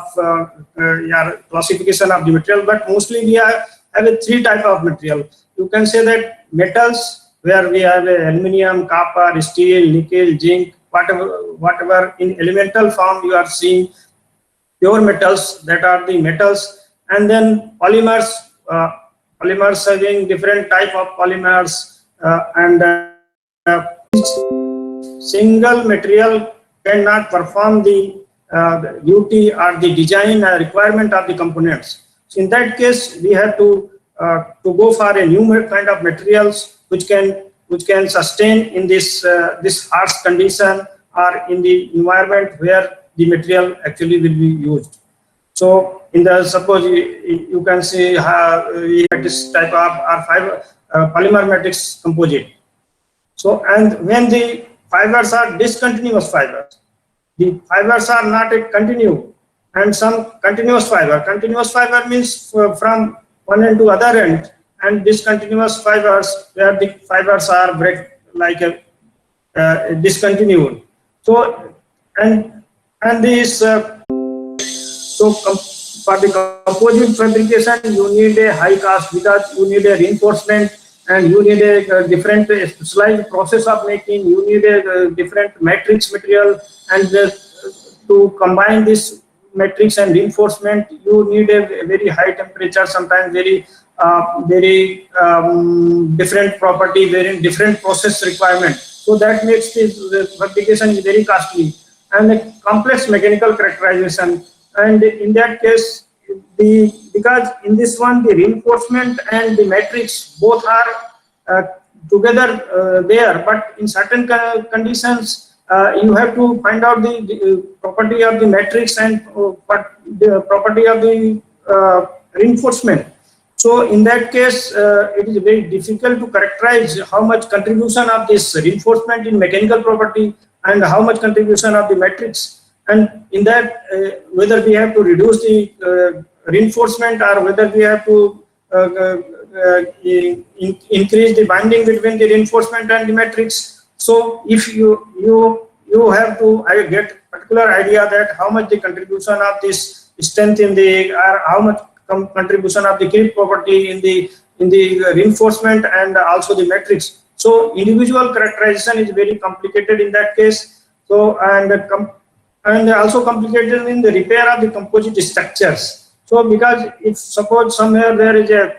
classification of the material. But mostly we have a 3 type of material. You can say that metals, where we have aluminum, copper, steel, nickel, zinc, whatever in elemental form you are seeing, pure metals, that are the metals. And then polymers, polymers having different type of polymers, and single material cannot perform the duty or the design requirement of the components. So in that case, we have to go for a new kind of materials which can sustain in this harsh condition, or in the environment where the material actually will be used. So in the suppose you can see this type of fiber polymer matrix composite. So, and when the fibers are discontinuous fibers, the fibers are not a continue, and some continuous fiber. Continuous fiber means from one end to other end, and discontinuous fibers, where the fibers are break like a discontinued. So and this for the composite fabrication, you need a high cost, because you need a reinforcement, and you need a different specialized process of making. You need a different matrix material, and to combine this matrix and reinforcement, you need a very high temperature, sometimes very different property, very different process requirement. So that makes this fabrication is very costly, and a complex mechanical characterization. And in that case, because in this one the reinforcement and the matrix both are together there, but in certain conditions you have to find out the property of the matrix and the property of the reinforcement. So in that case, it is very difficult to characterize how much contribution of this reinforcement in mechanical property and how much contribution of the matrix. And in that, whether we have to reduce the reinforcement, or whether we have to increase the binding between the reinforcement and the matrix. So if you have to get particular idea that how much the contribution of this strength in the, or how much contribution of the creep property in the reinforcement and also the matrix. So individual characterization is very complicated in that case. So and also complicated in the repair of the composite structures. So because if suppose somewhere there is a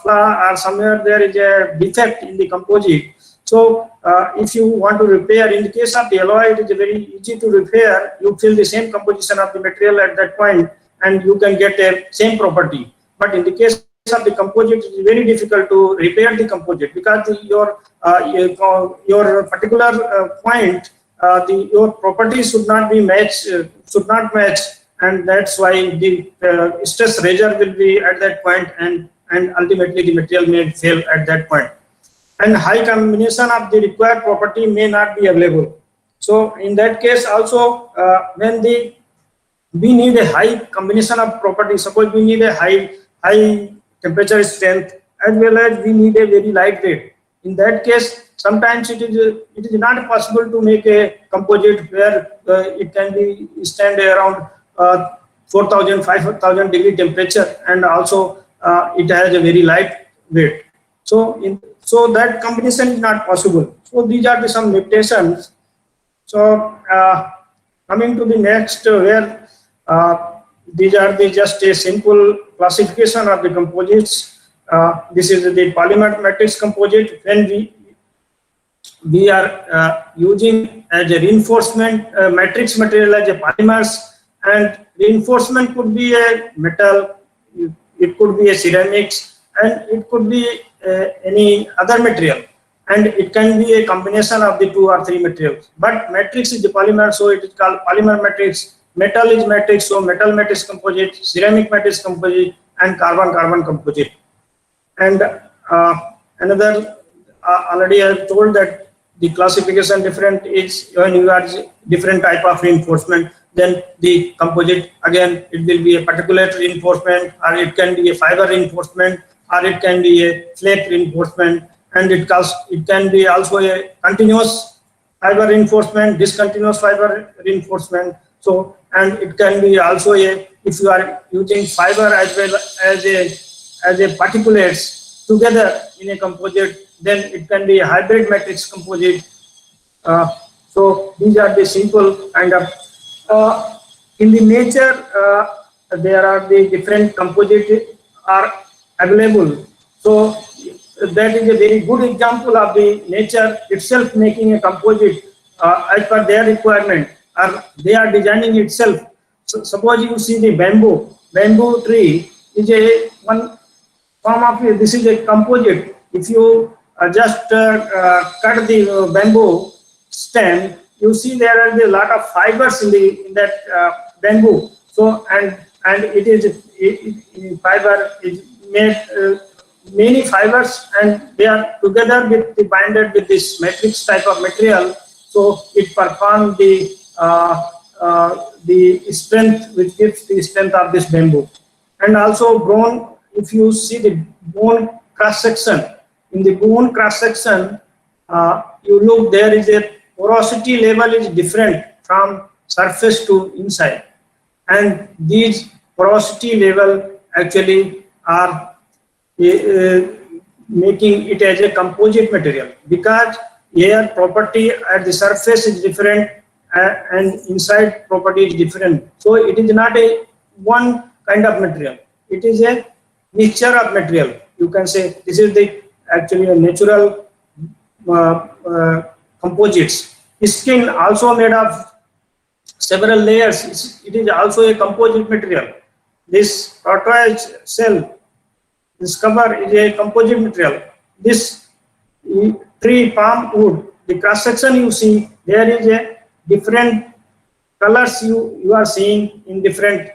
flaw or somewhere there is a defect in the composite, so if you want to repair, in the case of the alloy, it is very easy to repair. You fill the same composition of the material at that point, and you can get a same property. But in the case of the composite, it is very difficult to repair the composite because your particular point, your properties should not be matched, and that's why the stress razor will be at that point, and ultimately the material may fail at that point. And high combination of the required property may not be available. So in that case also, when we need a high combination of properties, suppose we need a high temperature strength as well as we need a very light weight. In that case, sometimes it is not possible to make a composite where it can be stand around 4,000, 5,000 degree temperature, and also it has a very light weight. So that combination is not possible. So these are some limitations. So coming to the next, where these are just a simple classification of the composites. This is the polymer matrix composite. When we are using as a reinforcement matrix material as a polymers, and reinforcement could be a metal, it could be a ceramics, and it could be any other material, and it can be a combination of the 2 or 3 materials. But matrix is the polymer, so it is called polymer matrix. Metal is matrix, so metal matrix composite, ceramic matrix composite, and carbon composite. And another, already I have told that the classification different is when you are different type of reinforcement, then the composite, again, it will be a particulate reinforcement, or it can be a fiber reinforcement, or it can be a flake reinforcement, and it can be also a continuous fiber reinforcement, discontinuous fiber reinforcement. So, and it can be also a, if you are using fiber as well as a particulates together in a composite, then it can be a hybrid matrix composite. So these are the simple kind of in the nature. There are the different composites are available. So that is a very good example of the nature itself making a composite as per their requirement, or they are designing itself. So suppose you see the bamboo tree is a one form of, this is a composite. If you just cut the bamboo stem, you see there are a lot of fibers in that bamboo. So and it is fiber is made many fibers, and they are together with the binded with this matrix type of material. So it performs the strength, which gives the strength of this bamboo. And also bone, if you see the bone cross section, in the bone cross section, you look, there is a porosity level is different from surface to inside, and these porosity level actually are making it as a composite material, because air property at the surface is different and inside property is different. So it is not a one kind of material, it is a mixture of material. You can say this is the actually a natural composites. Skin also made of several layers, it is also a composite material. This tortoise shell, this cover is a composite material. This tree, palm wood, the cross section you see, there is a different colors you are seeing in different.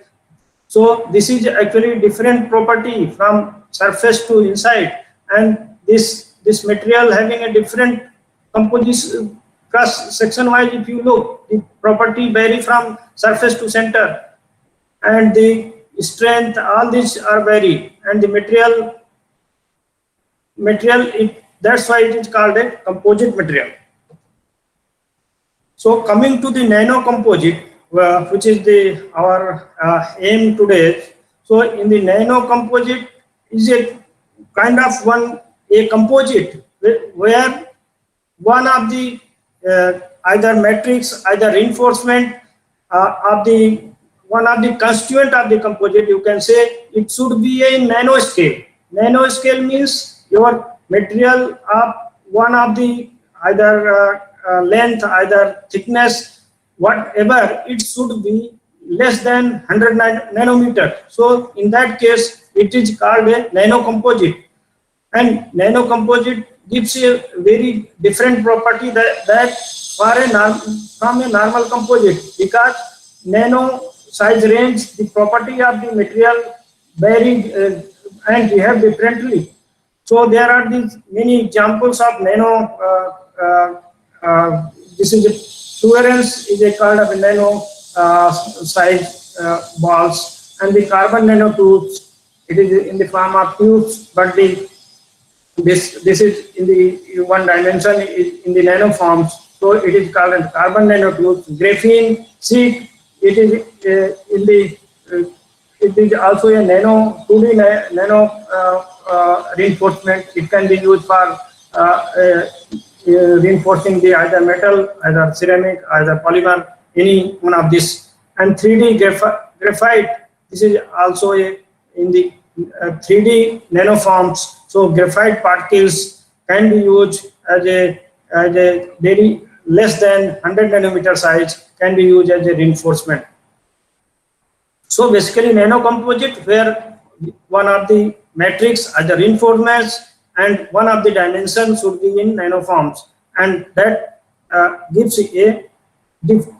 So this is actually different property from surface to inside, and this material having a different composition cross section wise. If you look, the property vary from surface to center, and the strength, all these are vary, and the material that's why it is called a composite material. So coming to the nano composite, which is our aim today. So in the nano composite is a kind of a composite where one of the either matrix, either reinforcement of the one of the constituent of the composite. You can say it should be a nano scale. Nano scale means your material of one of the either length, either thickness, whatever, it should be less than 100 nanometer. So in that case, it is called a nano composite. And nano composite gives a very different property that from a normal composite, because nano size range, the property of the material vary and behave differently. So there are these many examples of nano. This is a fluorence is a kind of a nano size balls, and the carbon nanotubes, it is in the form of tubes, but this is in the one dimension in the nano forms. So it is called as carbon nanotubes. Graphene sheet, it is in the it is also a nano 2D nano reinforcement. It can be used for reinforcing the either metal, either ceramic, either polymer, any one of this. And 3D graphite, this is also in the 3D nanoforms. So graphite particles can be used as a very less than 100 nanometer size, can be used as a reinforcement. So basically nano composite, where one of the matrix as the reinforcements and one of the dimensions should be in nanoforms, and that gives a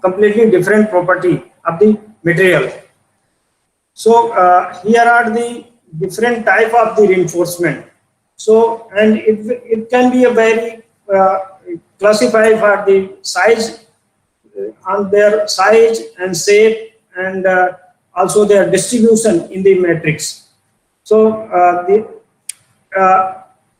completely different property of the material. So here are the different type of the reinforcement. So, and it can be a very classified for the size, on their size and shape, and also their distribution in the matrix. So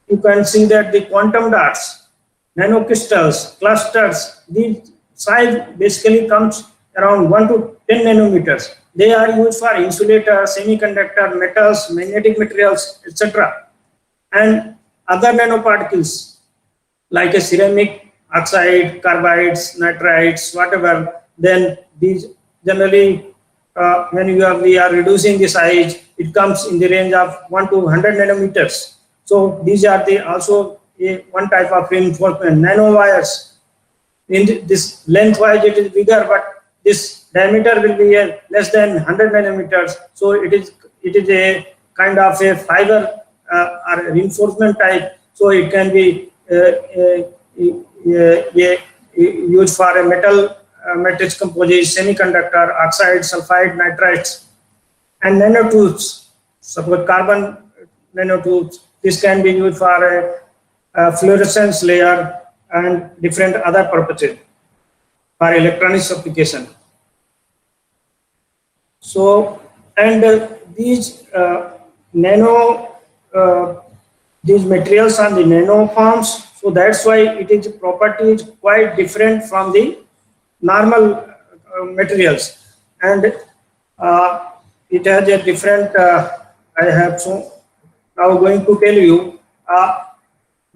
you can see that the quantum dots, nanocrystals, clusters, these size basically comes around 1 to 10 nanometers. They are used for insulators, semiconductor, metals, magnetic materials, etc. And other nanoparticles like a ceramic, oxide, carbides, nitrides, whatever, then these generally when we are reducing the size, it comes in the range of 1 to 100 nanometers. So these are the also one type of reinforcement. Nanowires, in this lengthwise it is bigger, but this diameter will be less than 100 nanometers. So it is a kind of a fiber or reinforcement type. So it can be used for a metal matrix composite, semiconductor, oxide, sulfide, nitrides, and nanotubes. Suppose carbon nanotubes. This can be used for a fluorescence layer and different other purposes for electronics application. So, and these these materials are the nanoforms. So that's why it is property is quite different from the normal materials, and it has a different. I have so now going to tell you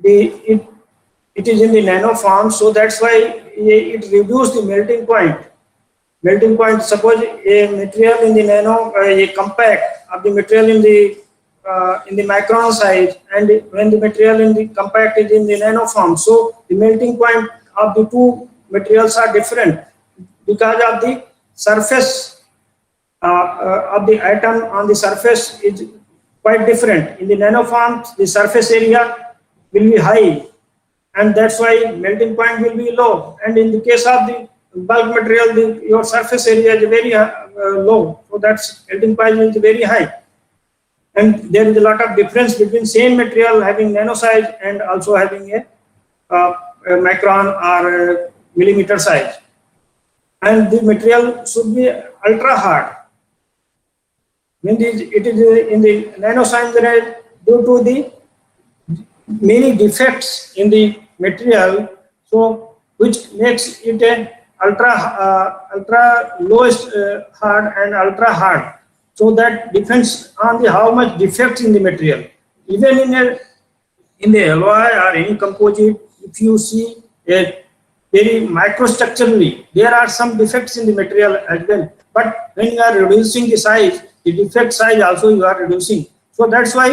it is in the nanoform. So that's why it reduces the melting point. Melting point. Suppose a material in the nano, a compact of the material in the micron size, and when the material in the compact is in the nanoform, so the melting point of the two materials are different because of the surface of the atom on the surface is quite different. In the nanoforms, the surface area will be high, and that's why melting point will be low. And in the case of the bulk material, your surface area is very low, so that's melting point is very high. And there is a lot of difference between same material having nano size and also having a micron or a millimeter size. And the material should be ultra hard. When it is in the nano size range, due to the many defects in the material, so which makes it a ultra lowest hard and ultra hard. So that depends on the how much defects in the material. Even in the alloy or any composite, if you see a very microstructurally. There are some defects in the material as well. But when you are reducing the size, the defect size also you are reducing. So that's why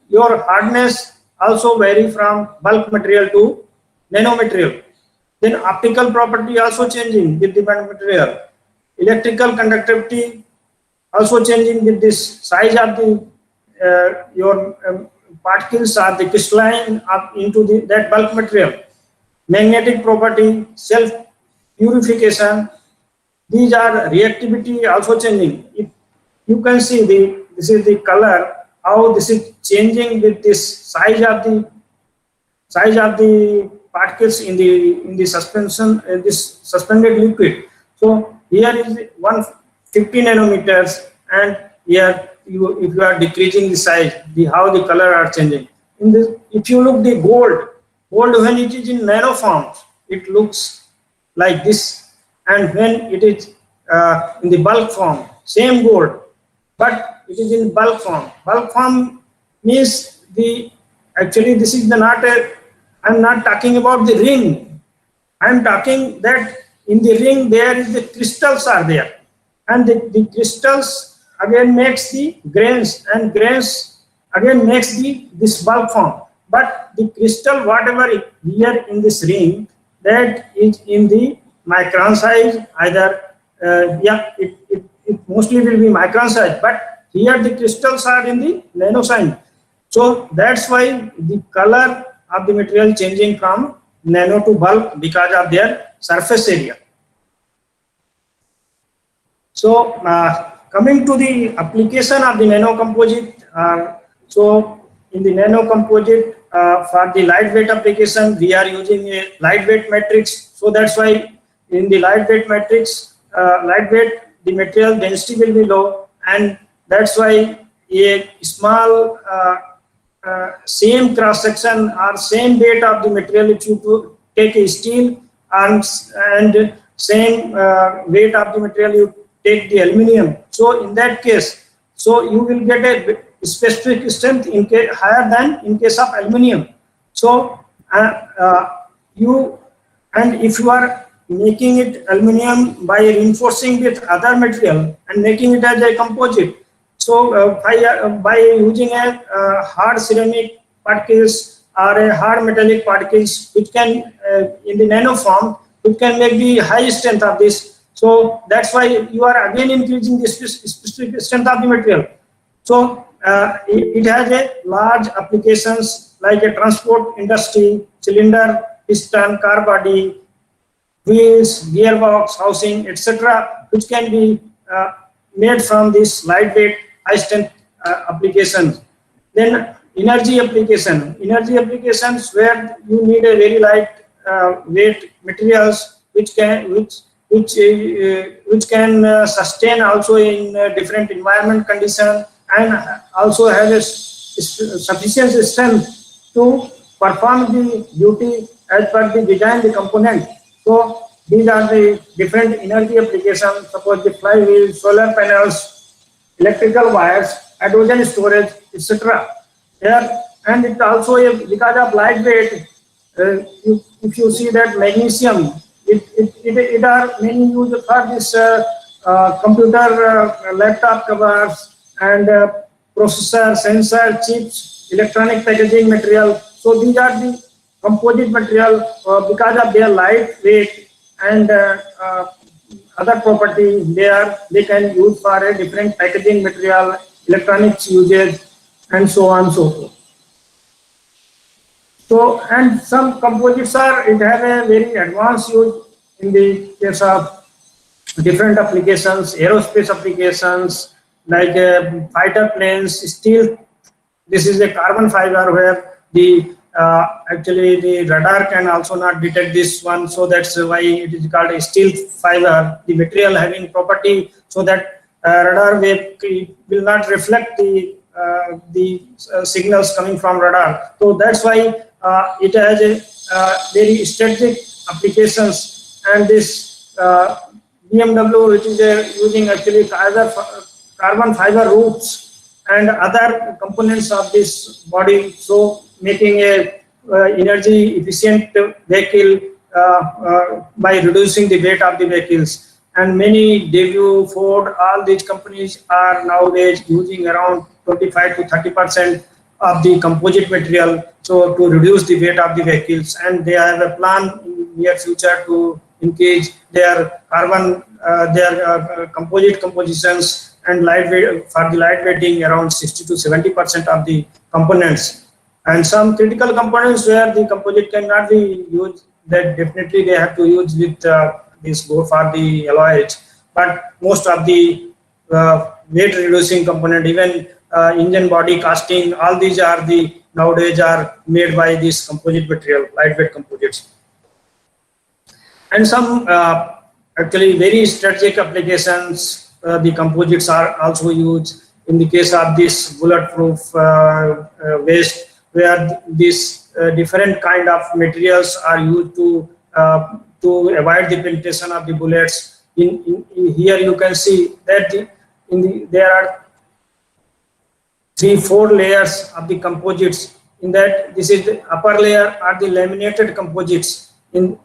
your hardness also vary from bulk material to nanomaterial. Then optical property also changing with the material. Electrical conductivity also changing with this size of the your particles or the crystalline up into that bulk material. Magnetic property, self purification, these are reactivity also changing. If you can see this is the color, how this is changing with this size of the particles in the suspension, this suspended liquid. So here is 150 nanometers, and here if you are decreasing the size, how the color are changing. In this, if you look the gold when it is in nanoforms, it looks like this, and when it is in the bulk form, same gold, but it is in bulk form. Bulk form means actually this is I'm not talking about the ring. I'm talking that in the ring there is the crystals are there, and the crystals again makes the grains, and grains again makes this bulk form. But the crystal whatever here in this ring, that is in the micron size, either it mostly will be micron size, but here the crystals are in the nano size. So that's why the color of the material changing from nano to bulk because of their surface area. So coming to the application of the nano composite, so in the nano composite for the lightweight application, we are using a lightweight matrix. So that's why in the lightweight matrix, lightweight, the material density will be low, and that's why a small same cross section or same weight of the material, if you take a steel and same weight of the material you take the aluminum, so in that case, so you will get a specific strength higher than in case of aluminum. So if you are making it aluminum by reinforcing with other material and making it as a composite, so by using a hard ceramic particles or a hard metallic particles, which can in the nano form, which can make the high strength of this. So that's why you are again increasing the specific strength of the material. So it has a large applications like a transport industry, cylinder, piston, car body, wheels, gearbox, housing, etc., which can be made from this lightweight, high strength applications. Then energy applications where you need a very light weight materials which can sustain also in different environment condition, and also have a sufficient strength to perform the duty as per the design the component. So these are the different energy applications, suppose the flywheel, solar panels, electrical wires, hydrogen storage, etc. Here, and it also because of lightweight, if you see that magnesium, it are mainly used for this computer laptop covers and processor, sensor, chips, electronic packaging material. So these are the composite material because of their lightweight and other property. They can use for a different packaging material, electronics usage, and so on and so forth. So, and some composites it have a very advanced use in the case of different applications, aerospace applications like fighter planes, steel. This is a carbon fiber where the actually the radar can also not detect this one, so that's why it is called a steel fiber. The material having property so that radar wave will not reflect the signals coming from radar. So that's why it has a very strategic applications, and this BMW, which is using actually either carbon fiber roofs and other components of this body, so making a energy efficient vehicle by reducing the weight of the vehicles. And many Daewoo, Ford, all these companies are nowadays using around 25 to 30% of the composite material, so to reduce the weight of the vehicles. And they have a plan in near future to increase their carbon, their composite compositions and lightweight for the lightweighting around 60 to 70% of the components. And some critical components where the composite cannot be used, that definitely they have to use with this go for the alloys. But most of the weight reducing component, even engine body casting, all these are the nowadays are made by this composite material, lightweight composites. And some actually very strategic applications, the composites are also used in the case of this bulletproof vest, where these different kind of materials are used to avoid the penetration of the bullets. In here you can see that there are 3-4 layers of the composites. In that, this is the upper layer are the laminated composites. In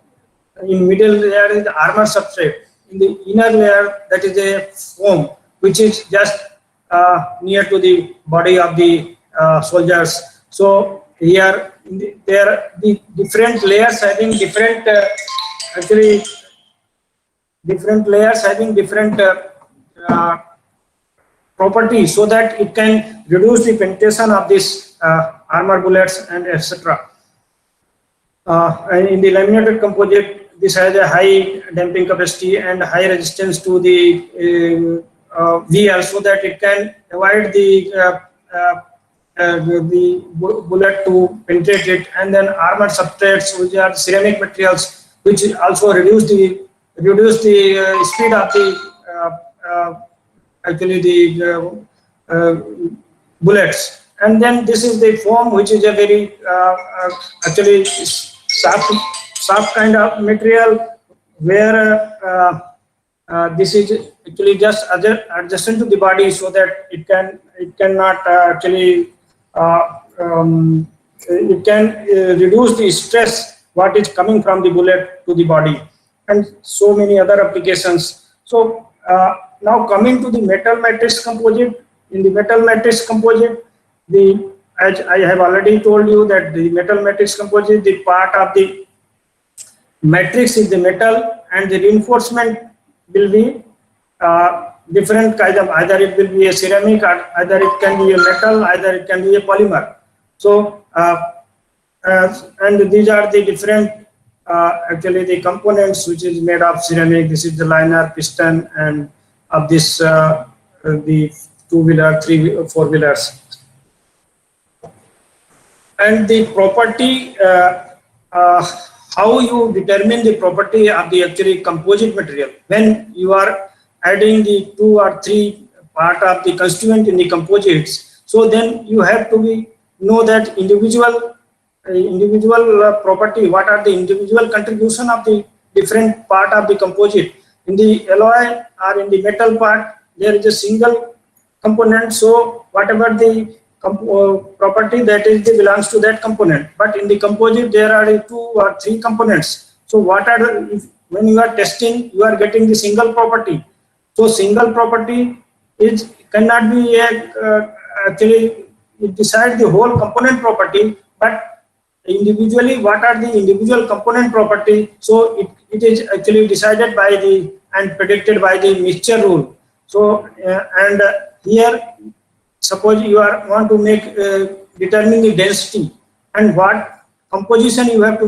middle layer is the armor substrate. In the inner layer, that is a foam, which is just near to the body of the soldiers. So here, there are the different layers having different actually different layers having different properties, so that it can reduce the penetration of this armor bullets and etc. And in the laminated composite, this has a high damping capacity and high resistance to the wear, so that it can avoid the bullet to penetrate it. And then armor substrates, which are ceramic materials, which also reduce the speed of the actually the bullets. And then this is the foam, which is a very actually soft kind of material, where this is actually just adjacent to the body, so that it cannot actually it can reduce the stress what is coming from the bullet to the body, and so many other applications. So now coming to the metal matrix composite. In the metal matrix composite, as I have already told you that the metal matrix composite, the part of the matrix is the metal, and the reinforcement will be different kind of, either it will be a ceramic, or either it can be a metal, either it can be a polymer. So and these are the different actually the components which is made of ceramic. This is the liner, piston, and of this the 2-wheeler, 3-wheeler, 4-wheelers. And the property, how you determine the property of the actually composite material when you are adding the 2 or 3 part of the constituent in the composites. So then you have to know that individual property, what are the individual contribution of the different part of the composite. In the alloy or in the metal part, there is a single component, so whatever the property that is belongs to that component. But in the composite, there are 2 or 3 components. So what are the, when you are testing, you are getting the single property. So single property cannot be actually it decide the whole component property, but individually what are the individual component property. So it is actually decided by the and predicted by the mixture rule. So and here suppose you want to make determine the density and what composition you have to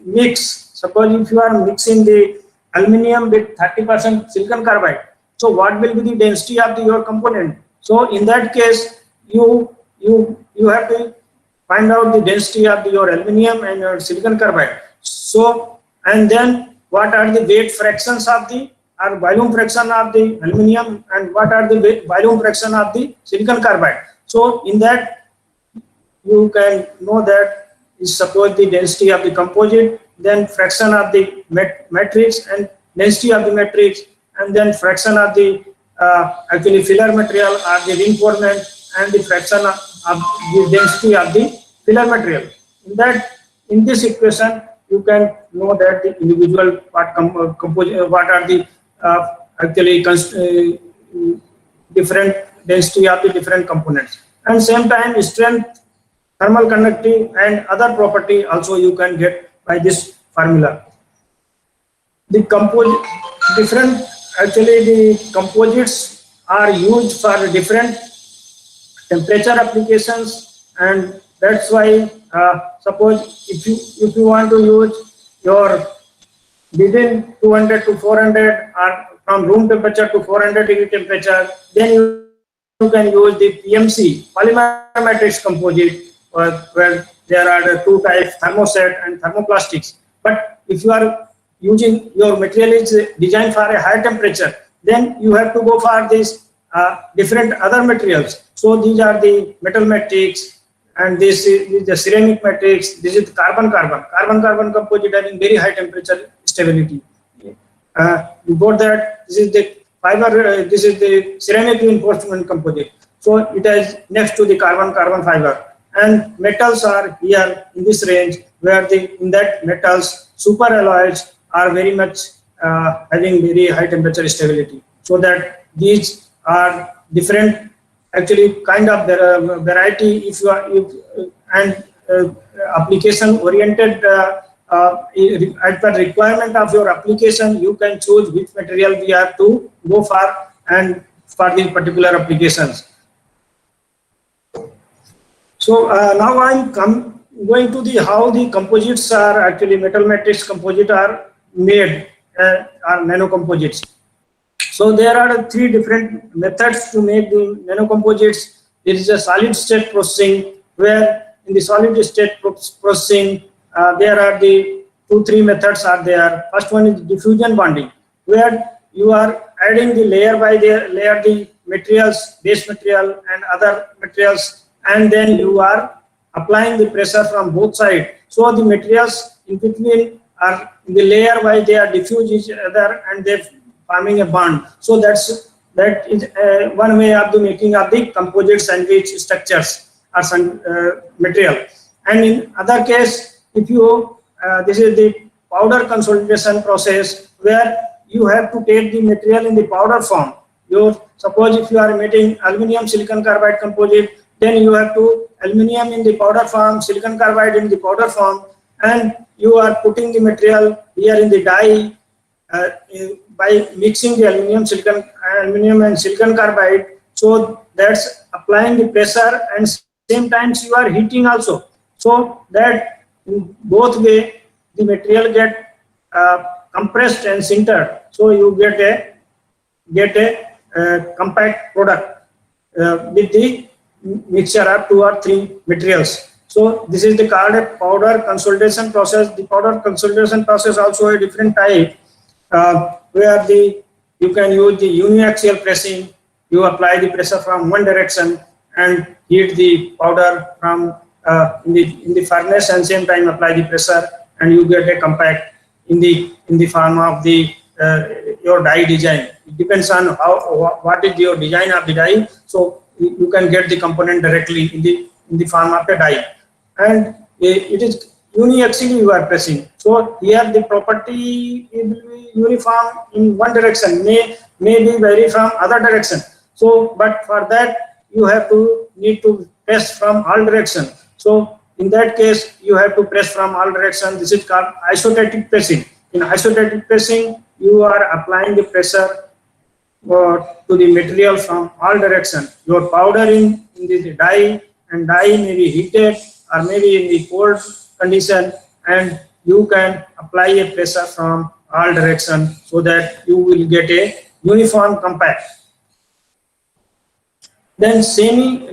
mix. Suppose if you are mixing the aluminum with 30% silicon carbide, so what will be the density of your component? So in that case, you have to find out the density of your aluminum and your silicon carbide. So and then what are the weight fractions of the or volume fraction of the aluminum, and what are the volume fraction of the silicon carbide. So in that you can know that is suppose the density of the composite, then fraction of the matrix and density of the matrix, and then fraction of the actually filler material or the reinforcement, and the fraction of the density of the filler material. In this equation you can know that the individual part what are the actually different density of the different components, and same time strength, thermal conductivity, and other property also you can get by this formula. The different actually the composites are used for different temperature applications, and that's why suppose if you want to use your within 200 to 400 or from room temperature to 400-degree temperature, then you can use the PMC, polymer matrix composite, where there are the two types, thermoset and thermoplastics. But if you are using your material is designed for a high temperature, then you have to go for these different other materials. So these are the metal matrix, and this is the ceramic matrix. This is carbon-carbon composite having very high temperature stability. Before that, this is the fiber. This is the ceramic reinforcement composite. So it is next to the carbon-carbon fiber. And metals are here in this range, where in that metals superalloys are very much having very high temperature stability. So that these are different, actually kind of variety. If you are application oriented at the requirement of your application, you can choose which material we have to go for and for the particular applications. So now I'm going to the how the composites are actually metal matrix composite are made, are nano composites. So there are three different methods to make the nano composites. There is a solid state processing, where in the solid state processing there are the 2-3 methods are there. First one is diffusion bonding, where you are adding the layer by layer the materials, base material and other materials, and then you are applying the pressure from both sides. So the materials in between are in the layer by they are diffuse each other and they forming a bond. So that is one way of the making of the composite sandwich structures or some material. And in other case, if you this is the powder consolidation process, where you have to take the material in the powder form. Suppose if you are making aluminum silicon carbide composite, then you have to aluminum in the powder form, silicon carbide in the powder form, and you are putting the material here in the die by mixing the aluminum and silicon carbide. So that's applying the pressure, and same times you are heating also. So that in both way the material get compressed and sintered. So you get a compact product with the mixture of 2 or 3 materials. So this is called a powder consolidation process. The powder consolidation process also a different type, where you can use the uniaxial pressing. You apply the pressure from one direction and heat the powder from in the furnace, and same time apply the pressure, and you get a compact in the form of the your die design. It depends on what is your design of the die. So you can get the component directly in the form of a die, and it is uniaxially you are pressing. So here the property will be uniform in one direction, may be vary from other direction. So but for that you have to need to press from all direction. So in that case you have to press from all direction. This is called isostatic pressing. In isostatic pressing you are applying the pressure to the material from all direction. Your powder in the die, and die may be heated or maybe in the cold condition, and you can apply a pressure from all direction so that you will get a uniform compact. Then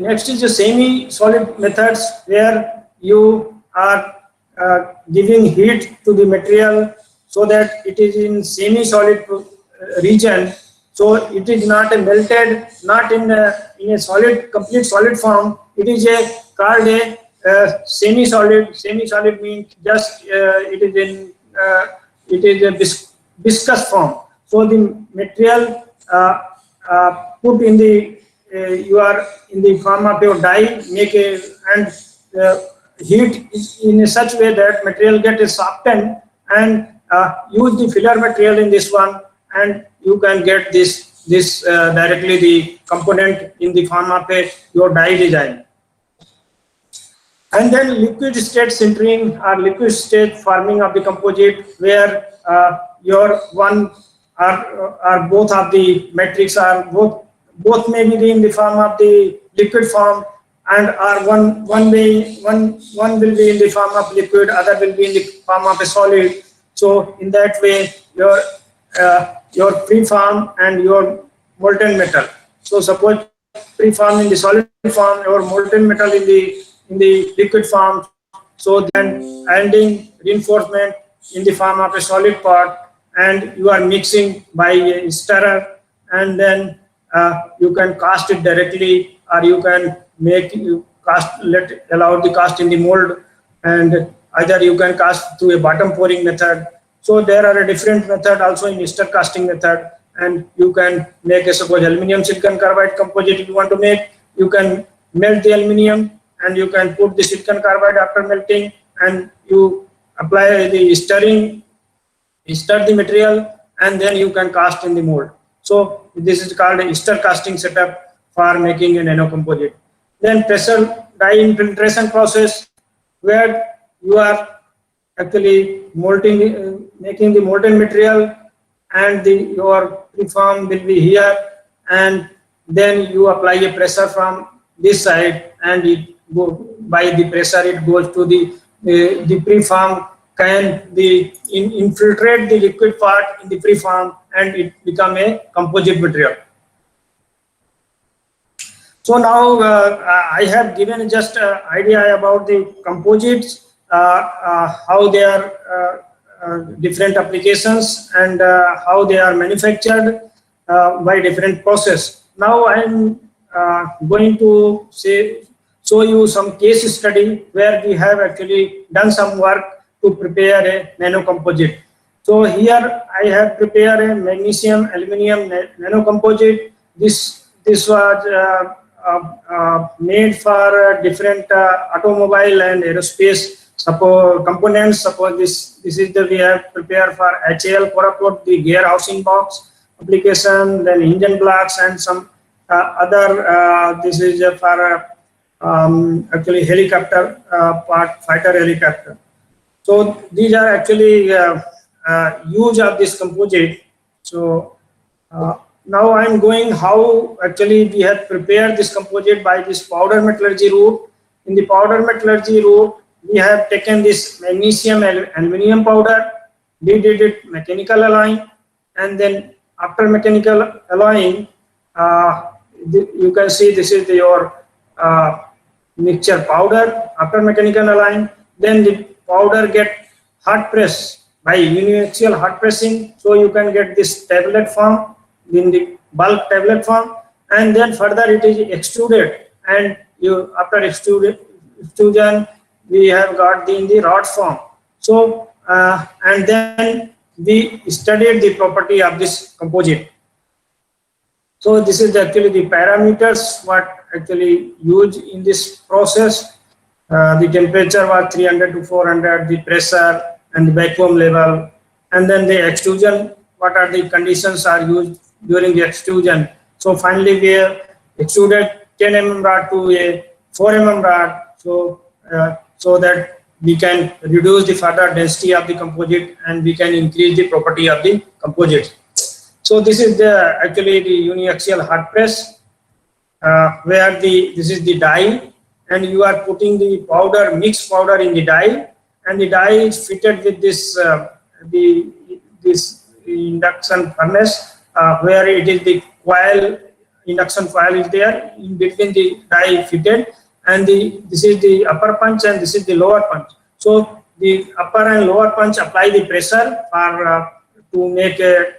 next is the semi-solid methods, where you are giving heat to the material so that it is in semi-solid region. So it is not a melted, not in a solid, complete solid form. It is called a semi-solid. Semi-solid means just it is a viscous form. So the material put in the you are in the form of your die, and heat in such way that material gets softened, and use the filler material in this one, and you can get this directly the component in the form of your die design. And then liquid state sintering or liquid state forming of the composite, where your one or both of the metrics are both may be in the form of the liquid form, and are one will be in the form of liquid, other will be in the form of a solid. So in that way, your preform and your molten metal. So suppose preform in the solid form or molten metal in the liquid form. So then adding reinforcement in the form of a solid part, and you are mixing by a stirrer, and then you can cast it directly, or you can allow the cast in the mold, and either you can cast through a bottom pouring method. So there are a different method also in stir casting method, and you can make a suppose aluminum silicon carbide composite. If you want to make, you can melt the aluminum, and you can put the silicon carbide after melting, and you apply the stir the material, and then you can cast in the mold. So this is called a stir casting setup for making a nano composite. Then pressure die infiltration process, where you are actually making the molten material, and your preform will be here, and then you apply a pressure from this side, and by the pressure it goes to the preform, can infiltrate the liquid part in the preform, and it become a composite material. So now I have given just an idea about the composites, how they are different applications, and how they are manufactured by different process. Now I am going to show you some case study where we have actually done some work to prepare a nano composite. So here I have prepared a magnesium aluminum nano composite. This was made for different automobile and aerospace components. Suppose this is the we have prepared for HAL Coraport, the gear housing box application, then engine blocks, and some other. This is for actually helicopter part, fighter helicopter. So these are actually use of this composite. So now I am going how actually we have prepared this composite by this powder metallurgy route. In the powder metallurgy route, we have taken this magnesium aluminum powder, we did it mechanical alloying, and then after mechanical alloying, you can see this is your mixture powder. After mechanical alloying, then the powder get hot press by uniaxial hot pressing, so you can get this tablet form in the bulk tablet form, and then further it is extruded, and you after extrusion we have got in the rod form. So and then we studied the property of this composite. So this is actually the parameters what actually used in this process. The temperature was 300 to 400, the pressure and the vacuum level, and then the extrusion, what are the conditions are used during the extrusion. So finally we have extruded 10 mm rod to a 4 mm rod, so that we can reduce the further density of the composite, and we can increase the property of the composite. So this is actually the uniaxial hot press, where this is the die, and you are putting the mixed powder in the die, and the die is fitted with this this induction furnace, where it is the coil, induction coil is there in between the die fitted, and this is the upper punch and this is the lower punch. So the upper and lower punch apply the pressure to make a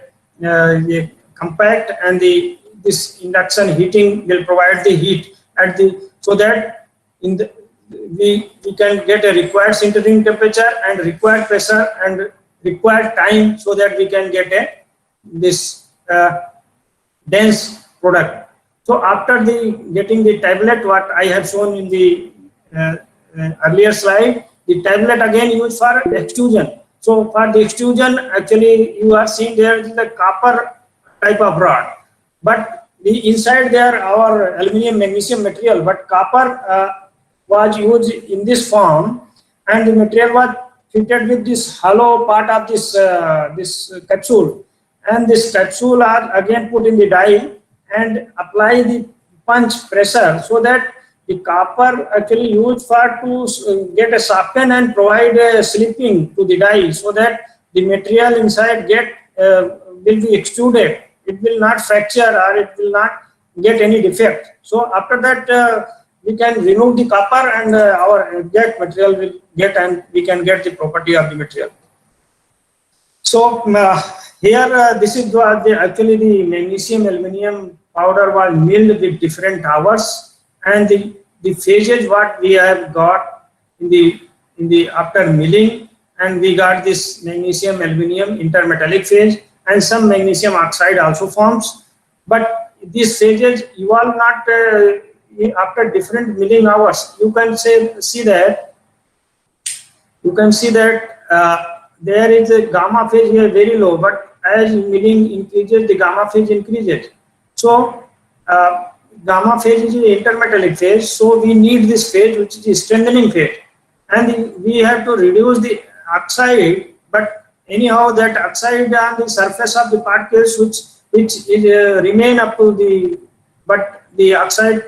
compact, and this induction heating will provide the heat at so that we can get a required sintering temperature and required pressure and required time, so that we can get this dense product. So after getting the tablet, what I have shown in the earlier slide, the tablet again used for extrusion. So for the extrusion, actually you are seeing there is the copper type of rod, but the inside there our aluminum magnesium material, but copper was used in this form, and the material was fitted with this hollow part of this capsule, and this capsule are again put in the die and apply the punch pressure, so that the copper actually used for to get a soften and provide a slipping to the die, so that the material inside will be extruded. It will not fracture or it will not get any defect. So after that we can remove the copper and our exact material will get, and we can get the property of the material. So here this is actually the magnesium aluminum powder was milled with different hours, and the phases what we have got in the after milling, and we got this magnesium aluminum intermetallic phase, and some magnesium oxide also forms, but these phases evolve not after different milling hours. You can see that there is a gamma phase here very low, but as milling increases, the gamma phase increases. So gamma phase is the intermetallic phase, so we need this phase which is the strengthening phase, and we have to reduce the oxide, but anyhow that oxide on the surface of the particles which remain up to the, but the oxide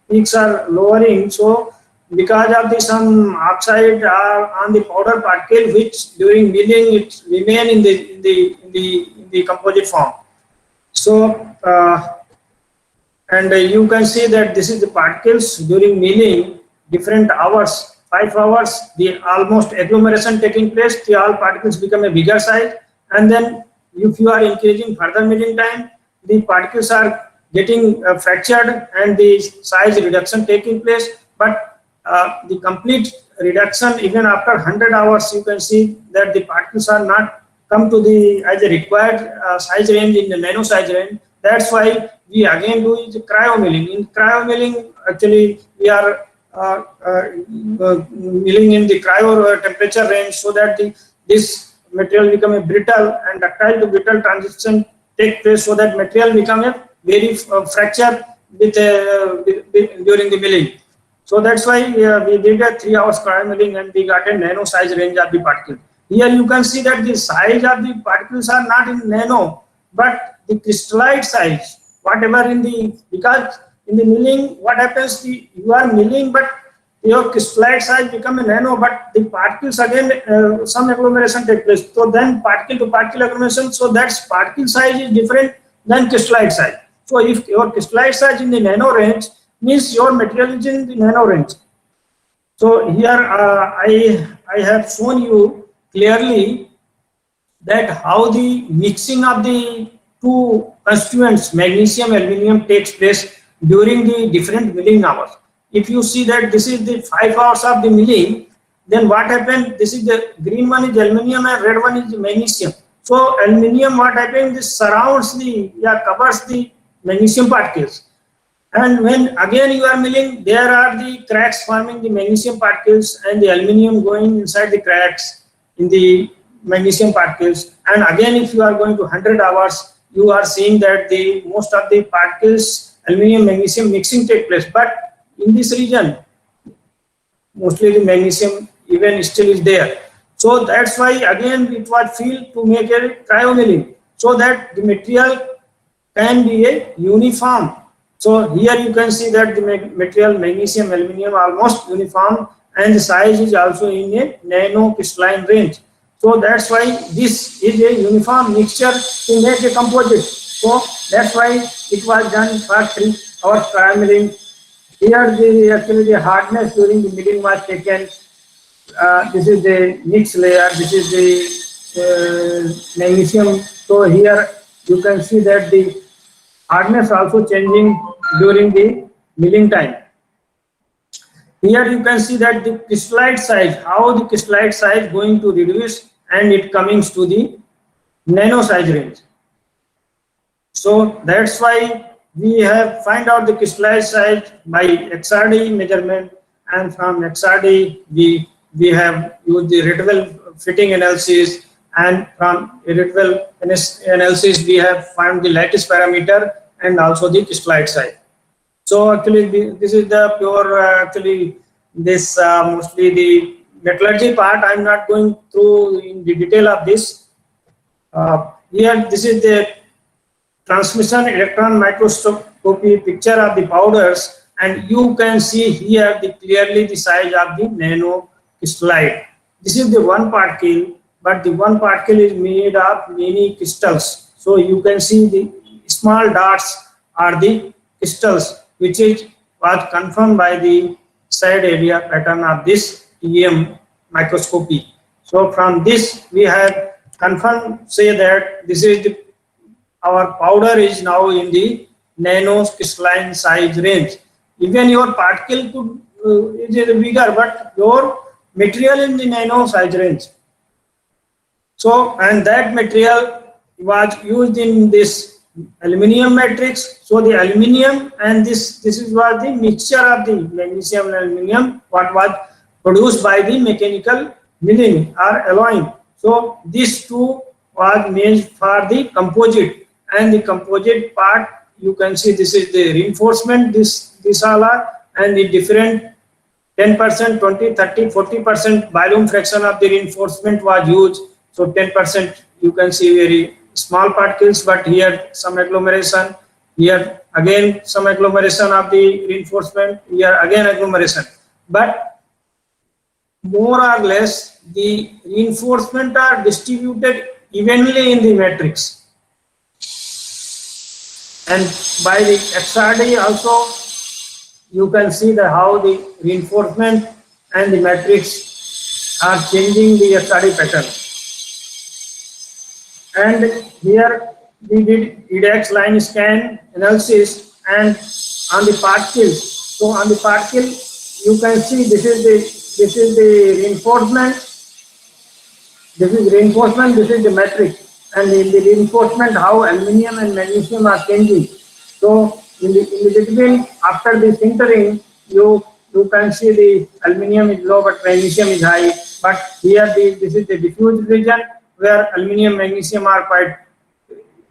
peaks are lowering, so because of the some oxide on the powder particle which during milling it remain in the composite form. So and you can see that this is the particles during milling, different hours, 5 hours, the almost agglomeration taking place, the all particles become a bigger size, and then if you are increasing further milling time, the particles are getting fractured and the size reduction taking place, but the complete reduction even after 100 hours, you can see that the particles are not come to the as a required size range in the nano size range. That's why we again do is cryo milling. In cryo milling, actually we are milling in the cryo temperature range, so that this material become a brittle, and ductile to brittle transition take place, so that material become a very fracture with during the milling. So that's why we did a 3 hours cryo milling, and we got a nano size range of the particle. Here you can see that the size of the particles are not in nano, but the crystallite size, whatever because in the milling, what happens, you are milling, but your crystallite size become a nano, but the particles again, some agglomeration take place. So then particle to particle agglomeration, so that's particle size is different than crystallite size. So if your crystallite size in the nano range, means your material is in the nano range. So here I have shown you clearly that how the mixing of the two constituents, magnesium, aluminum, takes place during the different milling hours. If you see that this is the 5 hours of the milling, then what happened? This is the green one is aluminum and red one is magnesium. So aluminum, what happened? This surrounds covers the magnesium particles. And when again you are milling, there are the cracks forming the magnesium particles and the aluminum going inside the cracks in the magnesium particles. And again, if you are going to 100 hours, you are seeing that the most of the particles, aluminum, magnesium mixing take place. But in this region, mostly the magnesium even still is there. So that's why again it was filled to make a cryo milling, so that the material can be a uniform. So here you can see that the material magnesium, aluminum almost uniform, and the size is also in a nano crystalline range. So that's why this is a uniform mixture to make a composite. So that's why it was done for 3 hours cryo milling. Here actually the hardness during the milling was taken. This is the mixed layer. This is the magnesium. So here you can see that the hardness also changing during the milling time. Here you can see that the crystallite size, how the crystallite size going to reduce, and it coming to the nano size range. So that's why we have find out the crystallite size by XRD measurement, and from XRD we have used the Ritwell fitting analysis, and from Ritwell analysis we have found the lattice parameter and also the crystallite size. So actually this is the pure actually this mostly the metallurgy part. I'm not going through in the detail of this. Here this is the transmission electron microscopy picture of the powders, and you can see here clearly the size of the nano crystallite. This is the one particle, but the one particle is made of many crystals. So you can see the small dots are the crystals, which was confirmed by the side area pattern of this TEM microscopy. So from this we have confirmed, say that this is our powder is now in the nano crystalline size range. Even your particle could is bigger, but your material in the nano size range. So, and that material was used in this aluminum matrix. So the aluminum and this was the mixture of the magnesium and aluminum what was produced by the mechanical milling or alloying. So these two was made for the composite, and the composite part you can see this is the reinforcement, this all are, and the different 10%, 20, 30, 40% volume fraction of the reinforcement was used. So 10% you can see very small particles, but here some agglomeration, here again some agglomeration of the reinforcement, here again agglomeration. But more or less the reinforcement are distributed evenly in the matrix. And by the XRD also you can see how the reinforcement and the matrix are changing the XRD pattern. And here we did EDX line scan analysis and on the particles. So on the particle you can see this is the reinforcement, this is the matrix, and in the reinforcement how aluminum and magnesium are changing. So in the between after the sintering you can see the aluminum is low but magnesium is high, but here this is the diffuse region where aluminum magnesium are quite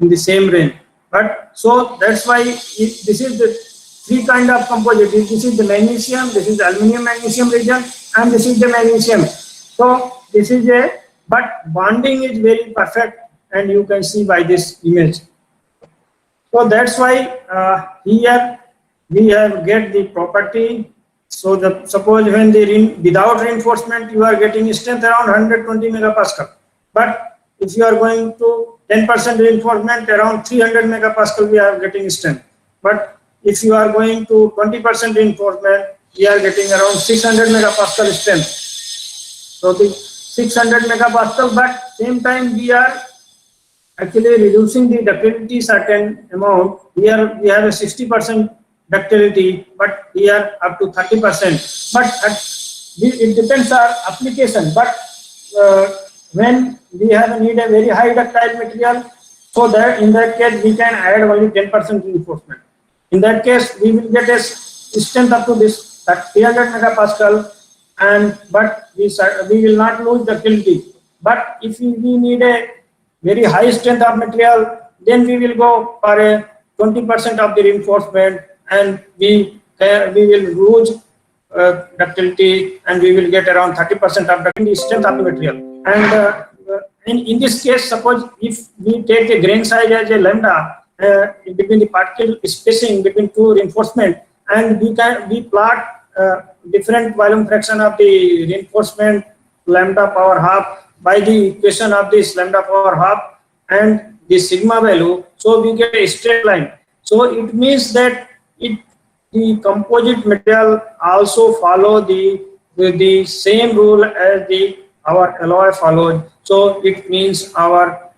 in the same range. But so that's why this is the three kind of composite. This is the magnesium, this is the aluminum magnesium region, and this is the magnesium. So this is but bonding is very perfect, and you can see by this image. So that's why here we have get the property. So suppose when without reinforcement you are getting strength around 120 megapascal, but if you are going to 10% reinforcement around 300 megapascal we are getting strength. But if you are going to 20% reinforcement we are getting around 600 megapascal strength. So the 600 megapascal, but same time we are actually reducing the ductility certain amount. Here we have a 60% ductility, but here up to 30%. But it depends on application. But when we need a very high ductile material, so that in that case we can add only 10% reinforcement. In that case we will get a strength up to this 300 megapascal, and but we will not lose ductility. But if we need a very high strength of material, then we will go for a 20% of the reinforcement, and we will lose ductility, and we will get around 30% of the strength of the material. And in this case, suppose if we take a grain size as a lambda between the particle spacing between two reinforcement, and we plot different volume fraction of the reinforcement lambda power half by the equation of this lambda power half and the sigma value, so we get a straight line. So it means that the composite material also follow the same rule as our alloy follows. So it means our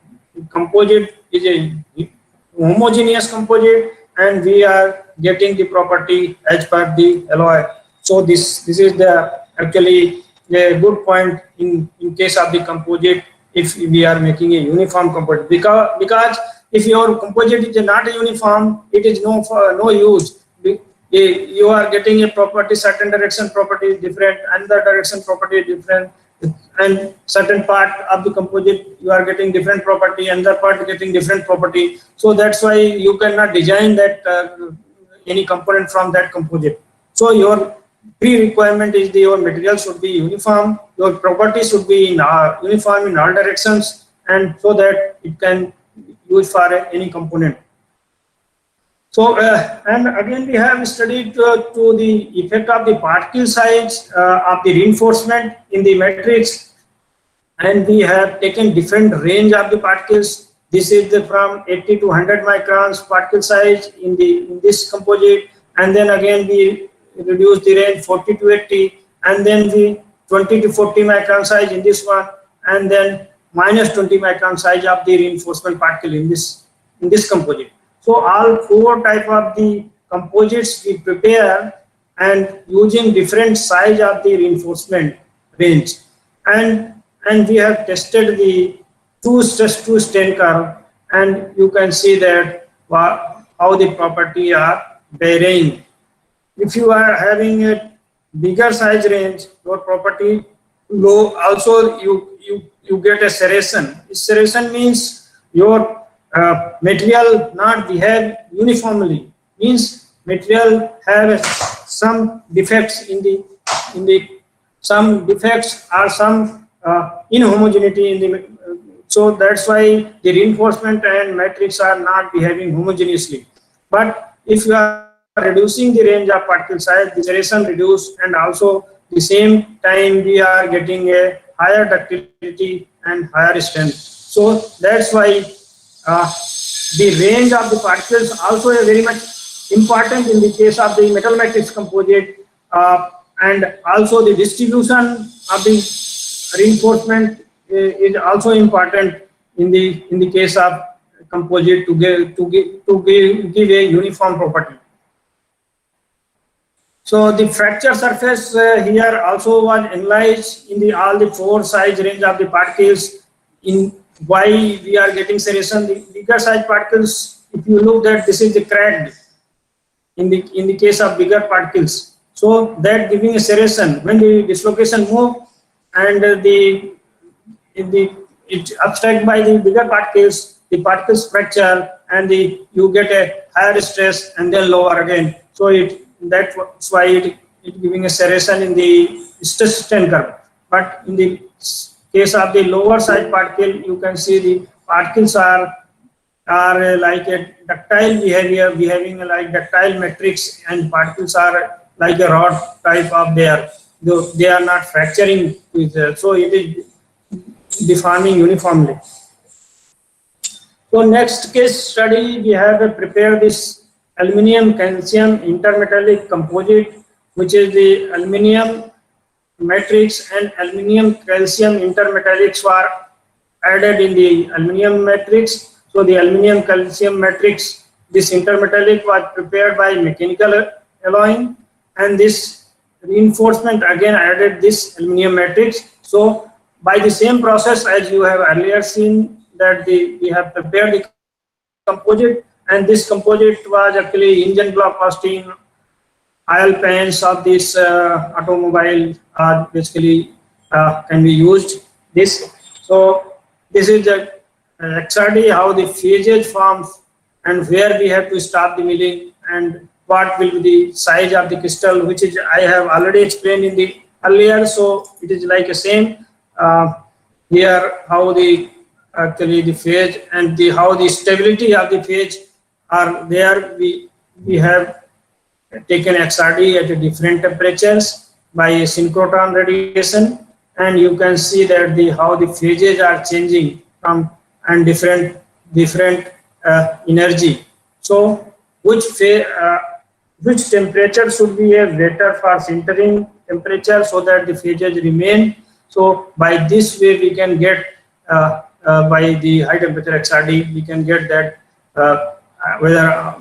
composite is a homogeneous composite, and we are getting the property as per the alloy. So this is the actually a good point in case of the composite if we are making a uniform composite, because if your composite is not a uniform, it is no use. you are getting a property, certain direction property is different, another direction property is different, and certain part of the composite you are getting different property, another part getting different property. So that's why you cannot design that any component from that composite. So your pre-requirement is your material should be uniform, your property should be in uniform in all directions, and so that it can use for any component. So and again we have studied to the effect of the particle size of the reinforcement in the matrix, and we have taken different range of the particles. This is from 80 to 100 microns particle size in this composite, and then again we reduce the range 40 to 80, and then the 20 to 40 micron size in this one, and then minus 20 micron size of the reinforcement particle in this composite. So all four type of the composites we prepare and using different size of the reinforcement range, and we have tested the two stress to strain curve, and you can see that how the property are varying. If you are having a bigger size range, your property low, also you get a serration. Serration means your material not behave uniformly, means material have some defects in the some defects or some inhomogeneity in the so that's why the reinforcement and matrix are not behaving homogeneously. But if you are reducing the range of particle size, the serration reduce, and also the same time we are getting a higher ductility and higher strength. So that's why the range of the particles also is very much important in the case of the metal matrix composite, and also the distribution of the reinforcement is also important in the case of composite to give a uniform property. So the fracture surface here also was analyzed in all the four size range of the particles. In why we are getting serration, the bigger size particles, if you look that this is the cracked in the case of bigger particles, so that giving a serration when the dislocation move and it abstract by the bigger particles, the particles fracture, and you get a higher stress and then lower again. So that's why it giving a serration in the stress strain curve. But in the case of the lower size particle, you can see the particles are like a ductile behavior, behaving like ductile matrix, and particles are like a rod type of there. They are not fracturing to each other, so it is deforming uniformly. So next case study, we have prepared this aluminum calcium intermetallic composite, which is the aluminum matrix and aluminum calcium intermetallics were added in the aluminum matrix. So the aluminum calcium matrix, this intermetallic was prepared by mechanical alloying, and this reinforcement again added this aluminum matrix. So by the same process as you have earlier seen that we have prepared the composite, and this composite was actually engine block casting, oil pans of this automobile are basically can be used this. So this is the XRD, how the phases forms and where we have to stop the milling, and what will be the size of the crystal, which is I have already explained in the earlier. So it is like a same here how the actually the phase and how the stability of the phase are there. We have taken XRD at different temperatures by synchrotron radiation, and you can see that how the phases are changing from and different energy. So which temperature should be a better for sintering temperature so that the phases remain. So by this way we can get by the high temperature XRD we can get that whether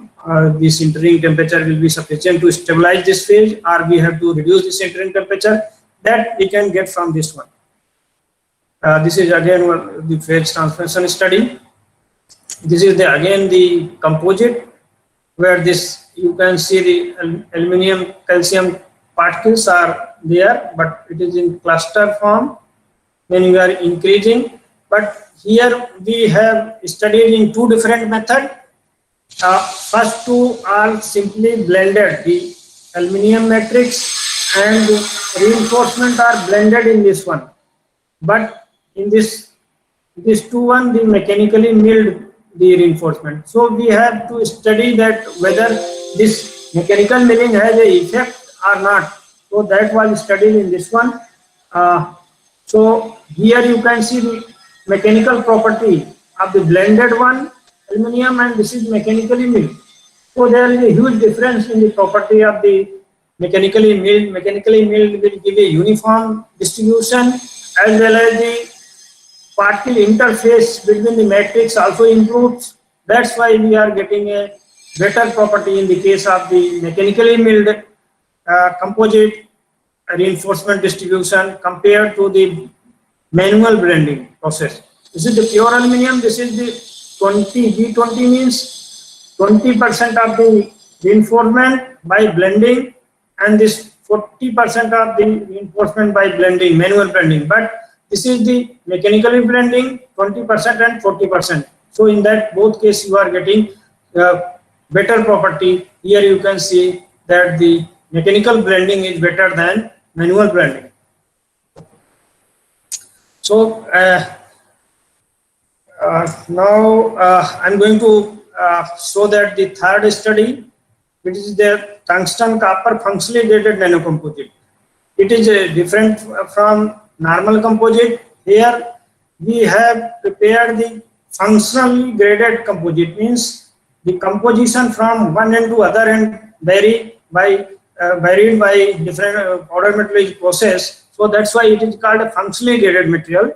the sintering temperature will be sufficient to stabilize this phase, or we have to reduce the sintering temperature. That we can get from this one. This is again the phase transformation study. This is again the composite where this you can see the aluminum calcium particles are there, but it is in cluster form when you are increasing. But here we have studied in two different methods. First two are simply blended. The aluminum matrix and the reinforcement are blended in this one. But in this two one, the mechanically milled the reinforcement. So we have to study that whether this mechanical milling has a effect or not. So that was studied in this one. So here you can see the mechanical property of the blended one aluminum, and this is mechanically milled. So there is a huge difference in the property of the mechanically milled. Mechanically milled will give a uniform distribution, as well as the particle interface between the matrix also improves. That's why we are getting a better property in the case of the mechanically milled composite reinforcement distribution compared to the manual blending process. This is the pure aluminum. This is the 20 B20 means 20% of the reinforcement by blending, and this 40% of the reinforcement by blending, manual blending. But this is the mechanically blending 20% and 40%. So in that both cases you are getting better property. Here you can see that the mechanical blending is better than manual blending. So now I'm going to show that the third study, which is the tungsten copper functionally graded nanocomposite. It is different from normal composite. Here we have prepared the functionally graded composite, means the composition from one end to other end varied by different powder metallurgy process. So that's why it is called a functionally graded material.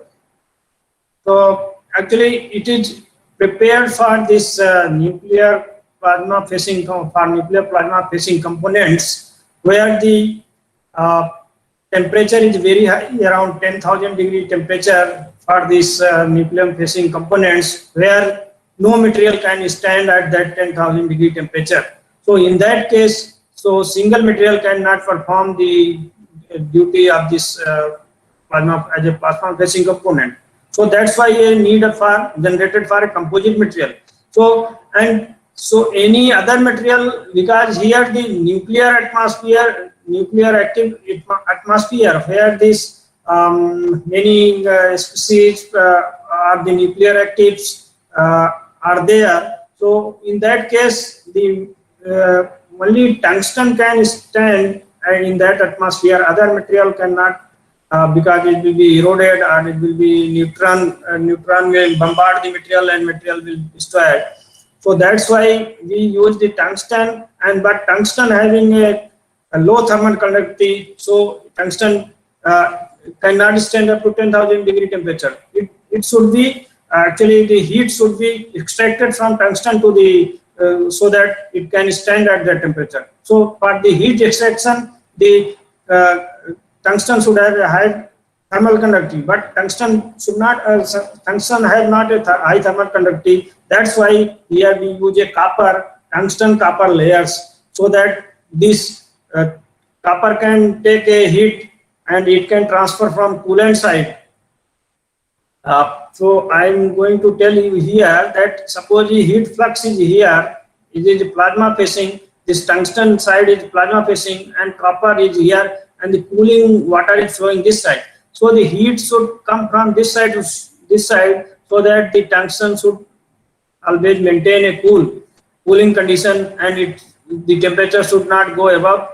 So actually it is prepared for this nuclear plasma facing components, where the temperature is very high, around 10,000 degree temperature for these nuclear facing components, where no material can stand at that 10,000 degree temperature. So in that case, so single material cannot perform the duty of this plasma as a plasma facing component. So that's why a need for generated for a composite material. So any other material, because here the nuclear atmosphere, nuclear active atmosphere, where this many species of the nuclear actives are there. So in that case, the only tungsten can stand in that atmosphere. Other material cannot, because it will be eroded, or it will be neutron will bombard the material and material will destroy it. So that's why we use the tungsten, but tungsten having a low thermal conductivity, so tungsten cannot stand up to 10,000 degree temperature. It should be actually the heat should be extracted from tungsten to the so that it can stand at that temperature. So for the heat extraction, the tungsten should have a high thermal conductivity, but tungsten should not. Tungsten has not a high thermal conductivity. That's why here we use a tungsten copper layers, so that this copper can take a heat and it can transfer from coolant side. So I'm going to tell you here that suppose the heat flux is here, it is plasma facing, this tungsten side is plasma facing, and copper is here, and the cooling water is flowing this side. So the heat should come from this side to this side, so that the tungsten should always maintain a cooling condition, and the temperature should not go above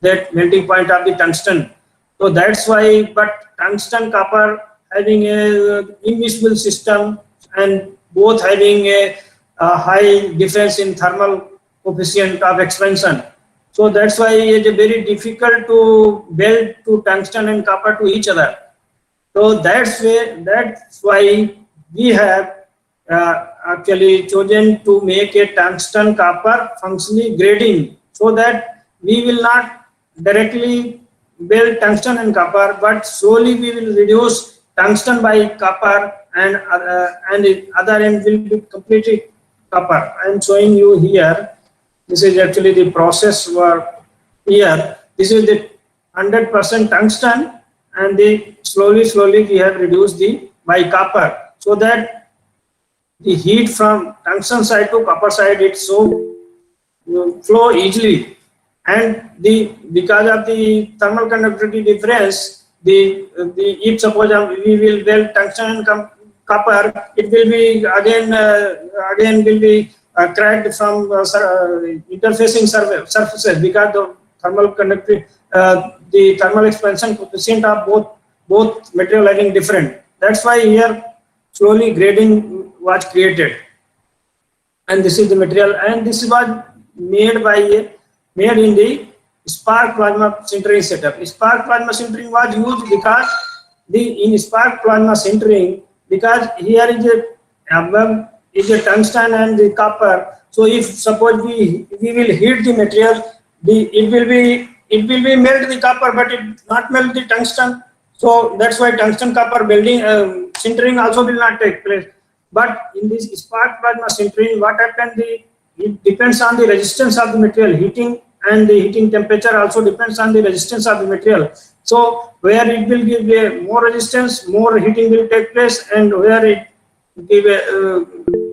that melting point of the tungsten. So that's why, but tungsten copper having a immiscible system, and both having a high difference in thermal coefficient of expansion. So that's why it is very difficult to weld to tungsten and copper to each other. So that's why we have actually chosen to make a tungsten copper functionally grading, so that we will not directly weld tungsten and copper, but slowly we will reduce tungsten by copper, and the other end will be completely copper. I am showing you here This is actually the process work here. This is the 100% tungsten, and the slowly we have reduced the by copper, so that the heat from tungsten side to copper side it so flow easily, and because of the thermal conductivity difference, the if suppose we will weld tungsten and copper, it will be again will be cracked from interfacing surfaces, because the thermal conductivity the thermal expansion coefficient of both material having different. That's why here slowly grading was created, and this is the material, and this was made in the spark plasma sintering setup. Spark plasma sintering was used because in spark plasma sintering, because here is above is a tungsten and the copper. So if suppose we will heat the material, it will be melt the copper, but it not melt the tungsten. So that's why tungsten copper welding sintering also will not take place. But in this spark plasma sintering, what happened? It depends on the resistance of the material. Heating and the heating temperature also depends on the resistance of the material. So where it will give more resistance, more heating will take place, and where it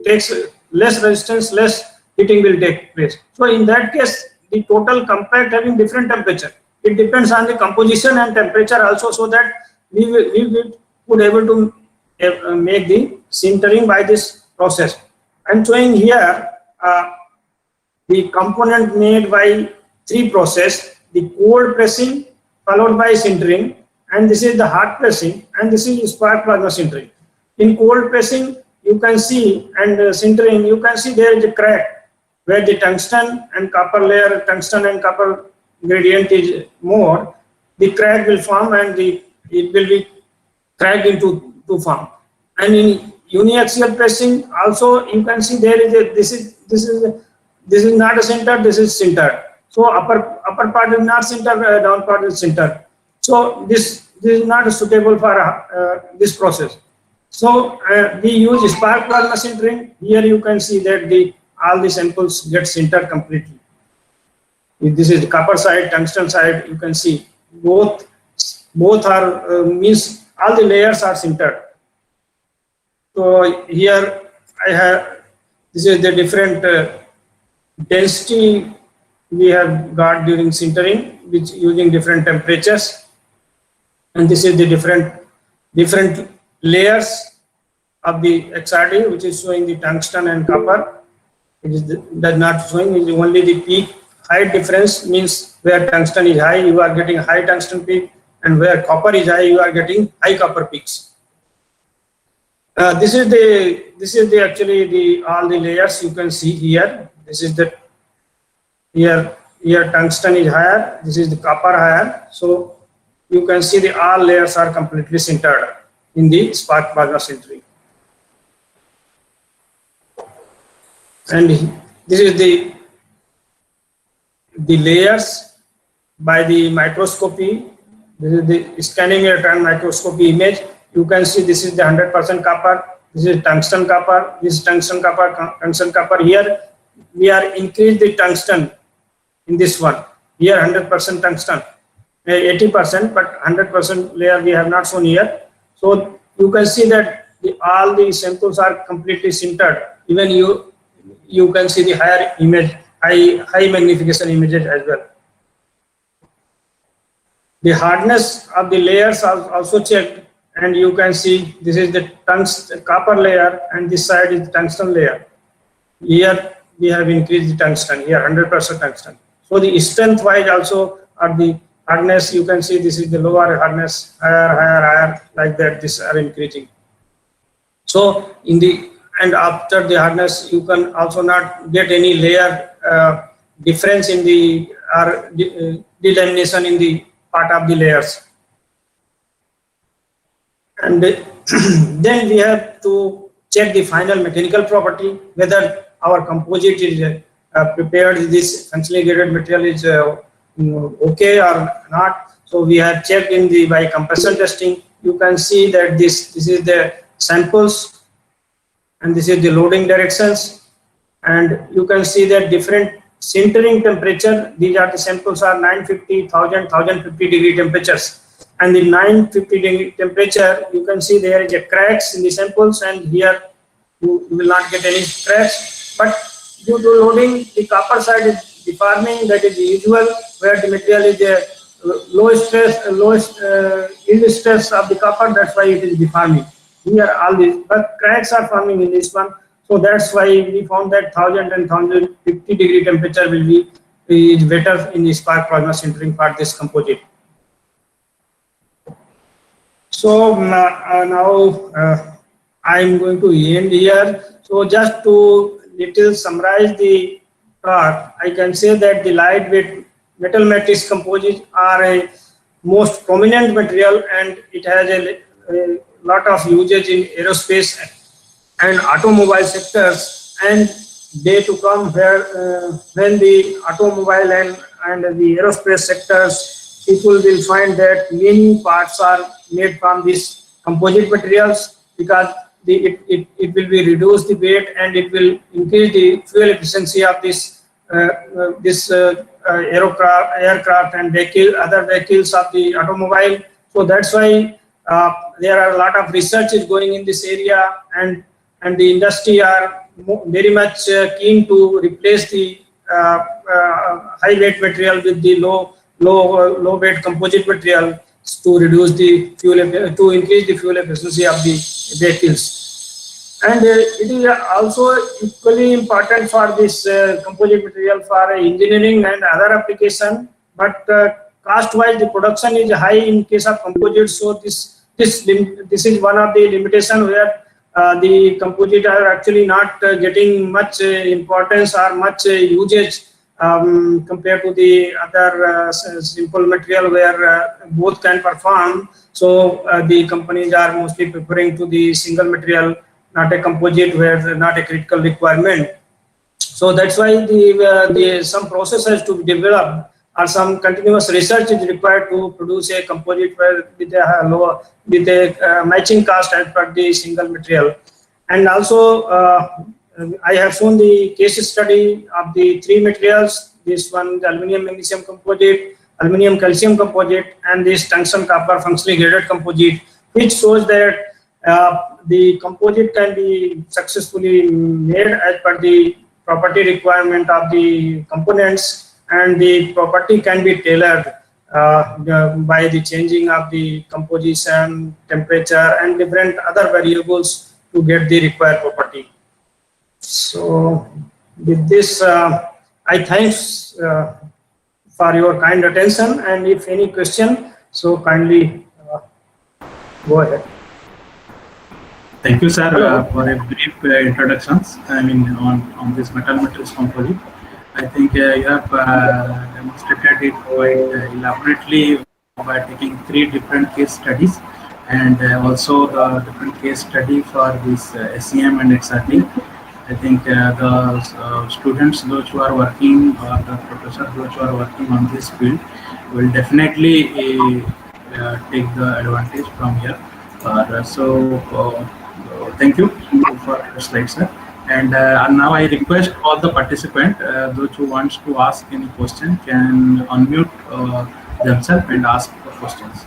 takes less resistance, less heating will take place. So in that case, the total compact having different temperature. It depends on the composition and temperature also, so that we would able to make the sintering by this process. I'm showing here the component made by three process: the cold pressing followed by sintering, and this is the hot pressing, and this is spark plasma sintering. In cold pressing, you can see, and sintering, you can see there is a crack where the tungsten and copper layer, tungsten and copper gradient is more. The crack will form, and it will be cracked into two form. And in uniaxial pressing also, you can see there is this is not a sintered, this is sintered. So upper part is not sintered, down part is sintered. So this is not suitable for this process. So we use spark plasma sintering. Here you can see that all the samples get sintered completely. If this is the copper side, tungsten side, you can see both are means all the layers are sintered. So here I have, this is the different density we have got during sintering, which using different temperatures, and this is the different layers of the XRD, which is showing the tungsten and copper. It is does not showing, is only the peak height difference, means where tungsten is high, you are getting high tungsten peak, and where copper is high, you are getting high copper peaks. This is actually all the layers you can see here. This is the here tungsten is higher, this is the copper higher. So you can see all layers are completely sintered in the spark plasma sintering. And this is the layers by the microscopy. This is the scanning electron microscopy image. You can see this is the 100% copper. This is tungsten copper. This is tungsten copper. Tungsten copper. Here we are increased the tungsten in this one. Here 100% tungsten, 80%, but 100% layer we have not shown here. So you can see that all the samples are completely sintered. Even you can see the higher image, high magnification images as well. The hardness of the layers are also checked, and you can see this is the copper layer, and this side is the tungsten layer. Here we have increased the tungsten, here 100% tungsten. So the strength wise also, or the hardness, you can see this is the lower hardness, higher, like that, these are increasing. So and after the hardness, you can also not get any layer difference in the delamination in the part of the layers. And then we have to check the final mechanical property, whether our composite is prepared, this functionally graded material is okay or not. So we have checked by compression testing. You can see that this is the samples, and this is the loading directions, and you can see that different sintering temperature. These are the samples are 950, 1050 degree temperatures. And the 950 degree temperature, you can see there is a cracks in the samples, and here you will not get any cracks. But due to loading, the copper side is deforming. That is usual, where the material is a lowest yield stress of the copper. That's why it is deforming. Here all these, but cracks are forming in this one. So that's why we found that 1000 and 1050 degree temperature will be is better in the spark plasma sintering for this composite. So now I'm going to end here. So just to little summarize the talk, I can say that the lightweight metal matrix composites are a most prominent material, and it has a lot of usage in aerospace and automobile sectors, and day to come where when the automobile and the aerospace sectors, people will find that many parts are made from these composite materials, because it will be reduce the weight, and it will increase the fuel efficiency of this aircraft and other vehicles of the automobile. So that's why there are a lot of research is going in this area, and the industry are very much keen to replace the high weight material with the low weight composite material to reduce the to increase the fuel efficiency of the vehicles. And it is also equally important for this composite material for engineering and other application. But cost-wise, the production is high in case of composites. So this is one of the limitations where the composite are actually not getting much importance or much usage compared to the other simple material where both can perform. So the companies are mostly preferring to the single material, not a composite, where not a critical requirement. So that's why the some process has to be developed, or some continuous research is required to produce a composite with a matching cost as per the single material. And also I have shown the case study of the three materials. This one, the aluminum magnesium composite, aluminum calcium composite, and this tungsten copper functionally graded composite, which shows that the composite can be successfully made as per the property requirement of the components, and the property can be tailored by the changing of the composition, temperature, and different other variables to get the required property. So with this, I thanks for your kind attention, and if any question, so kindly go ahead. Thank you, sir, for a brief introductions. I mean, on this metal matrix composite. I think you have demonstrated it quite elaborately by taking 3 different case studies, and also the different case study for this SEM and XRT. I think the students, those who are working, or the professors, those who are working on this field, will definitely take the advantage from here. Thank you for your slides, sir. And now I request all the participants, those who wants to ask any question, can unmute themselves and ask the questions.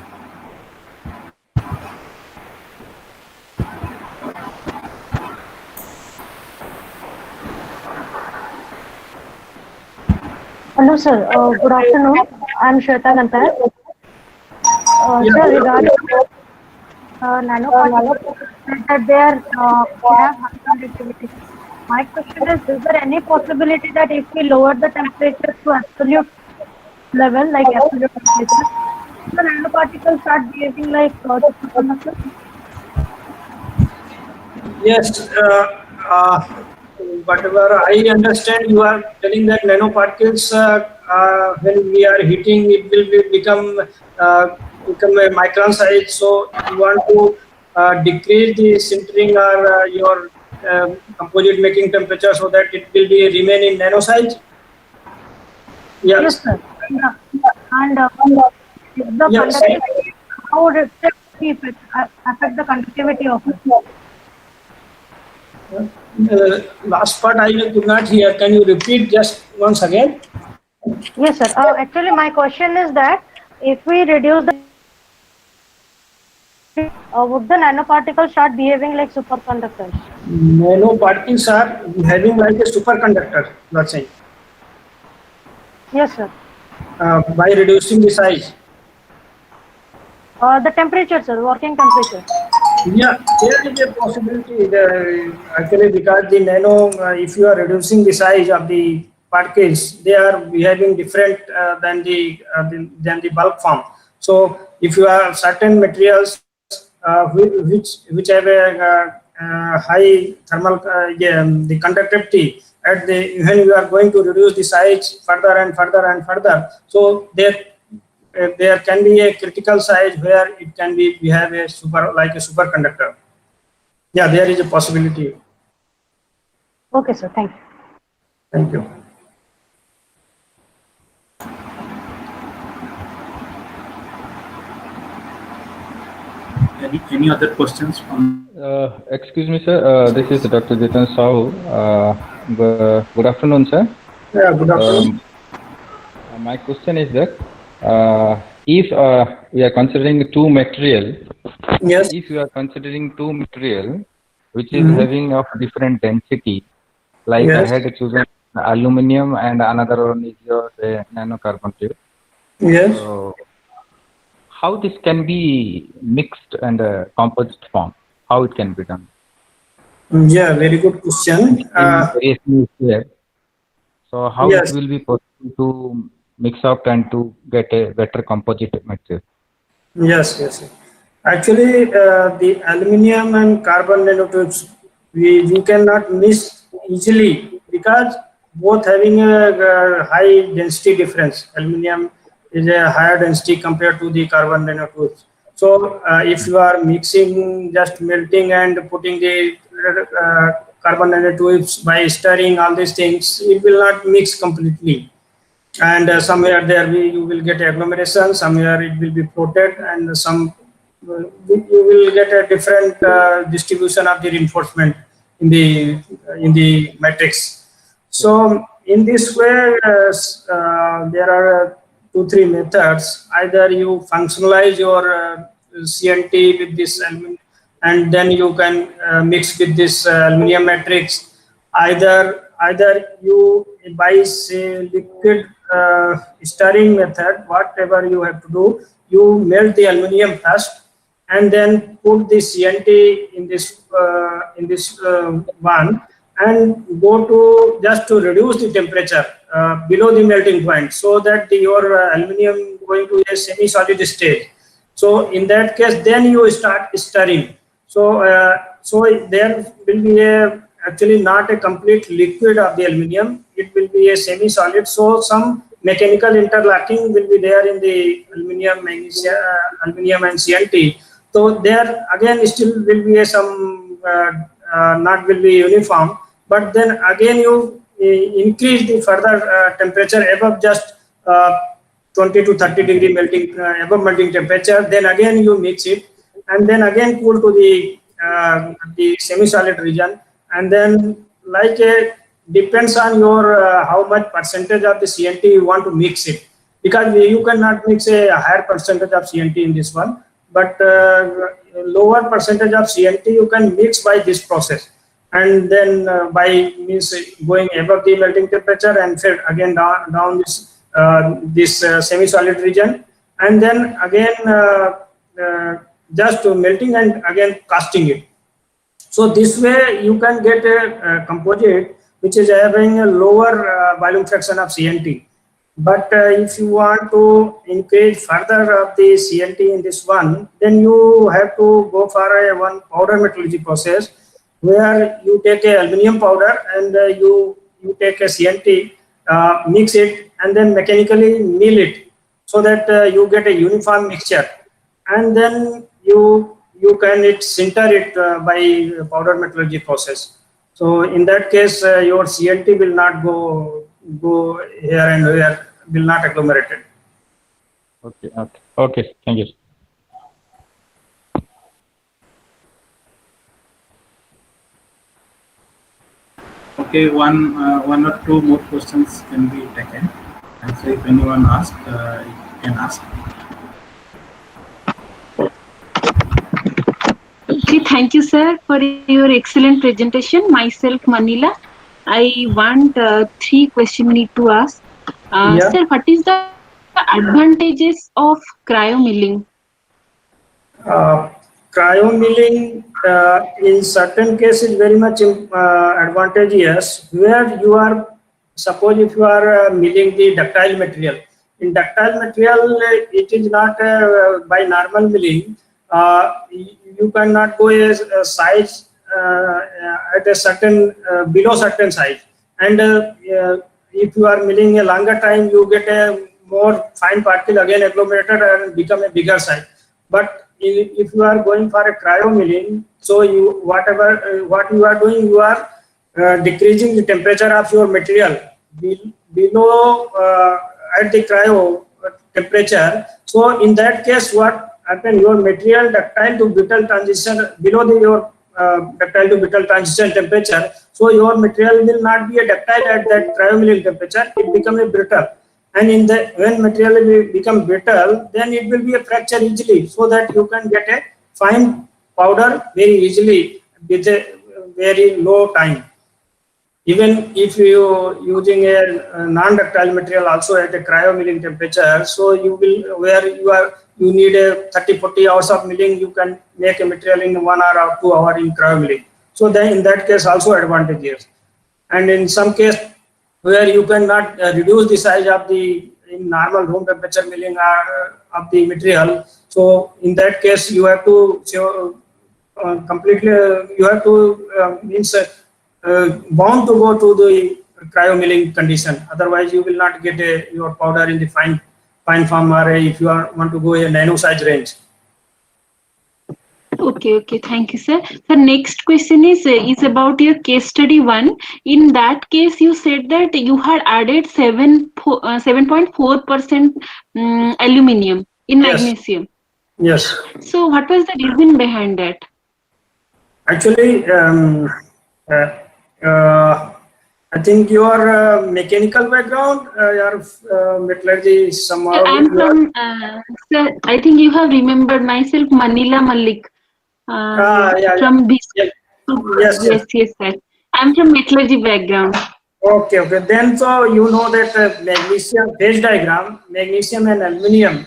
Hello, sir. Good afternoon. I'm Shweta Gantar. Sir, regarding nanoparticles, that they have high conductivity. My question is there any possibility that if we lower the temperature to absolute level, like absolute temperature, the nanoparticles start behaving like superconductors? Yes, whatever I understand, you are telling that nanoparticles, when we are heating, it will become a micron size. So you want to decrease the sintering or your composite making temperature so that it will be remain in nano size. Yes, sir. Yeah. And if the yes, conductivity, how would it affect the conductivity of it? Last part I could not hear. Can you repeat just once again? Yes, sir. Actually, my question is that if we reduce the would the nanoparticles start behaving like superconductors? Nanoparticles are behaving like a superconductor, you are saying, Yes, sir. by reducing the size. The temperature, sir, working temperature. Yeah, there is a possibility actually because the nano, if you are reducing the size of the particles, they are behaving different than the bulk form. So if you have certain materials which have a high thermal the conductivity at the when you are going to reduce the size further and further and further, so there can be a critical size where it can be behave a like a superconductor. Yeah, there is a possibility. Okay, sir. Thank you. Thank you. Any other questions from? Excuse me, sir. This is Dr. Jitan Sahu. Good afternoon, sir. Yeah, good afternoon. My question is that if we are considering two material, yes. If you are considering two material which is having of different density, like I Yes. had chosen aluminum and another one is your nanocarbon tube. Yes. So how this can be mixed and composite form? How it can be done? Yeah, very good question. Variation is there. So how it Yes. will be possible to mix up and to get a better composite material? Yes, yes. Actually, the aluminum and carbon nanotubes, you cannot miss easily because both having a high density difference. Aluminum is a higher density compared to the carbon nanotubes. So, if you are mixing, just melting and putting the carbon nanotubes by stirring all these things, it will not mix completely. And somewhere there you will get agglomeration, somewhere it will be floated, and you will get a different distribution of the reinforcement in the matrix. So in this way, there are 2-3 methods. Either you functionalize your CNT with this aluminum, and then you can mix with this aluminum matrix. Either you by say liquid stirring method, whatever you have to do, you melt the aluminum first and then put the CNT in this one and go to just to reduce the temperature below the melting point, so that your aluminum going to a semi-solid state. So in that case, then you start stirring. So there will be actually not a complete liquid of the aluminum. It will be a semi-solid. So some mechanical interlocking will be there in the aluminum, magnesium, aluminum and CNT. So there again still will be some not will be uniform. But then again you increase the further temperature above just 20 to 30 degree melting above melting temperature. Then again you mix it, and then again cool to the semi-solid region, and then like a depends on your how much percentage of the CNT you want to mix it, because you cannot mix a higher percentage of CNT in this one, but lower percentage of CNT you can mix by this process, and then by means going above the melting temperature and fed again down this semi-solid region, and then again just melting and again casting it. So this way you can get a composite which is having a lower volume fraction of CNT. But if you want to increase further of the CNT in this one, then you have to go for a one powder metallurgy process, where you take a aluminum powder and you take a CNT, mix it, and then mechanically mill it, so that you get a uniform mixture, and then you can sinter it by powder metallurgy process. So in that case, your CNT will not go here and here, will not agglomerate it. Okay. Thank you. Okay, one or two more questions can be taken. And so if anyone asks, you can ask. Okay, thank you, sir, for your excellent presentation. Myself, Manila. I want three questions need to ask. Yeah. Sir, what is the advantages of cryomilling? Cryomilling in certain cases very much advantageous, where you are, suppose if you are milling the ductile material. In ductile material, it is not by normal milling. You cannot go a size at a certain below certain size, and if you are milling a longer time, you get a more fine particle again agglomerated and become a bigger size. But if you are going for a cryomilling, so you whatever what you are doing, you are decreasing the temperature of your material below at the cryo temperature. So in that case, what happen? Your material ductile to brittle transition below your ductile to brittle transition temperature. So your material will not be a ductile at that cryomilling temperature. It become a brittle. And in the when material will become brittle, then it will be a fracture easily, so that you can get a fine powder very easily with a very low time. Even if you using a non-ductile material also at a cryomilling temperature, so you will where you need a 30-40 hours of milling, you can make a material in 1 hour or 2 hours in cryomilling. So then in that case also advantageous. And in some case where you cannot reduce the size of the in normal room temperature milling of the material, so in that case you have to completely you have to means bound to go to the cryomilling condition. Otherwise you will not get your powder in the fine form, or if you want to go a nano size range. Okay, thank you, sir. The next question is about your case study one. In that case, you said that you had added 7.4% aluminium in Yes. magnesium. Yes. So, what was the reason behind that? Actually, I think your mechanical background, your metallurgy somehow. I'm from, sir, I think you have remembered myself, Manila Malik. From this. Yes, Yes, sir. I'm from metallurgy background. Okay. Then so you know that magnesium phase diagram, magnesium and aluminium.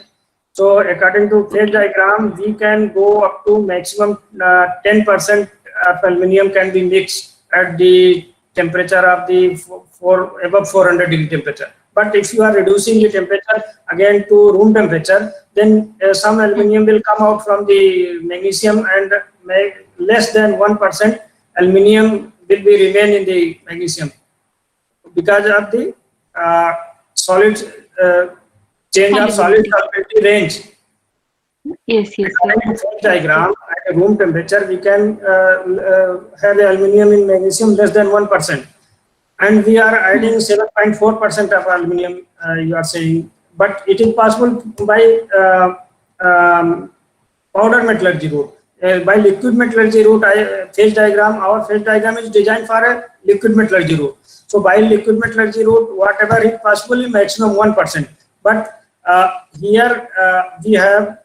So according to phase diagram, we can go up to maximum 10% of aluminium can be mixed at the temperature of the above 400 degree temperature. But if you are reducing the temperature again to room temperature, then some aluminium will come out from the magnesium, and less than 1% aluminium will be remain in the magnesium because of the solid change of solid solubility range. Yes, sir. Diagram at a room temperature, we can have the aluminium in magnesium less than 1%, and we are adding 7.4% of aluminium. You are saying, but it is possible by powder metallurgy route. By liquid metallurgy route, phase diagram. Our phase diagram is designed for a liquid metallurgy route. So by liquid metallurgy route, whatever is possible, maximum 1%. But here we have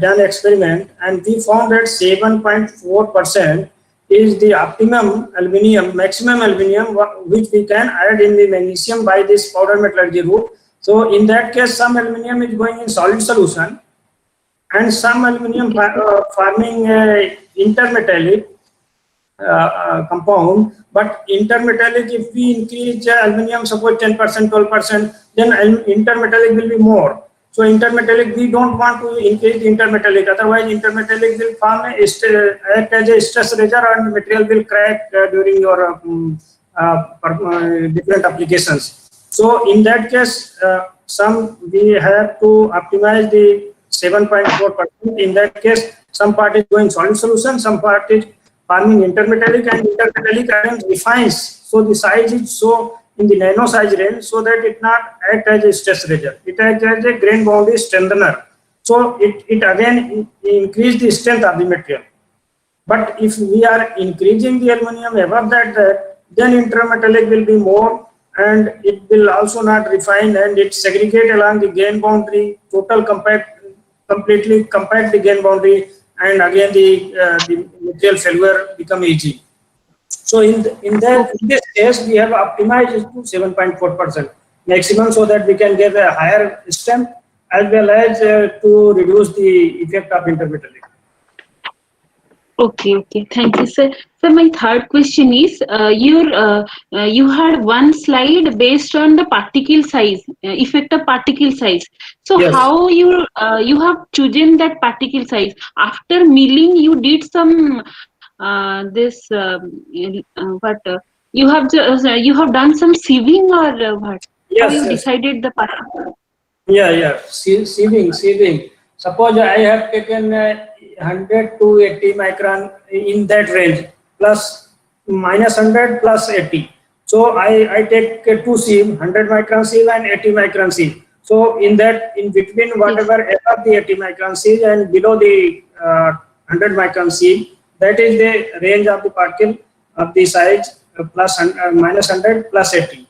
done experiment, and we found that 7.4% is the optimum aluminium, maximum aluminium which we can add in the magnesium by this powder metallurgy route. So in that case, some aluminium is going in solid solution, and some aluminium forming intermetallic compound. But intermetallic, if we increase aluminium, suppose 10%, 12%, then intermetallic will be more. So intermetallic, we don't want to increase the intermetallic. Otherwise, intermetallic will form act as a stress razor, and material will crack during your different applications. So in that case, we have to optimize the 7.4%. In that case, some part is going solid solution, some part is forming intermetallic, and intermetallic again refines. So the size is so in the nano size range, so that it not act as a stress razor. It acts as a grain boundary strengthener. So it again increase the strength of the material. But if we are increasing the aluminum above that, then intermetallic will be more, and it will also not refine, and it segregate along the gain boundary, completely compact the gain boundary, and again the material failure become easy. So in this case, we have optimized it to 7.4% maximum, so that we can get a higher strength as well as to reduce the effect of intermetallic. Okay, thank you, sir. So my third question is, you had one slide based on the particle size, effect of particle size. So Yes. how you have chosen that particle size? After milling, you did some you have done some sieving, or what? How Yes, you yes. decided the particle? Yeah. Sieving. Suppose I have taken 100 to 80 micron in that range, plus minus 100 plus 80. So I take two sieve, 100 micron sieve and 80 micron sieve. So in between whatever above the 80 micron sieve and below the 100 micron sieve, that is the range of the particle of the size minus 100 plus 80.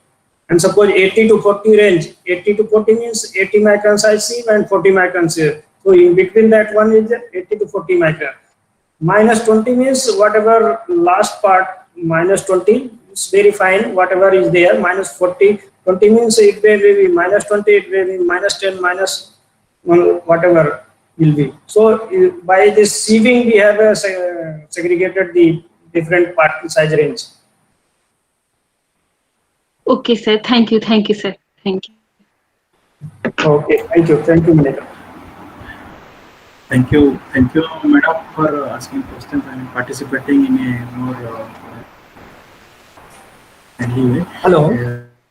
And suppose 80 to 40 range, 80 to 40 means 80 micron size sieve and 40 micron sieve. So in between that one is 80 to 40 micron. Minus 20 means whatever last part, minus 20 is very fine, whatever is there. Minus 40, 20 means it may be minus 20, it may be minus 10, minus whatever will be. So by this sieving, we have segregated the different particle size range. Okay, sir. Thank you, sir. Thank you. Okay, thank you, Madam. Thank you, madam, for asking questions and participating in a more friendly way. Hello.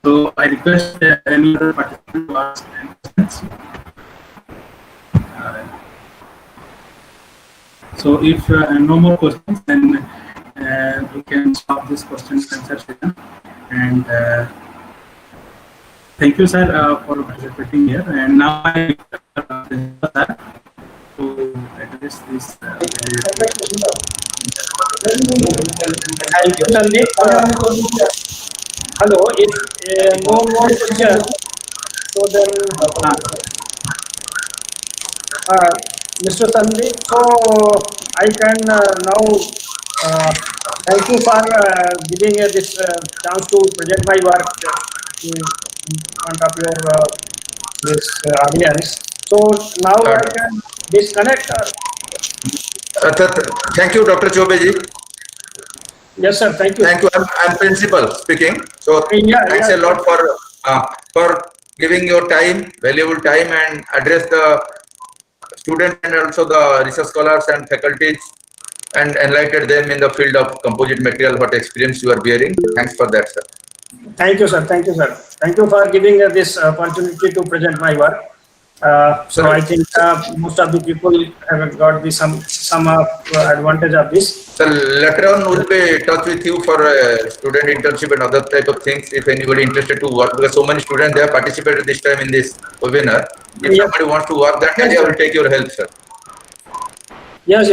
So I request any other participant to ask any questions. So if no more questions, then we can stop this question and answer session. And thank you, sir, for participating here. And now I to address this. Thank you, Sandeep. Hello, if no more questions, so then Mr. Sandeep, so I can now thank you for giving this chance to present my work in front of your this audience. So now I can disconnect. Thank you, Dr. Chobeji. Yes, sir. Thank you. Thank you. I'm principal speaking. So thanks a lot for giving your time, valuable time, and address the students and also the research scholars and faculties, and enlightened them in the field of composite material, what experience you are bearing. Thanks for that, sir. Thank you, sir. Thank you for giving this opportunity to present my work. So I think most of the people have got some advantage of this. So later on, we'll be in touch with you for student internship and other type of things. If anybody interested to work, because so many students they have participated this time in this webinar. If somebody wants to work that, I will take your help, sir. Yes.